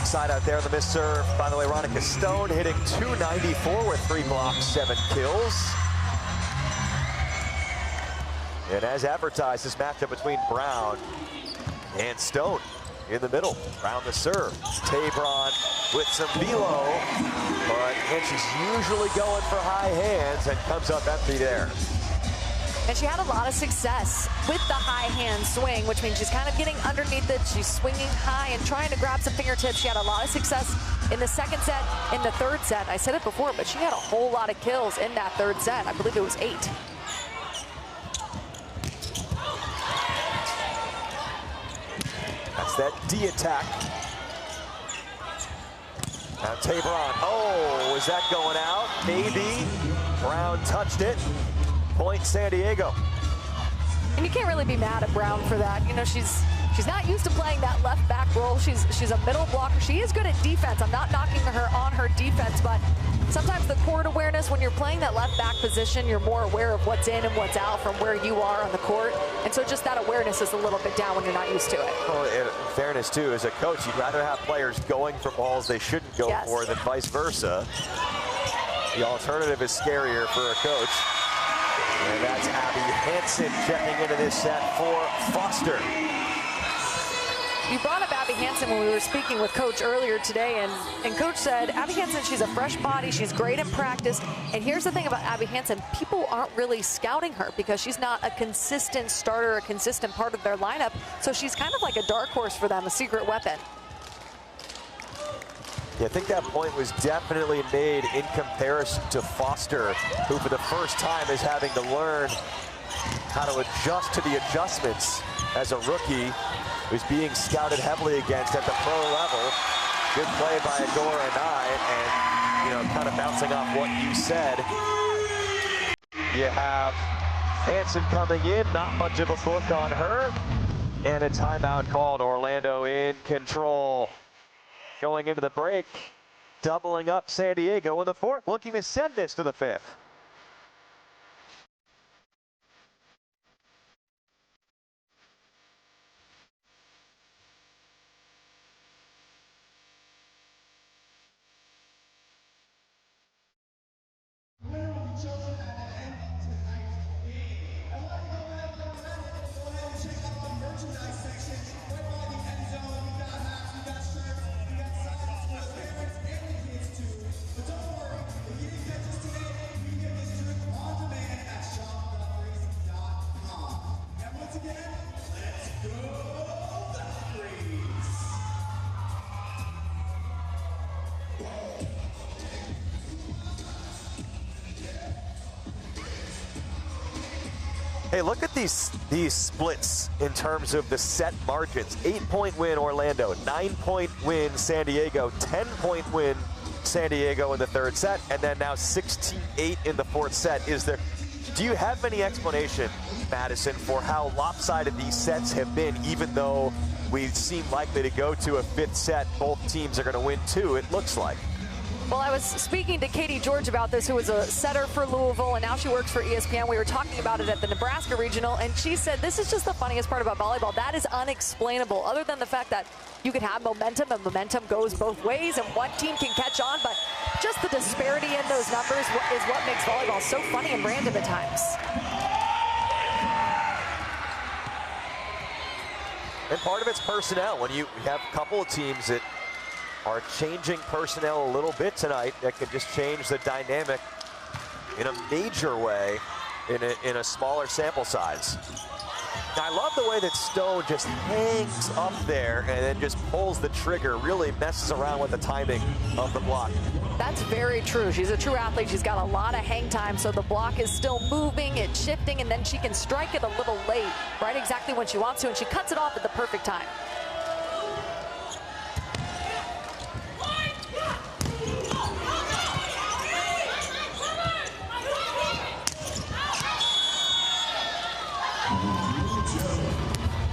Side out there, the missed serve. By the way, Ronica Stone hitting 294 with 3 blocks, 7 kills. And as advertised, this matchup between Brown and Stone in the middle. Brown the serve. Tabron with some velo, but she's usually going for high hands and comes up empty there. And she had a lot of success with the high hand swing, which means she's kind of getting underneath it. She's swinging high and trying to grab some fingertips. She had a lot of success in the second set, in the third set. I said it before, but she had a whole lot of kills in that third set. I believe it was 8. That's that D attack. Now Tabron, oh, is that going out? Maybe. Brown touched it. Point San Diego. And you can't really be mad at Brown for that. You know, she's not used to playing that left back role. She's a middle blocker. She is good at defense. I'm not knocking her on her defense, but sometimes the court awareness, when you're playing that left back position, you're more aware of what's in and what's out from where you are on the court. And so just that awareness is a little bit down when you're not used to it. Well, in fairness, too, as a coach, you'd rather have players going for balls they shouldn't go for than vice versa. The alternative is scarier for a coach. And that's Abby Hansen checking into this set for Foster. You brought up Abby Hansen when we were speaking with Coach earlier today, and Coach said, Abby Hansen, she's a fresh body, she's great in practice, and here's the thing about Abby Hansen, people aren't really scouting her because she's not a consistent starter, a consistent part of their lineup, so she's kind of like a dark horse for them, a secret weapon. Yeah, I think that point was definitely made in comparison to Foster, who for the first time is having to learn how to adjust to the adjustments as a rookie who's being scouted heavily against at the pro level. Good play by Adora Anai, and, you know, kind of bouncing off what you said. You have Hansen coming in, not much of a book on her, and a timeout called. Orlando in control. Going into the break, doubling up San Diego in the fourth, looking to send this to the fifth. Hey, look at these splits in terms of the set margins. 8-point win Orlando, 9-point win San Diego, 10-point win San Diego in the third set, and then now 16-8 in the fourth set. Do you have any explanation, Madison, for how lopsided these sets have been, even though we seem likely to go to a fifth set? Both teams are going to win 2, it looks like. Well, I was speaking to Katie George about this, who was a setter for Louisville, and now she works for ESPN. We were talking about it at the Nebraska Regional, and she said this is just the funniest part about volleyball. That is unexplainable, other than the fact that you can have momentum, and momentum goes both ways, and one team can catch on, but just the disparity in those numbers is what makes volleyball so funny and random at times. And part of it's personnel. When you have a couple of teams that are changing personnel a little bit tonight, that could just change the dynamic in a major way in a smaller sample size. Now, I love the way that Stone just hangs up there and then just pulls the trigger, really messes around with the timing of the block. That's very true. She's a true athlete. She's got a lot of hang time, so the block is still moving, it's shifting, and then she can strike it a little late, right exactly when she wants to, and she cuts it off at the perfect time.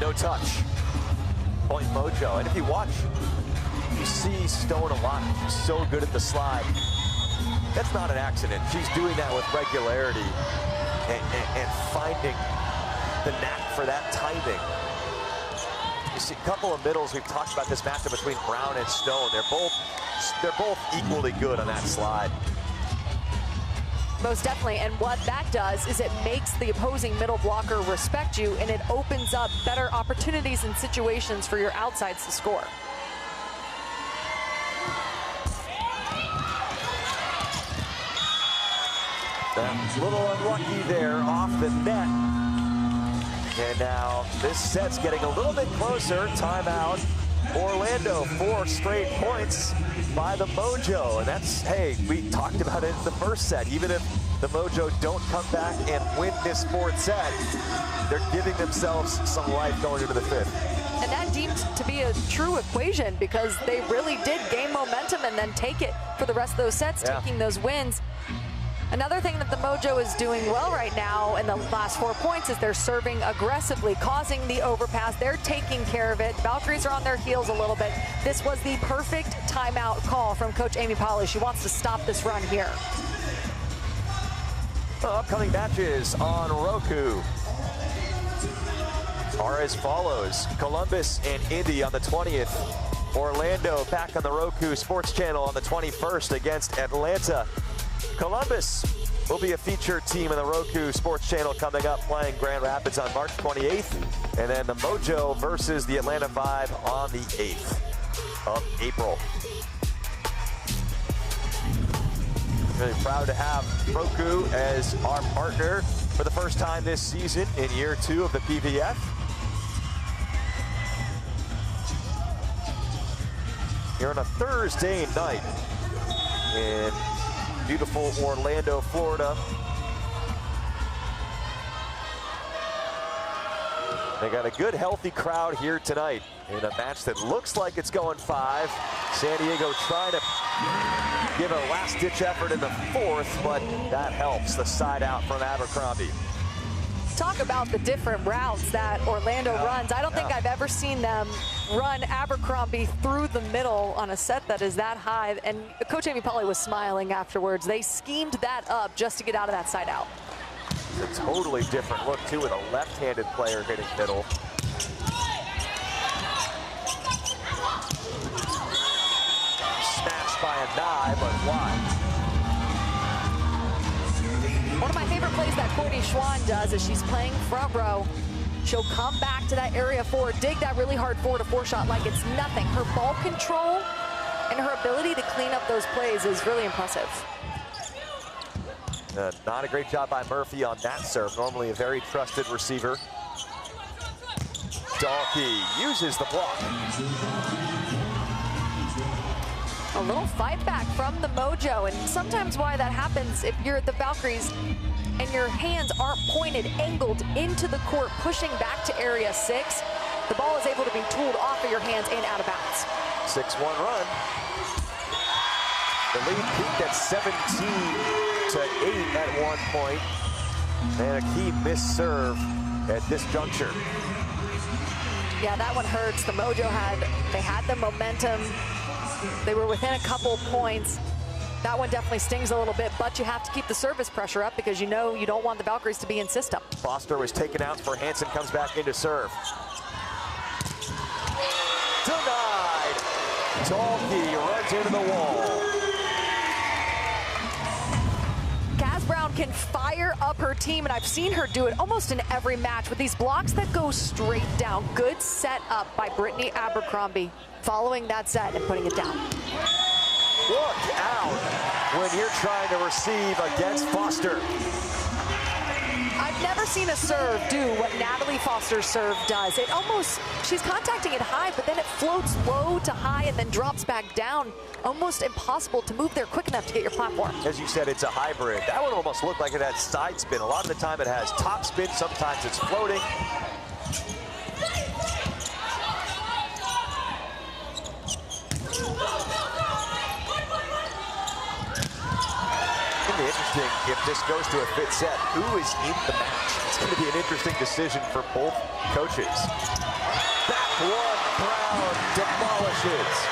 No touch. Point Mojo. And if you watch, you see Stone a lot. She's so good at the slide. That's not an accident. She's doing that with regularity and finding the knack for that timing. You see a couple of middles. We've talked about this matchup between Brown and Stone. They're both equally good on that slide. Most definitely, and what that does is it makes the opposing middle blocker respect you, and it opens up better opportunities and situations for your outsides to score. A little unlucky there off the net. And now this set's getting a little bit closer. Timeout. Orlando, 4 straight points by the Mojo. And that's, hey, we talked about it in the first set. Even if the Mojo don't come back and win this fourth set, they're giving themselves some life going into the fifth. And that deemed to be a true equation, because they really did gain momentum and then take it for the rest of those sets, taking those wins. Another thing that the Mojo is doing well right now in the last 4 points is they're serving aggressively, causing the overpass. They're taking care of it. Valkyries are on their heels a little bit. This was the perfect timeout call from Coach Amy Polly. She wants to stop this run here. Upcoming matches on Roku are as follows. Columbus and Indy on the 20th. Orlando back on the Roku Sports Channel on the 21st against Atlanta. Columbus will be a featured team in the Roku Sports Channel coming up, playing Grand Rapids on March 28th. And then the Mojo versus the Atlanta Vibe on the 8th of April. Really proud to have Roku as our partner for the first time this season in year 2 of the PVF. Here on a Thursday night in beautiful Orlando, Florida. They got a good, healthy crowd here tonight in a match that looks like it's going 5. San Diego trying to give a last-ditch effort in the fourth, but that helps. The side out from Abercrombie. Talk about the different routes that Orlando runs. I don't think I've ever seen them run Abercrombie through the middle on a set that is that high. And Coach Amy Polly was smiling afterwards. They schemed that up just to get out of that side out. It's a totally different look, too, with a left-handed player hitting middle. Smashed by a nine, but wide. One of my favorite plays that Courtney Schwann does is she's playing front row. She'll come back to that area 4, dig that really hard 4-to-4 shot like it's nothing. Her ball control and her ability to clean up those plays is really impressive. Not a great job by Murphy on that serve. Normally a very trusted receiver. Dahlke uses the block. A little fight back from the Mojo, and sometimes why that happens if you're the Valkyries and your hands aren't pointed, angled into the court, pushing back to area 6, the ball is able to be tooled off of your hands and out of bounds. 6-1 run. The lead peaked at 17-8 at one point, and a key missed serve at this juncture. Yeah, that one hurts. The Mojo had the momentum. They were within a couple points. That one definitely stings a little bit, but you have to keep the service pressure up because you know you don't want the Valkyries to be in system. Foster was taken out for Hansen, comes back into serve. Denied. Talkie runs into the wall. Brown can fire up her team, and I've seen her do it almost in every match with these blocks that go straight down. Good set up by Brittany Abercrombie, following that set and putting it down. Look out when you're trying to receive against Foster. I've never seen a serve do what Natalie Foster's serve does. It almost, she's contacting it high, but then it floats low to high and then drops back down. Almost impossible to move there quick enough to get your platform. As you said, it's a hybrid. That one almost looked like it had side spin. A lot of the time it has top spin, sometimes it's floating. It's going to be interesting if this goes to a fifth set. Who is in the match? It's going to be an interesting decision for both coaches. Back one, Brown demolishes.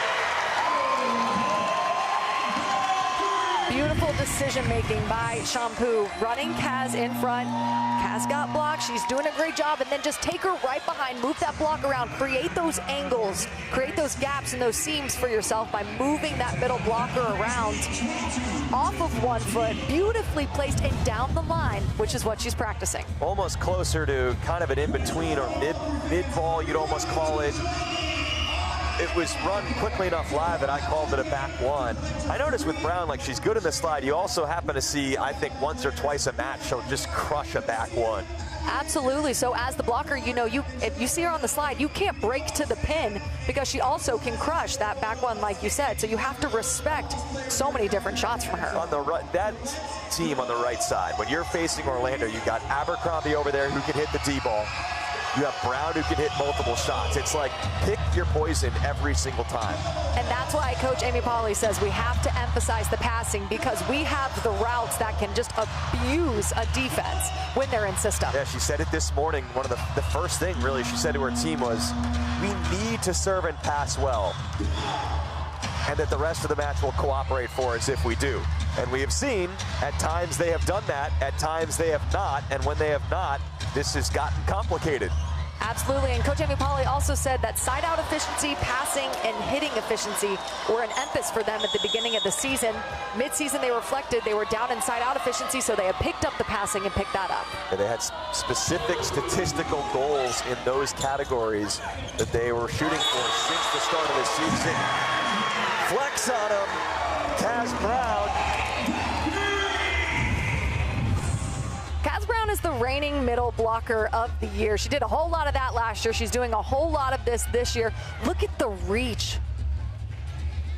Beautiful decision-making by Shampoo, running Kaz in front. Kaz got blocked, she's doing a great job, and then just take her right behind, move that block around, create those angles, create those gaps and those seams for yourself by moving that middle blocker around off of one foot, beautifully placed and down the line, which is what she's practicing. Almost closer to kind of an in-between or mid-ball, you'd almost call it. It was run quickly enough live that I called it a back one. I noticed with Brown, like she's good in the slide. You also happen to see, I think, once or twice a match, she'll just crush a back one. Absolutely. So as the blocker, you know, if you see her on the slide, you can't break to the pin because she also can crush that back one, like you said. So you have to respect so many different shots from her. On the right, that team on the right side, when you're facing Orlando, you got Abercrombie over there who can hit the D-ball. You have Brown who can hit multiple shots. It's like pick your poison every single time. And that's why Coach Amy Pauley says we have to emphasize the passing because we have the routes that can just abuse a defense when they're in system. Yeah, she said it this morning. One of the first thing really she said to her team was, we need to serve and pass well. And that the rest of the match will cooperate for us if we do. And we have seen at times they have done that, at times they have not, and when they have not, this has gotten complicated. Absolutely, and Coach Amy Pauley also said that side-out efficiency, passing, and hitting efficiency were an emphasis for them at the beginning of the season. Mid-season, they reflected they were down in side-out efficiency, so they had picked up the passing and picked that up. And they had specific statistical goals in those categories that they were shooting for since the start of the season. Flex on him, Kaz Brown. Kaz Brown is the reigning middle blocker of the year. She did a whole lot of that last year. She's doing a whole lot of this year. Look at the reach.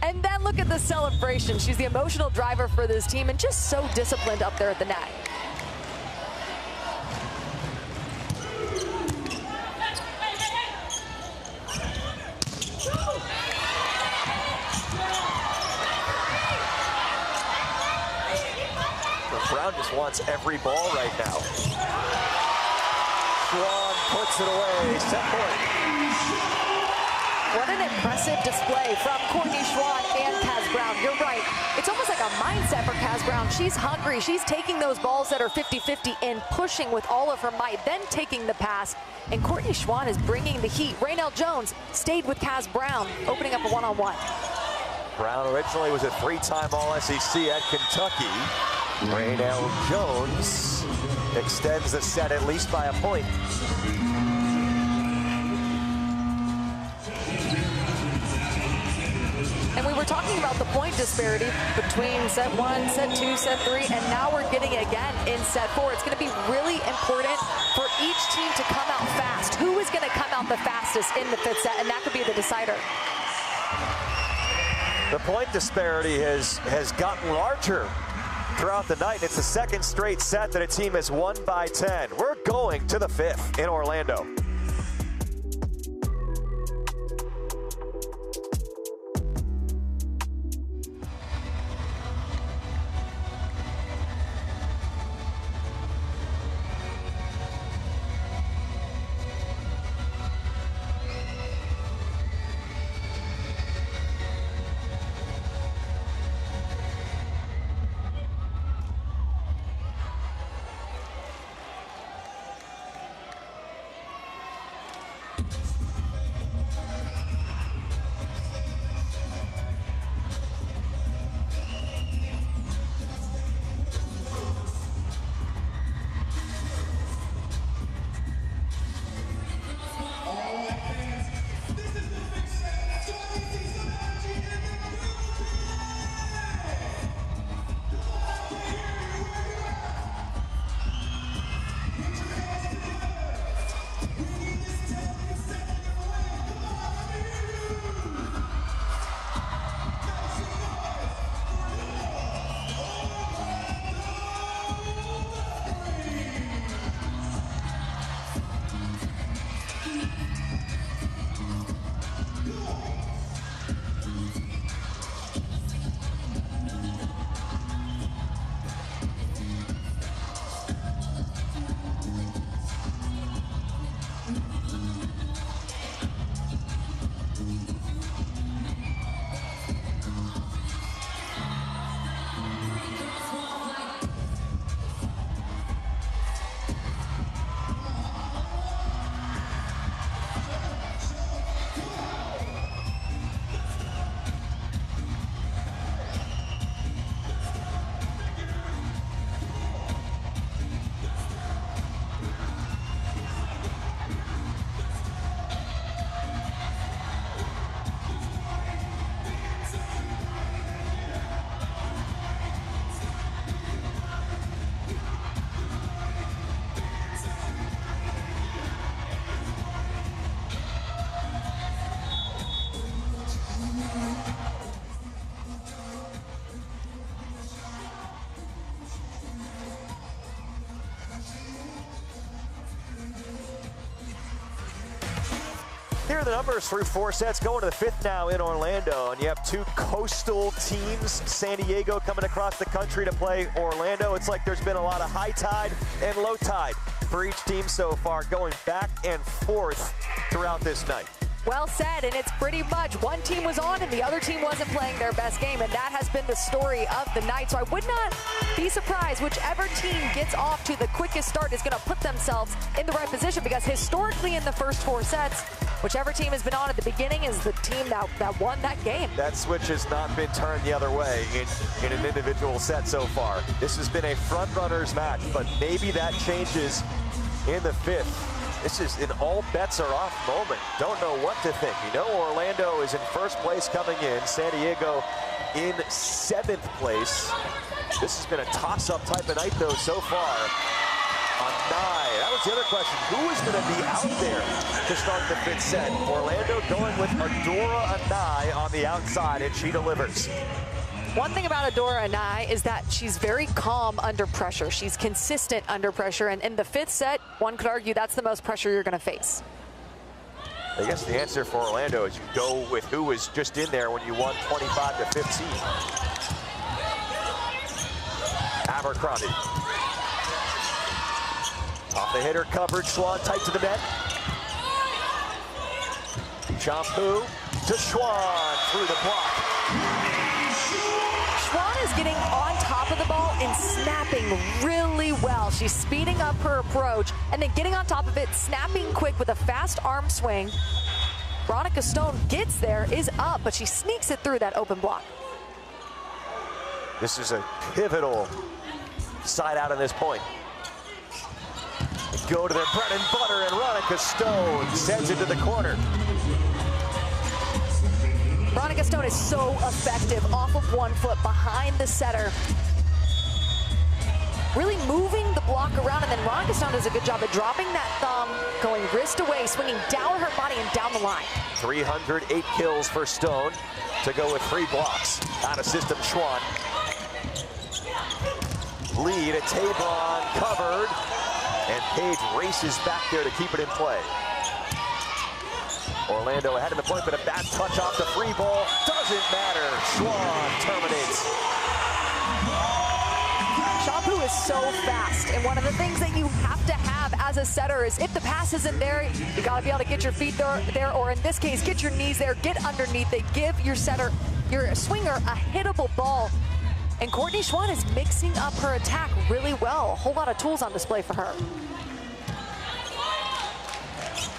And then look at the celebration. She's the emotional driver for this team and just so disciplined up there at the net. Brown just wants every ball right now. Schwan puts it away, set point. What an impressive display from Courtney Schwan and Kaz Brown. You're right. It's almost like a mindset for Kaz Brown. She's hungry. She's taking those balls that are 50-50 and pushing with all of her might, then taking the pass. And Courtney Schwan is bringing the heat. Raynell Jones stayed with Kaz Brown, opening up a one-on-one. Brown originally was a three-time All-SEC at Kentucky. Raynell Jones extends the set at least by a point. And we were talking about the point disparity between set 1, set 2, set 3, and now we're getting it again in set 4. It's going to be really important for each team to come out fast. Who is going to come out the fastest in the fifth set? And that could be the decider. The point disparity has gotten larger throughout the night. It's the second straight set that a team has won by 10. We're going to the 5th in Orlando. Here are the numbers through 4 sets, going to the 5th now in Orlando. And you have 2 coastal teams, San Diego coming across the country to play Orlando. It's like there's been a lot of high tide and low tide for each team so far, going back and forth throughout this night. Well said, and it's pretty much one team was on and the other team wasn't playing their best game, and that has been the story of the night. So I would not be surprised whichever team gets off to the quickest start is going to put themselves in the right position, because historically in the first 4 sets, whichever team has been on at the beginning is the team that won that game. That switch has not been turned the other way in an individual set so far. This has been a front-runners match, but maybe that changes in the 5th. This is an all bets are off moment. Don't know what to think. You know, Orlando is in first place coming in. San Diego in 7th place. This has been a toss-up type of night, though, so far. Anai, that was the other question. Who is going to be out there to start the 5th set? Orlando going with Adora Anai on the outside, and she delivers. One thing about Adora Anai is that she's very calm under pressure. She's consistent under pressure, and in the 5th set, one could argue that's the most pressure you're going to face. I guess the answer for Orlando is you go with who was just in there when you won 25-15. Abercrombie. Off the hitter coverage, Schwan tight to the net. Shampoo to Schwan through the block. Schwan is getting on top of the ball and snapping really well. She's speeding up her approach and then getting on top of it, snapping quick with a fast arm swing. Veronica Stone gets there, is up, but she sneaks it through that open block. This is a pivotal side out on this point. Go to the bread and butter, and Veronica Stone sends it to the corner. Veronica Stone is so effective off of 1 foot behind the setter. Really moving the block around, and then Veronica Stone does a good job of dropping that thumb, going wrist away, swinging down her body and down the line. 308 kills for Stone. to go with 3 blocks. Out of system, Schwann. Lead at Tabron, covered. And Page races back there to keep it in play. Orlando ahead in the point, but a bad touch off the free ball. Doesn't matter. Schwann terminates. Shampoo is so fast, and one of the things that you have to have as a setter is if the pass isn't there, you got to be able to get your feet there, or in this case, get your knees there, get underneath it, give your setter, your swinger, a hittable ball. And Courtney Schwann is mixing up her attack really well. A whole lot of tools on display for her.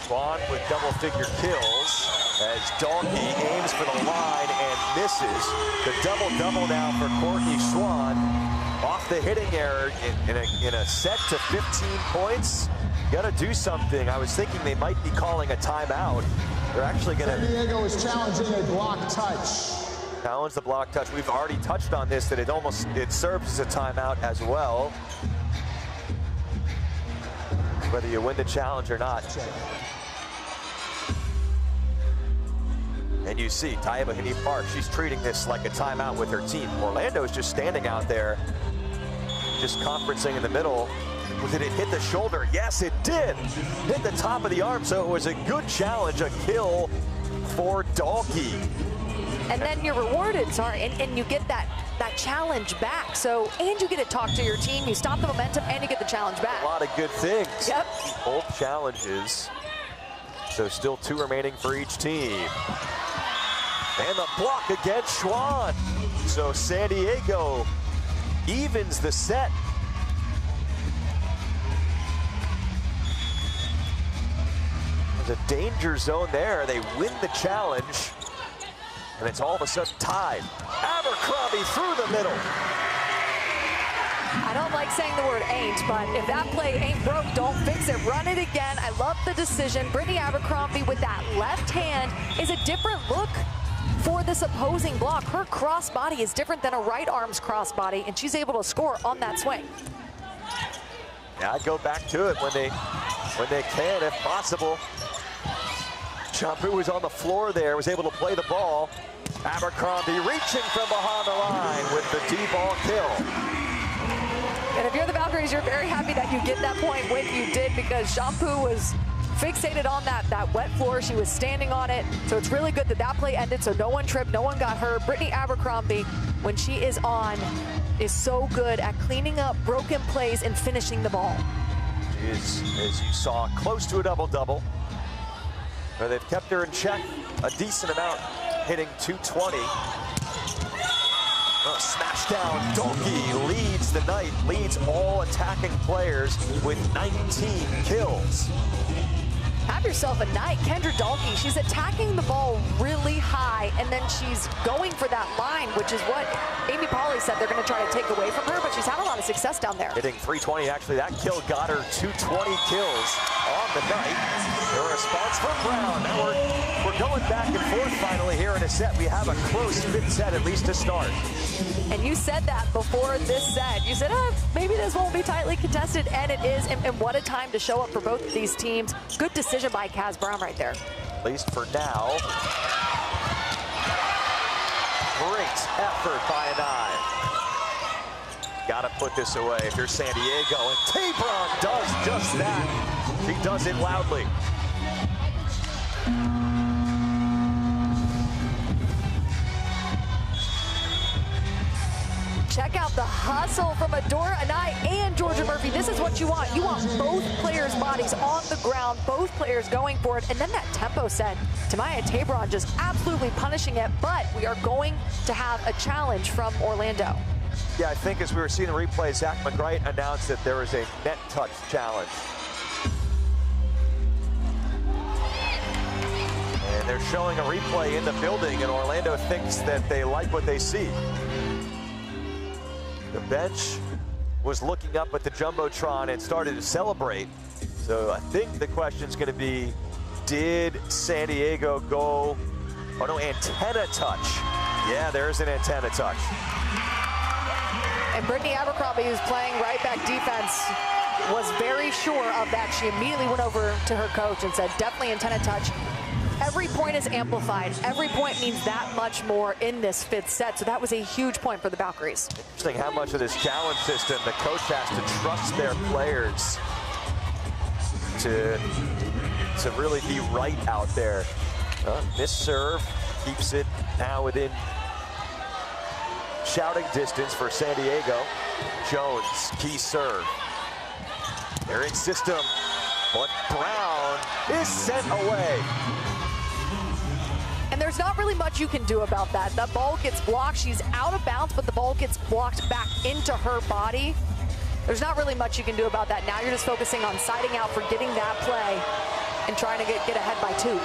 Schwann with double-figure kills as Dahlke aims for the line and misses. The double-double now for Courtney Schwann. Off the hitting error in a set to 15 points. Got to do something. I was thinking they might be calling a timeout. They're actually going to... San Diego is challenging a block touch. Challenge the block touch. We've already touched on this, that it serves as a timeout as well. Whether you win the challenge or not. And you see Taiba Hanif Park, she's treating this like a timeout with her team. Orlando is just standing out there, just conferencing in the middle. Did it hit the shoulder? Yes, it did. Hit the top of the arm, so it was a good challenge, a kill for Dahlke. And then you're rewarded, and you get that challenge back. So, and you get to talk to your team, you stop the momentum, and you get the challenge back. A lot of good things. Yep. Both challenges. So still 2 remaining for each team. And the block against Schwann. So San Diego evens the set. There's a danger zone there. They win the challenge. And it's all of a sudden tied. Abercrombie through the middle. I don't like saying the word ain't, but if that play ain't broke, don't fix it. Run it again. I love the decision. Brittany Abercrombie with that left hand is a different look for this opposing block. Her crossbody is different than a right arm's crossbody, and she's able to score on that swing. Yeah, I'd go back to it when they can, if possible. Shampoo was on the floor there, was able to play the ball. Abercrombie reaching from behind the line with the D-ball kill. And if you're the Valkyries, you're very happy that you get that point when you did, because Shampoo was fixated on that wet floor. She was standing on it. So it's really good that that play ended, so no one tripped, no one got hurt. Brittany Abercrombie, when she is on, is so good at cleaning up broken plays and finishing the ball. She is, as you saw, close to a double-double. But they've kept her in check a decent amount, hitting 220. Oh, smash down. Dahlke leads the night, leads all attacking players with 19 kills. Have yourself a night. Kendra Dahlke, she's attacking the ball really high, and then she's going for that line, which is what Amy Pauley said they're going to try to take away from her, but she's had a lot of success down there. Hitting 320, actually, that kill got her 220 kills on the night. The response from Brown. Now we're going back and forth finally here in a set. We have a close 5th set, at least to start. And you said that before this set. You said, maybe this won't be tightly contested, and it is. And what a time to show up for both of these teams. Good decision by Kaz Brown right there. At least for now. Great effort by Anai. Gotta put this away if you're San Diego. And Tabron does just that. She does it loudly. Check out the hustle from Adora Anai and Georgia Murphy. This is what you want. You want both players' bodies on the ground, both players going for it, and then that tempo set. Tamaya Tabron just absolutely punishing it, but we are going to have a challenge from Orlando. Yeah, I think as we were seeing the replay, Zach McGright announced that there was a net touch challenge. And they're showing a replay in the building, and Orlando thinks that they like what they see. The bench was looking up at the Jumbotron and started to celebrate. So I think the question's going to be, did San Diego go, oh no, antenna touch. Yeah, there's an antenna touch. And Brittany Abercrombie, who's playing right back defense, was very sure of that. She immediately went over to her coach and said, definitely antenna touch. Every point is amplified. Every point means that much more in this 5th set. So that was a huge point for the Valkyries. Interesting how much of this challenge system the coach has to trust their players to really be right out there. This serve keeps it now within shouting distance for San Diego. Jones, key serve. They're in system, but Brown is sent away. And there's not really much you can do about that. The ball gets blocked. She's out of bounds, but the ball gets blocked back into her body. There's not really much you can do about that. Now you're just focusing on siding out for getting that play and trying to get ahead by 2.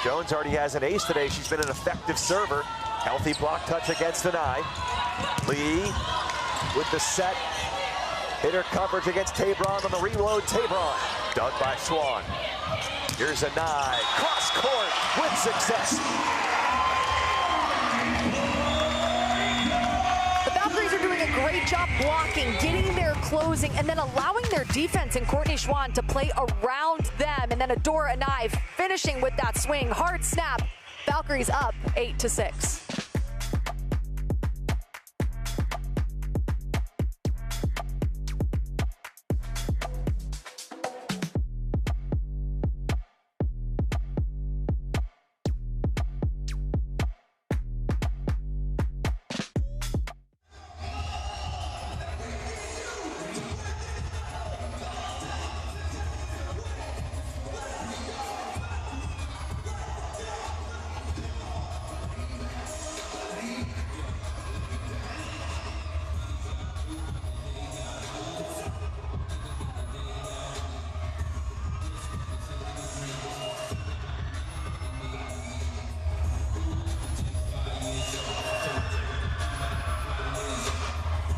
Jones already has an ace today. She's been an effective server. Healthy block touch against Anai. Lee with the set. Hitter coverage against Tabron on the reload. Tabron dug by Swan. Here's Anai. Cross court with success. The Valkyries are doing a great job blocking, getting their closing, and then allowing their defense and Courtney Schwann to play around them. And then Adora Anai finishing with that swing. Hard snap. Valkyries up 8-6.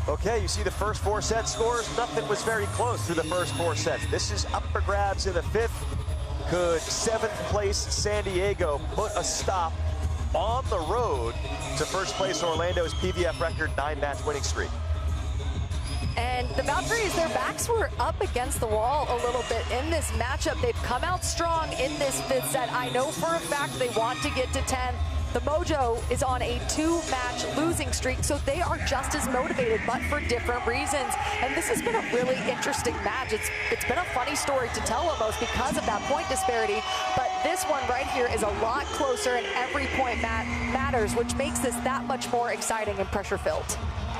Okay, you see the first 4 set scores. Nothing was very close through the first 4 sets. This is up for grabs in the 5th. Could 7th place San Diego put a stop on the road to first place Orlando's PVF record 9-match winning streak? And the Valkyries, their backs were up against the wall a little bit in this matchup. They've come out strong in this 5th set. I know for a fact they want to get to 10. The Mojo is on a 2-match losing streak, so they are just as motivated, but for different reasons. And this has been a really interesting match. It's been a funny story to tell almost because of that point disparity, but this one right here is a lot closer, and every point matters, which makes this that much more exciting and pressure-filled.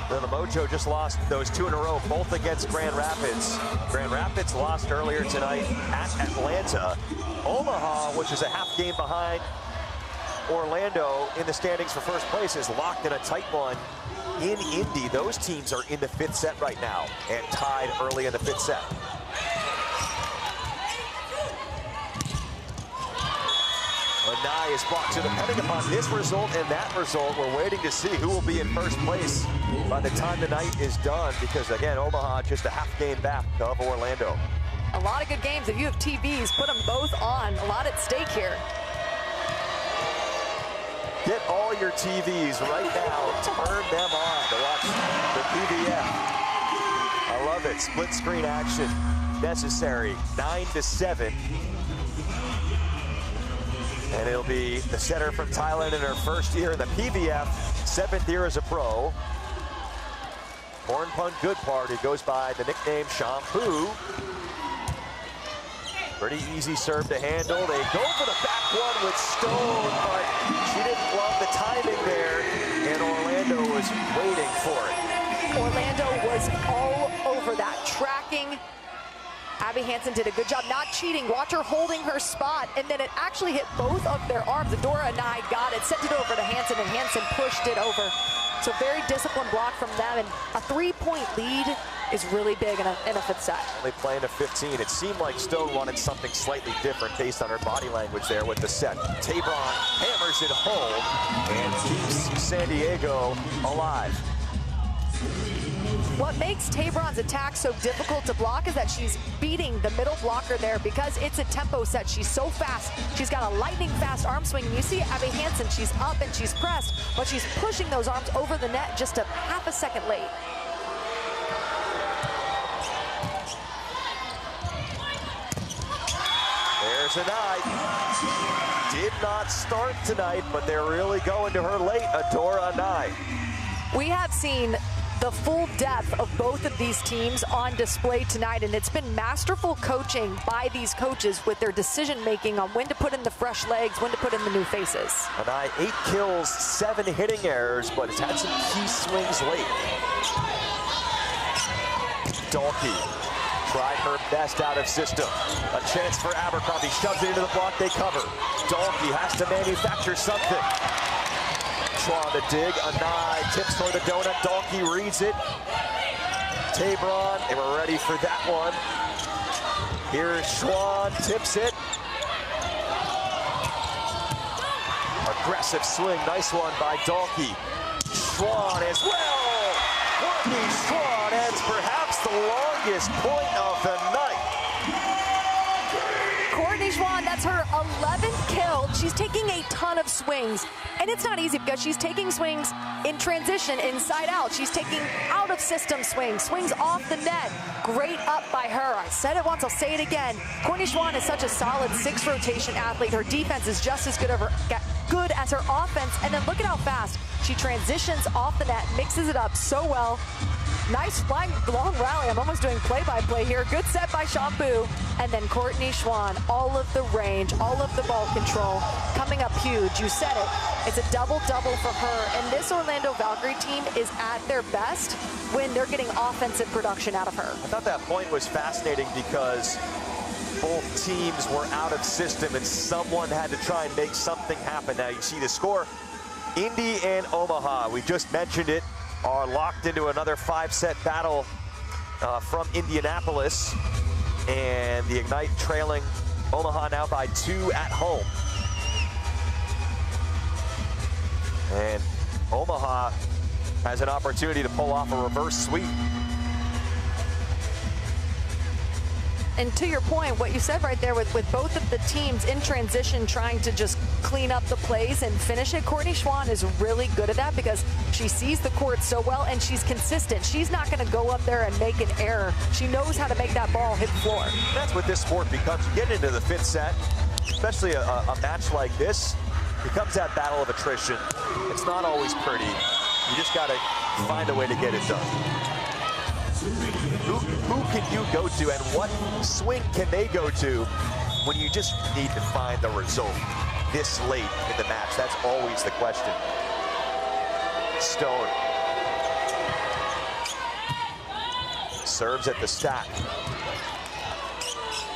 Well, the Mojo just lost those 2 in a row, both against Grand Rapids. Grand Rapids lost earlier tonight at Atlanta. Omaha, which is a half game behind Orlando in the standings for first place, is locked in a tight one in Indy. Those teams are in the 5th set right now and tied early in the 5th set. Anai is blocked. So depending upon this result and that result, we're waiting to see who will be in first place by the time the night is done, because again, Omaha just a half game back of Orlando. A lot of good games. If you have TVs, put them both on. A lot at stake here. Get all your TVs right now, turn them on to watch the PVF. I love it, split screen action necessary, 9-7. And it'll be the setter from Thailand in her first year in the PVF, 7th year as a pro. Pornpun Goodpart, who goes by the nickname Shampoo. Pretty easy serve to handle. They go for the back one with Stone, but she didn't love the timing there, and Orlando was waiting for it. Orlando was all over that, tracking. Abby Hansen did a good job not cheating. Watch her holding her spot, and then it actually hit both of their arms. Adora Anai got it, sent it over to Hansen, and Hansen pushed it over. So very disciplined block from them, and a 3-point lead is really big in a 5th set. They play into 15. It seemed like Stone wanted something slightly different based on her body language there with the set. Tabron hammers it home and keeps San Diego alive. What makes Tabron's attack so difficult to block is that she's beating the middle blocker there because it's a tempo set. She's so fast. She's got a lightning fast arm swing. And you see Abby Hansen, she's up and she's pressed, but she's pushing those arms over the net just a half a second late. There's Anai. Did not start tonight, but they're really going to her late, Adora Nye. We have seen the full depth of both of these teams on display tonight, and it's been masterful coaching by these coaches with their decision-making on when to put in the fresh legs, when to put in the new faces. Nye, 8 kills, 7 hitting errors, but it's had some key swings late. Dalkey tried her best out of system. A chance for Abercrombie, shoves it into the block, they cover. Dalkey has to manufacture something. Schwan to dig, Nye tips for the donut, Dalkey reads it. Tabron, they were ready for that one. Here's Schwan, tips it. Aggressive swing, nice one by Dalkey. Schwan as well. Courtney Schwan adds perhaps the longest point of the night. Courtney Schwan, that's her 11th kill. She's taking a ton of swings, and it's not easy because she's taking swings in transition, inside out. She's taking out of system swings, swings off the net. Great up by her. I said it once, I'll say it again. Courtney Schwan is such a solid 6 rotation athlete. Her defense is just as good as her offense, and then look at how fast she transitions off the net, mixes it up so well. Nice flying long rally. I'm almost doing play-by-play here. Good set by Shampoo. And then Courtney Schwan, all of the range, all of the ball control, coming up huge. You said it. It's a double-double for her. And this Orlando Valkyrie team is at their best when they're getting offensive production out of her. I thought that point was fascinating because both teams were out of system and someone had to try and make something happen. Now you see the score. Indy and Omaha, we just mentioned it, are locked into another 5-set battle from Indianapolis. And the Ignite trailing Omaha now by 2 at home. And Omaha has an opportunity to pull off a reverse sweep. And to your point, what you said right there with both of the teams in transition trying to just clean up the plays and finish it, Courtney Schwan is really good at that because she sees the court so well and she's consistent. She's not going to go up there and make an error. She knows how to make that ball hit the floor. That's what this sport becomes. You get into the 5th set, especially a match like this, becomes that battle of attrition. It's not always pretty. You just got to find a way to get it done. Who can you go to and what swing can they go to when you just need to find the result this late in the match? That's always the question. Stone serves at the stack.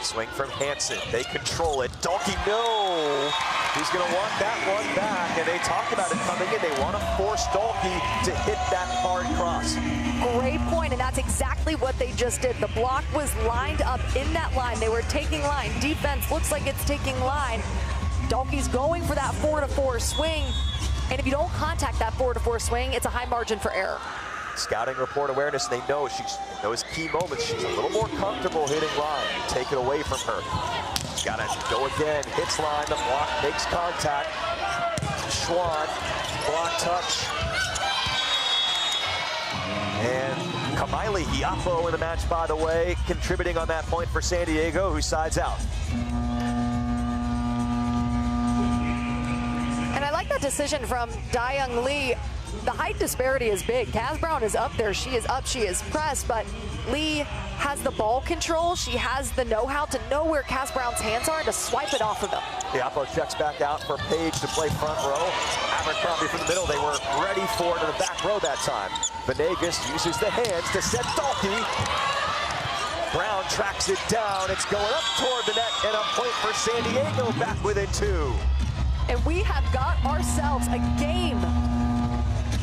Swing from Hansen. They control it. Dalkey, no. He's going to want that one back, and they talked about it coming in. They want to force Dalkey to hit that hard cross. Great point, and that's exactly what they just did. The block was lined up in that line. They were taking line. Defense looks like it's taking line. Dalkey's going for that 4-to-4 swing, and if you don't contact that 4-to-4 swing, it's a high margin for error. Scouting report awareness, they know she's in those key moments, she's a little more comfortable hitting line. Take it away from her. Got to go again, hits line, the block makes contact. Schwan, block touch. And Kamaile Hiapo in the match, by the way, contributing on that point for San Diego, who sides out. And I like that decision from Dayoung Lee. The height disparity is big. Kaz Brown is up there. She is up. She is pressed. But Lee has the ball control. She has the know-how to know where Kaz Brown's hands are to swipe it off of them. Hiapo checks back out for Page to play front row. Abercrombie from the middle. They were ready for it to the back row that time. Venegas uses the hands to set Dalkey. Brown tracks it down. It's going up toward the net and a point for San Diego, back within 2. And we have got ourselves a game.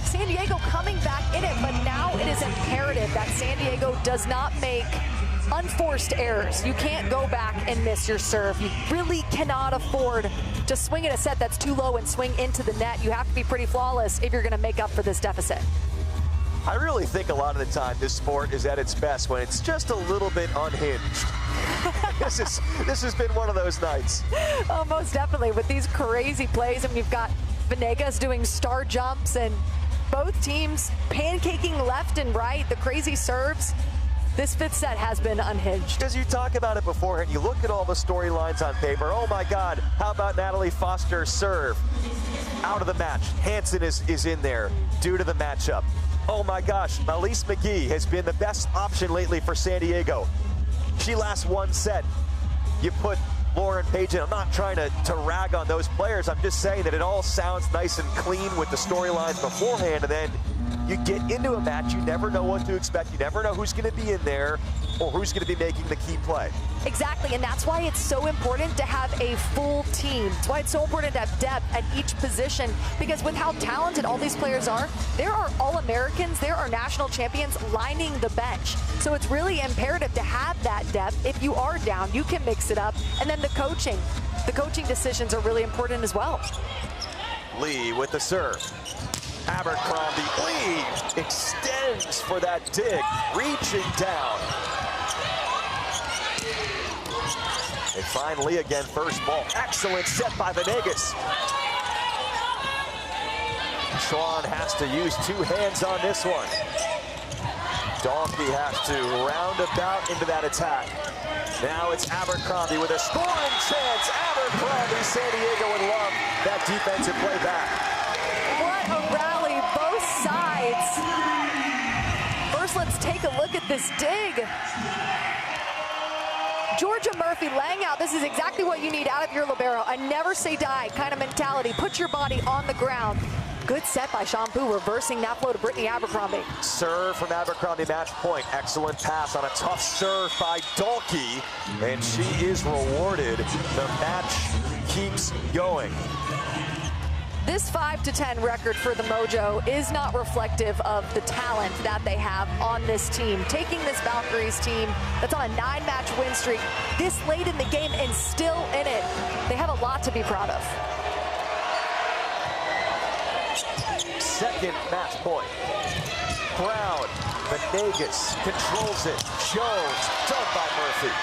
San Diego coming back in it, but now it is imperative that San Diego does not make unforced errors. You can't go back and miss your serve. You really cannot afford to swing at a set that's too low and swing into the net. You have to be pretty flawless if you're going to make up for this deficit. I really think a lot of the time this sport is at its best when it's just a little bit unhinged. This has been one of those nights. Oh, most definitely, with these crazy plays. I mean, you've got Venegas doing star jumps and both teams pancaking left and right, the crazy serves. This fifth set has been unhinged. As you talk about it before, and you look at all the storylines on paper, oh my God, how about Natalie Foster's serve? Out of the match. Hansen is in there due to the matchup. Oh my gosh, Elise McGee has been the best option lately for San Diego. She lasts one set. You put Lauren Page in. I'm not trying to rag on those players. I'm just saying that it all sounds nice and clean with the storylines beforehand, and then you get into a match, you never know what to expect. You never know who's going to be in there or who's going to be making the key play. Exactly, and that's why it's so important to have a full team. That's why it's so important to have depth at each position, because with how talented all these players are, there are All-Americans, there are national champions lining the bench. So it's really imperative to have that depth. If you are down, you can mix it up. And then the coaching decisions are really important as well. Lee with the serve. Abercrombie, Lee extends for that dig, reaching down. They find Lee again, first ball. Excellent set by Venegas. Schwan has to use two hands on this one. Donkey has to round about into that attack. Now it's Abercrombie with a scoring chance. Abercrombie, San Diego would love that defensive play back. What a rally, both sides. First, let's take a look at this dig. Georgia Murphy laying out, this is exactly what you need out of your libero. A never say die kind of mentality. Put your body on the ground. Good set by Shampoo, reversing that flow to Brittany Abercrombie. Serve from Abercrombie, match point. Excellent pass on a tough serve by Dalkey, and she is rewarded. The match keeps going. This 5-10 record for the Mojo is not reflective of the talent that they have on this team. Taking this Valkyries team that's on a 9-match win streak this late in the game and still in it, they have a lot to be proud of. Second match point. Brown, Venegas controls it. Jones, done by Murphy.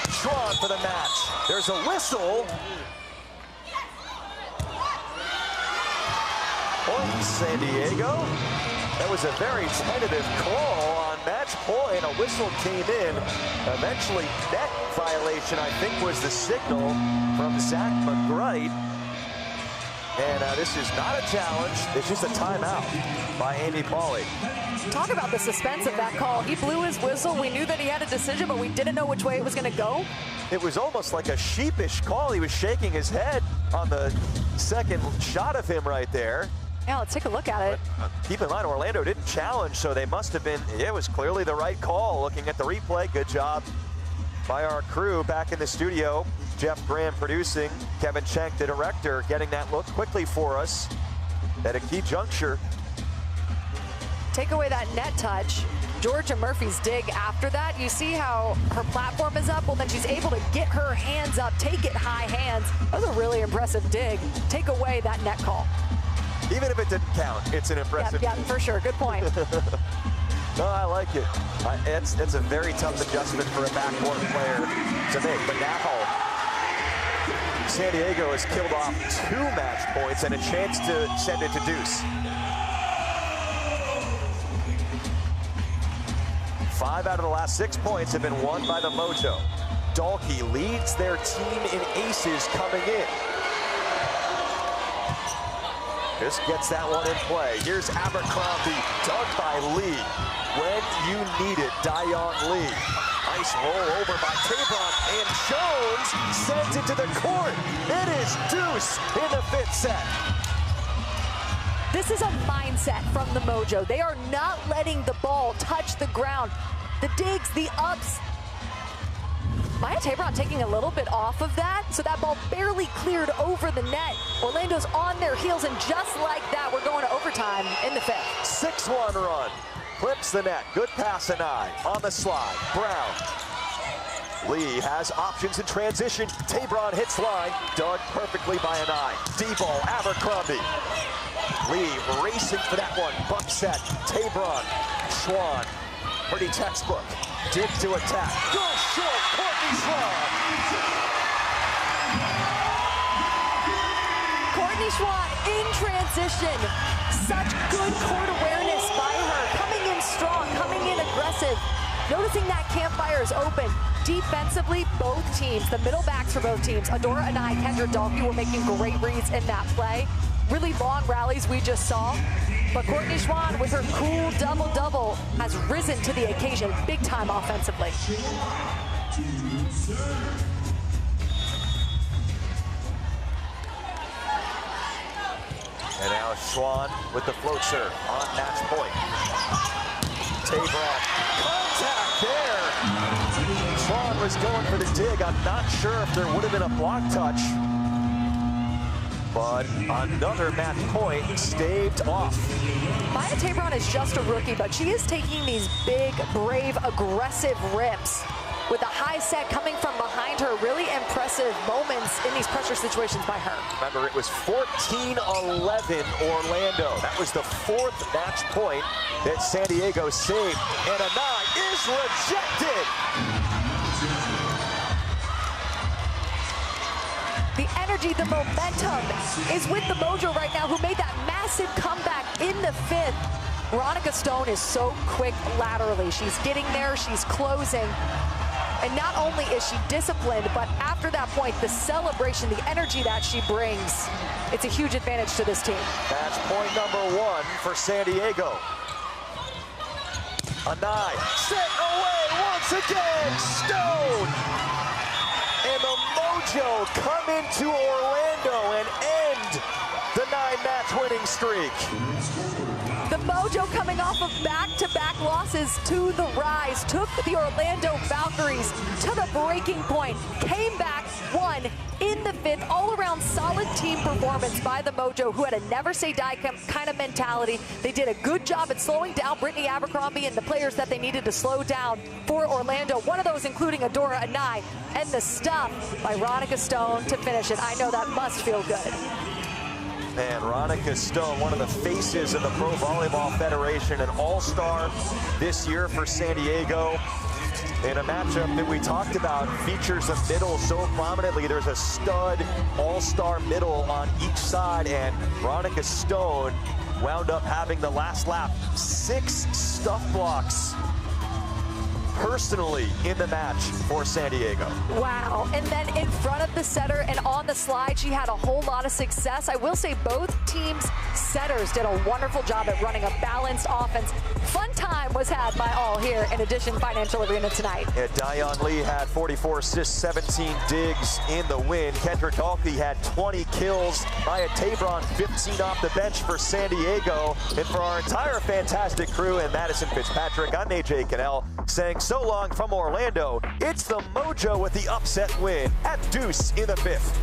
Schwan for the match. There's a whistle. Point San Diego. That was a very tentative call on match point. A whistle came in. Eventually, net violation, I think, was the signal from Zach McGright. And this is not a challenge. It's just a timeout by Amy Pauly. Talk about the suspense of that call. He blew his whistle. We knew that he had a decision, but we didn't know which way it was going to go. It was almost like a sheepish call. He was shaking his head on the second shot of him right there. Yeah, let's take a look at it. But, keep in mind, Orlando didn't challenge, so they must have been, it was clearly the right call. Looking at the replay, good job by our crew back in the studio. Jeff Graham producing, Kevin Schenk, the director, getting that look quickly for us at a key juncture. Take away that net touch. Georgia Murphy's dig after that. You see how her platform is up? Well, then she's able to get her hands up, take it high hands. That was a really impressive dig. Take away that net call. Even if it didn't count, it's an impressive. Yeah, for sure. Good point. No, I like it. It's a very tough adjustment for a backcourt player to make. But now, San Diego has killed off 2 match points and a chance to send it to deuce. 5 out of the last 6 points have been won by the Mojo. Dalkey leads their team in aces coming in. This gets that one in play. Here's Abercrombie, dug by Lee. When you need it, Dayon Lee. Nice roll over by Tabron, and Jones sends it to the court. It is deuce in the 5th set. This is a mindset from the Mojo. They are not letting the ball touch the ground. The digs, the ups. Maya Tabron taking a little bit off of that, so that ball barely cleared over the net. Orlando's on their heels, and just like that, we're going to overtime in the 5th. 6-1 run. Clips the net. Good pass, Anai. On the slide. Brown. Lee has options in transition. Tabron hits line. Dug perfectly by Anai. D-ball, Abercrombie. Lee racing for that one. Buck set. Tabron. Schwan. Pretty textbook. Dig to attack. Goes short. Courtney Schwan. Courtney Schwan in transition. Such good court awareness by her. Coming in strong, coming in aggressive. noticing that campfire is open. Defensively, both teams, the middle backs for both teams, Adora and Kendra Dalkey were making great reads in that play. Really long rallies we just saw. But Courtney Schwann, with her cool double-double, has risen to the occasion big time offensively. And now Schwann with the float serve on match point. Tabron, contact there. Schwann was going for the dig. I'm not sure if there would have been a block touch. But another match point staved off. Maya Tabron is just a rookie, but she is taking these big, brave, aggressive rips with a high set coming from behind her. Really impressive moments in these pressure situations by her. Remember, it was 14-11 Orlando. That was the fourth match point that San Diego saved. And Anai is rejected. The energy, the momentum is with the Mojo right now, who made that massive comeback in the fifth. Veronica Stone is so quick laterally. She's getting there, she's closing. And not only is she disciplined, but after that point, the celebration, the energy that she brings, it's a huge advantage to this team. Match point number 1 for San Diego. Anai set away once again, Stone! And the Mojo come into Orlando and end the 9-match winning streak. The Mojo, coming off of back-to-back losses to the Rise, took the Orlando Valkyries to the breaking point, came back, won in the fifth. All-around solid team performance by the Mojo, who had a never-say-die kind of mentality. They did a good job at slowing down Brittany Abercrombie and the players that they needed to slow down for Orlando. One of those including Adora Anai, and the stuff by Veronica Stone to finish it. I know that must feel good. And Veronica Stone, one of the faces of the Pro Volleyball Federation, an all-star this year for San Diego. In a matchup that we talked about, features a middle so prominently. There's a stud all-star middle on each side, and Veronica Stone wound up having the last lap 6 stuff blocks personally in the match for San Diego. Wow, and then in front of the setter and on the slide, she had a whole lot of success. I will say both teams' setters did a wonderful job at running a balanced offense. Fun time was had by all here in Addition Financial Arena tonight. Yeah, Dion Lee had 44 assists, 17 digs in the win. Kendra Dalkey had 20 kills. Maya Tabron 15 off the bench for San Diego. And for our entire fantastic crew and Madison Fitzpatrick, I'm AJ Cannell saying so long from Orlando. It's the Mojo with the upset win at Deuce in the fifth.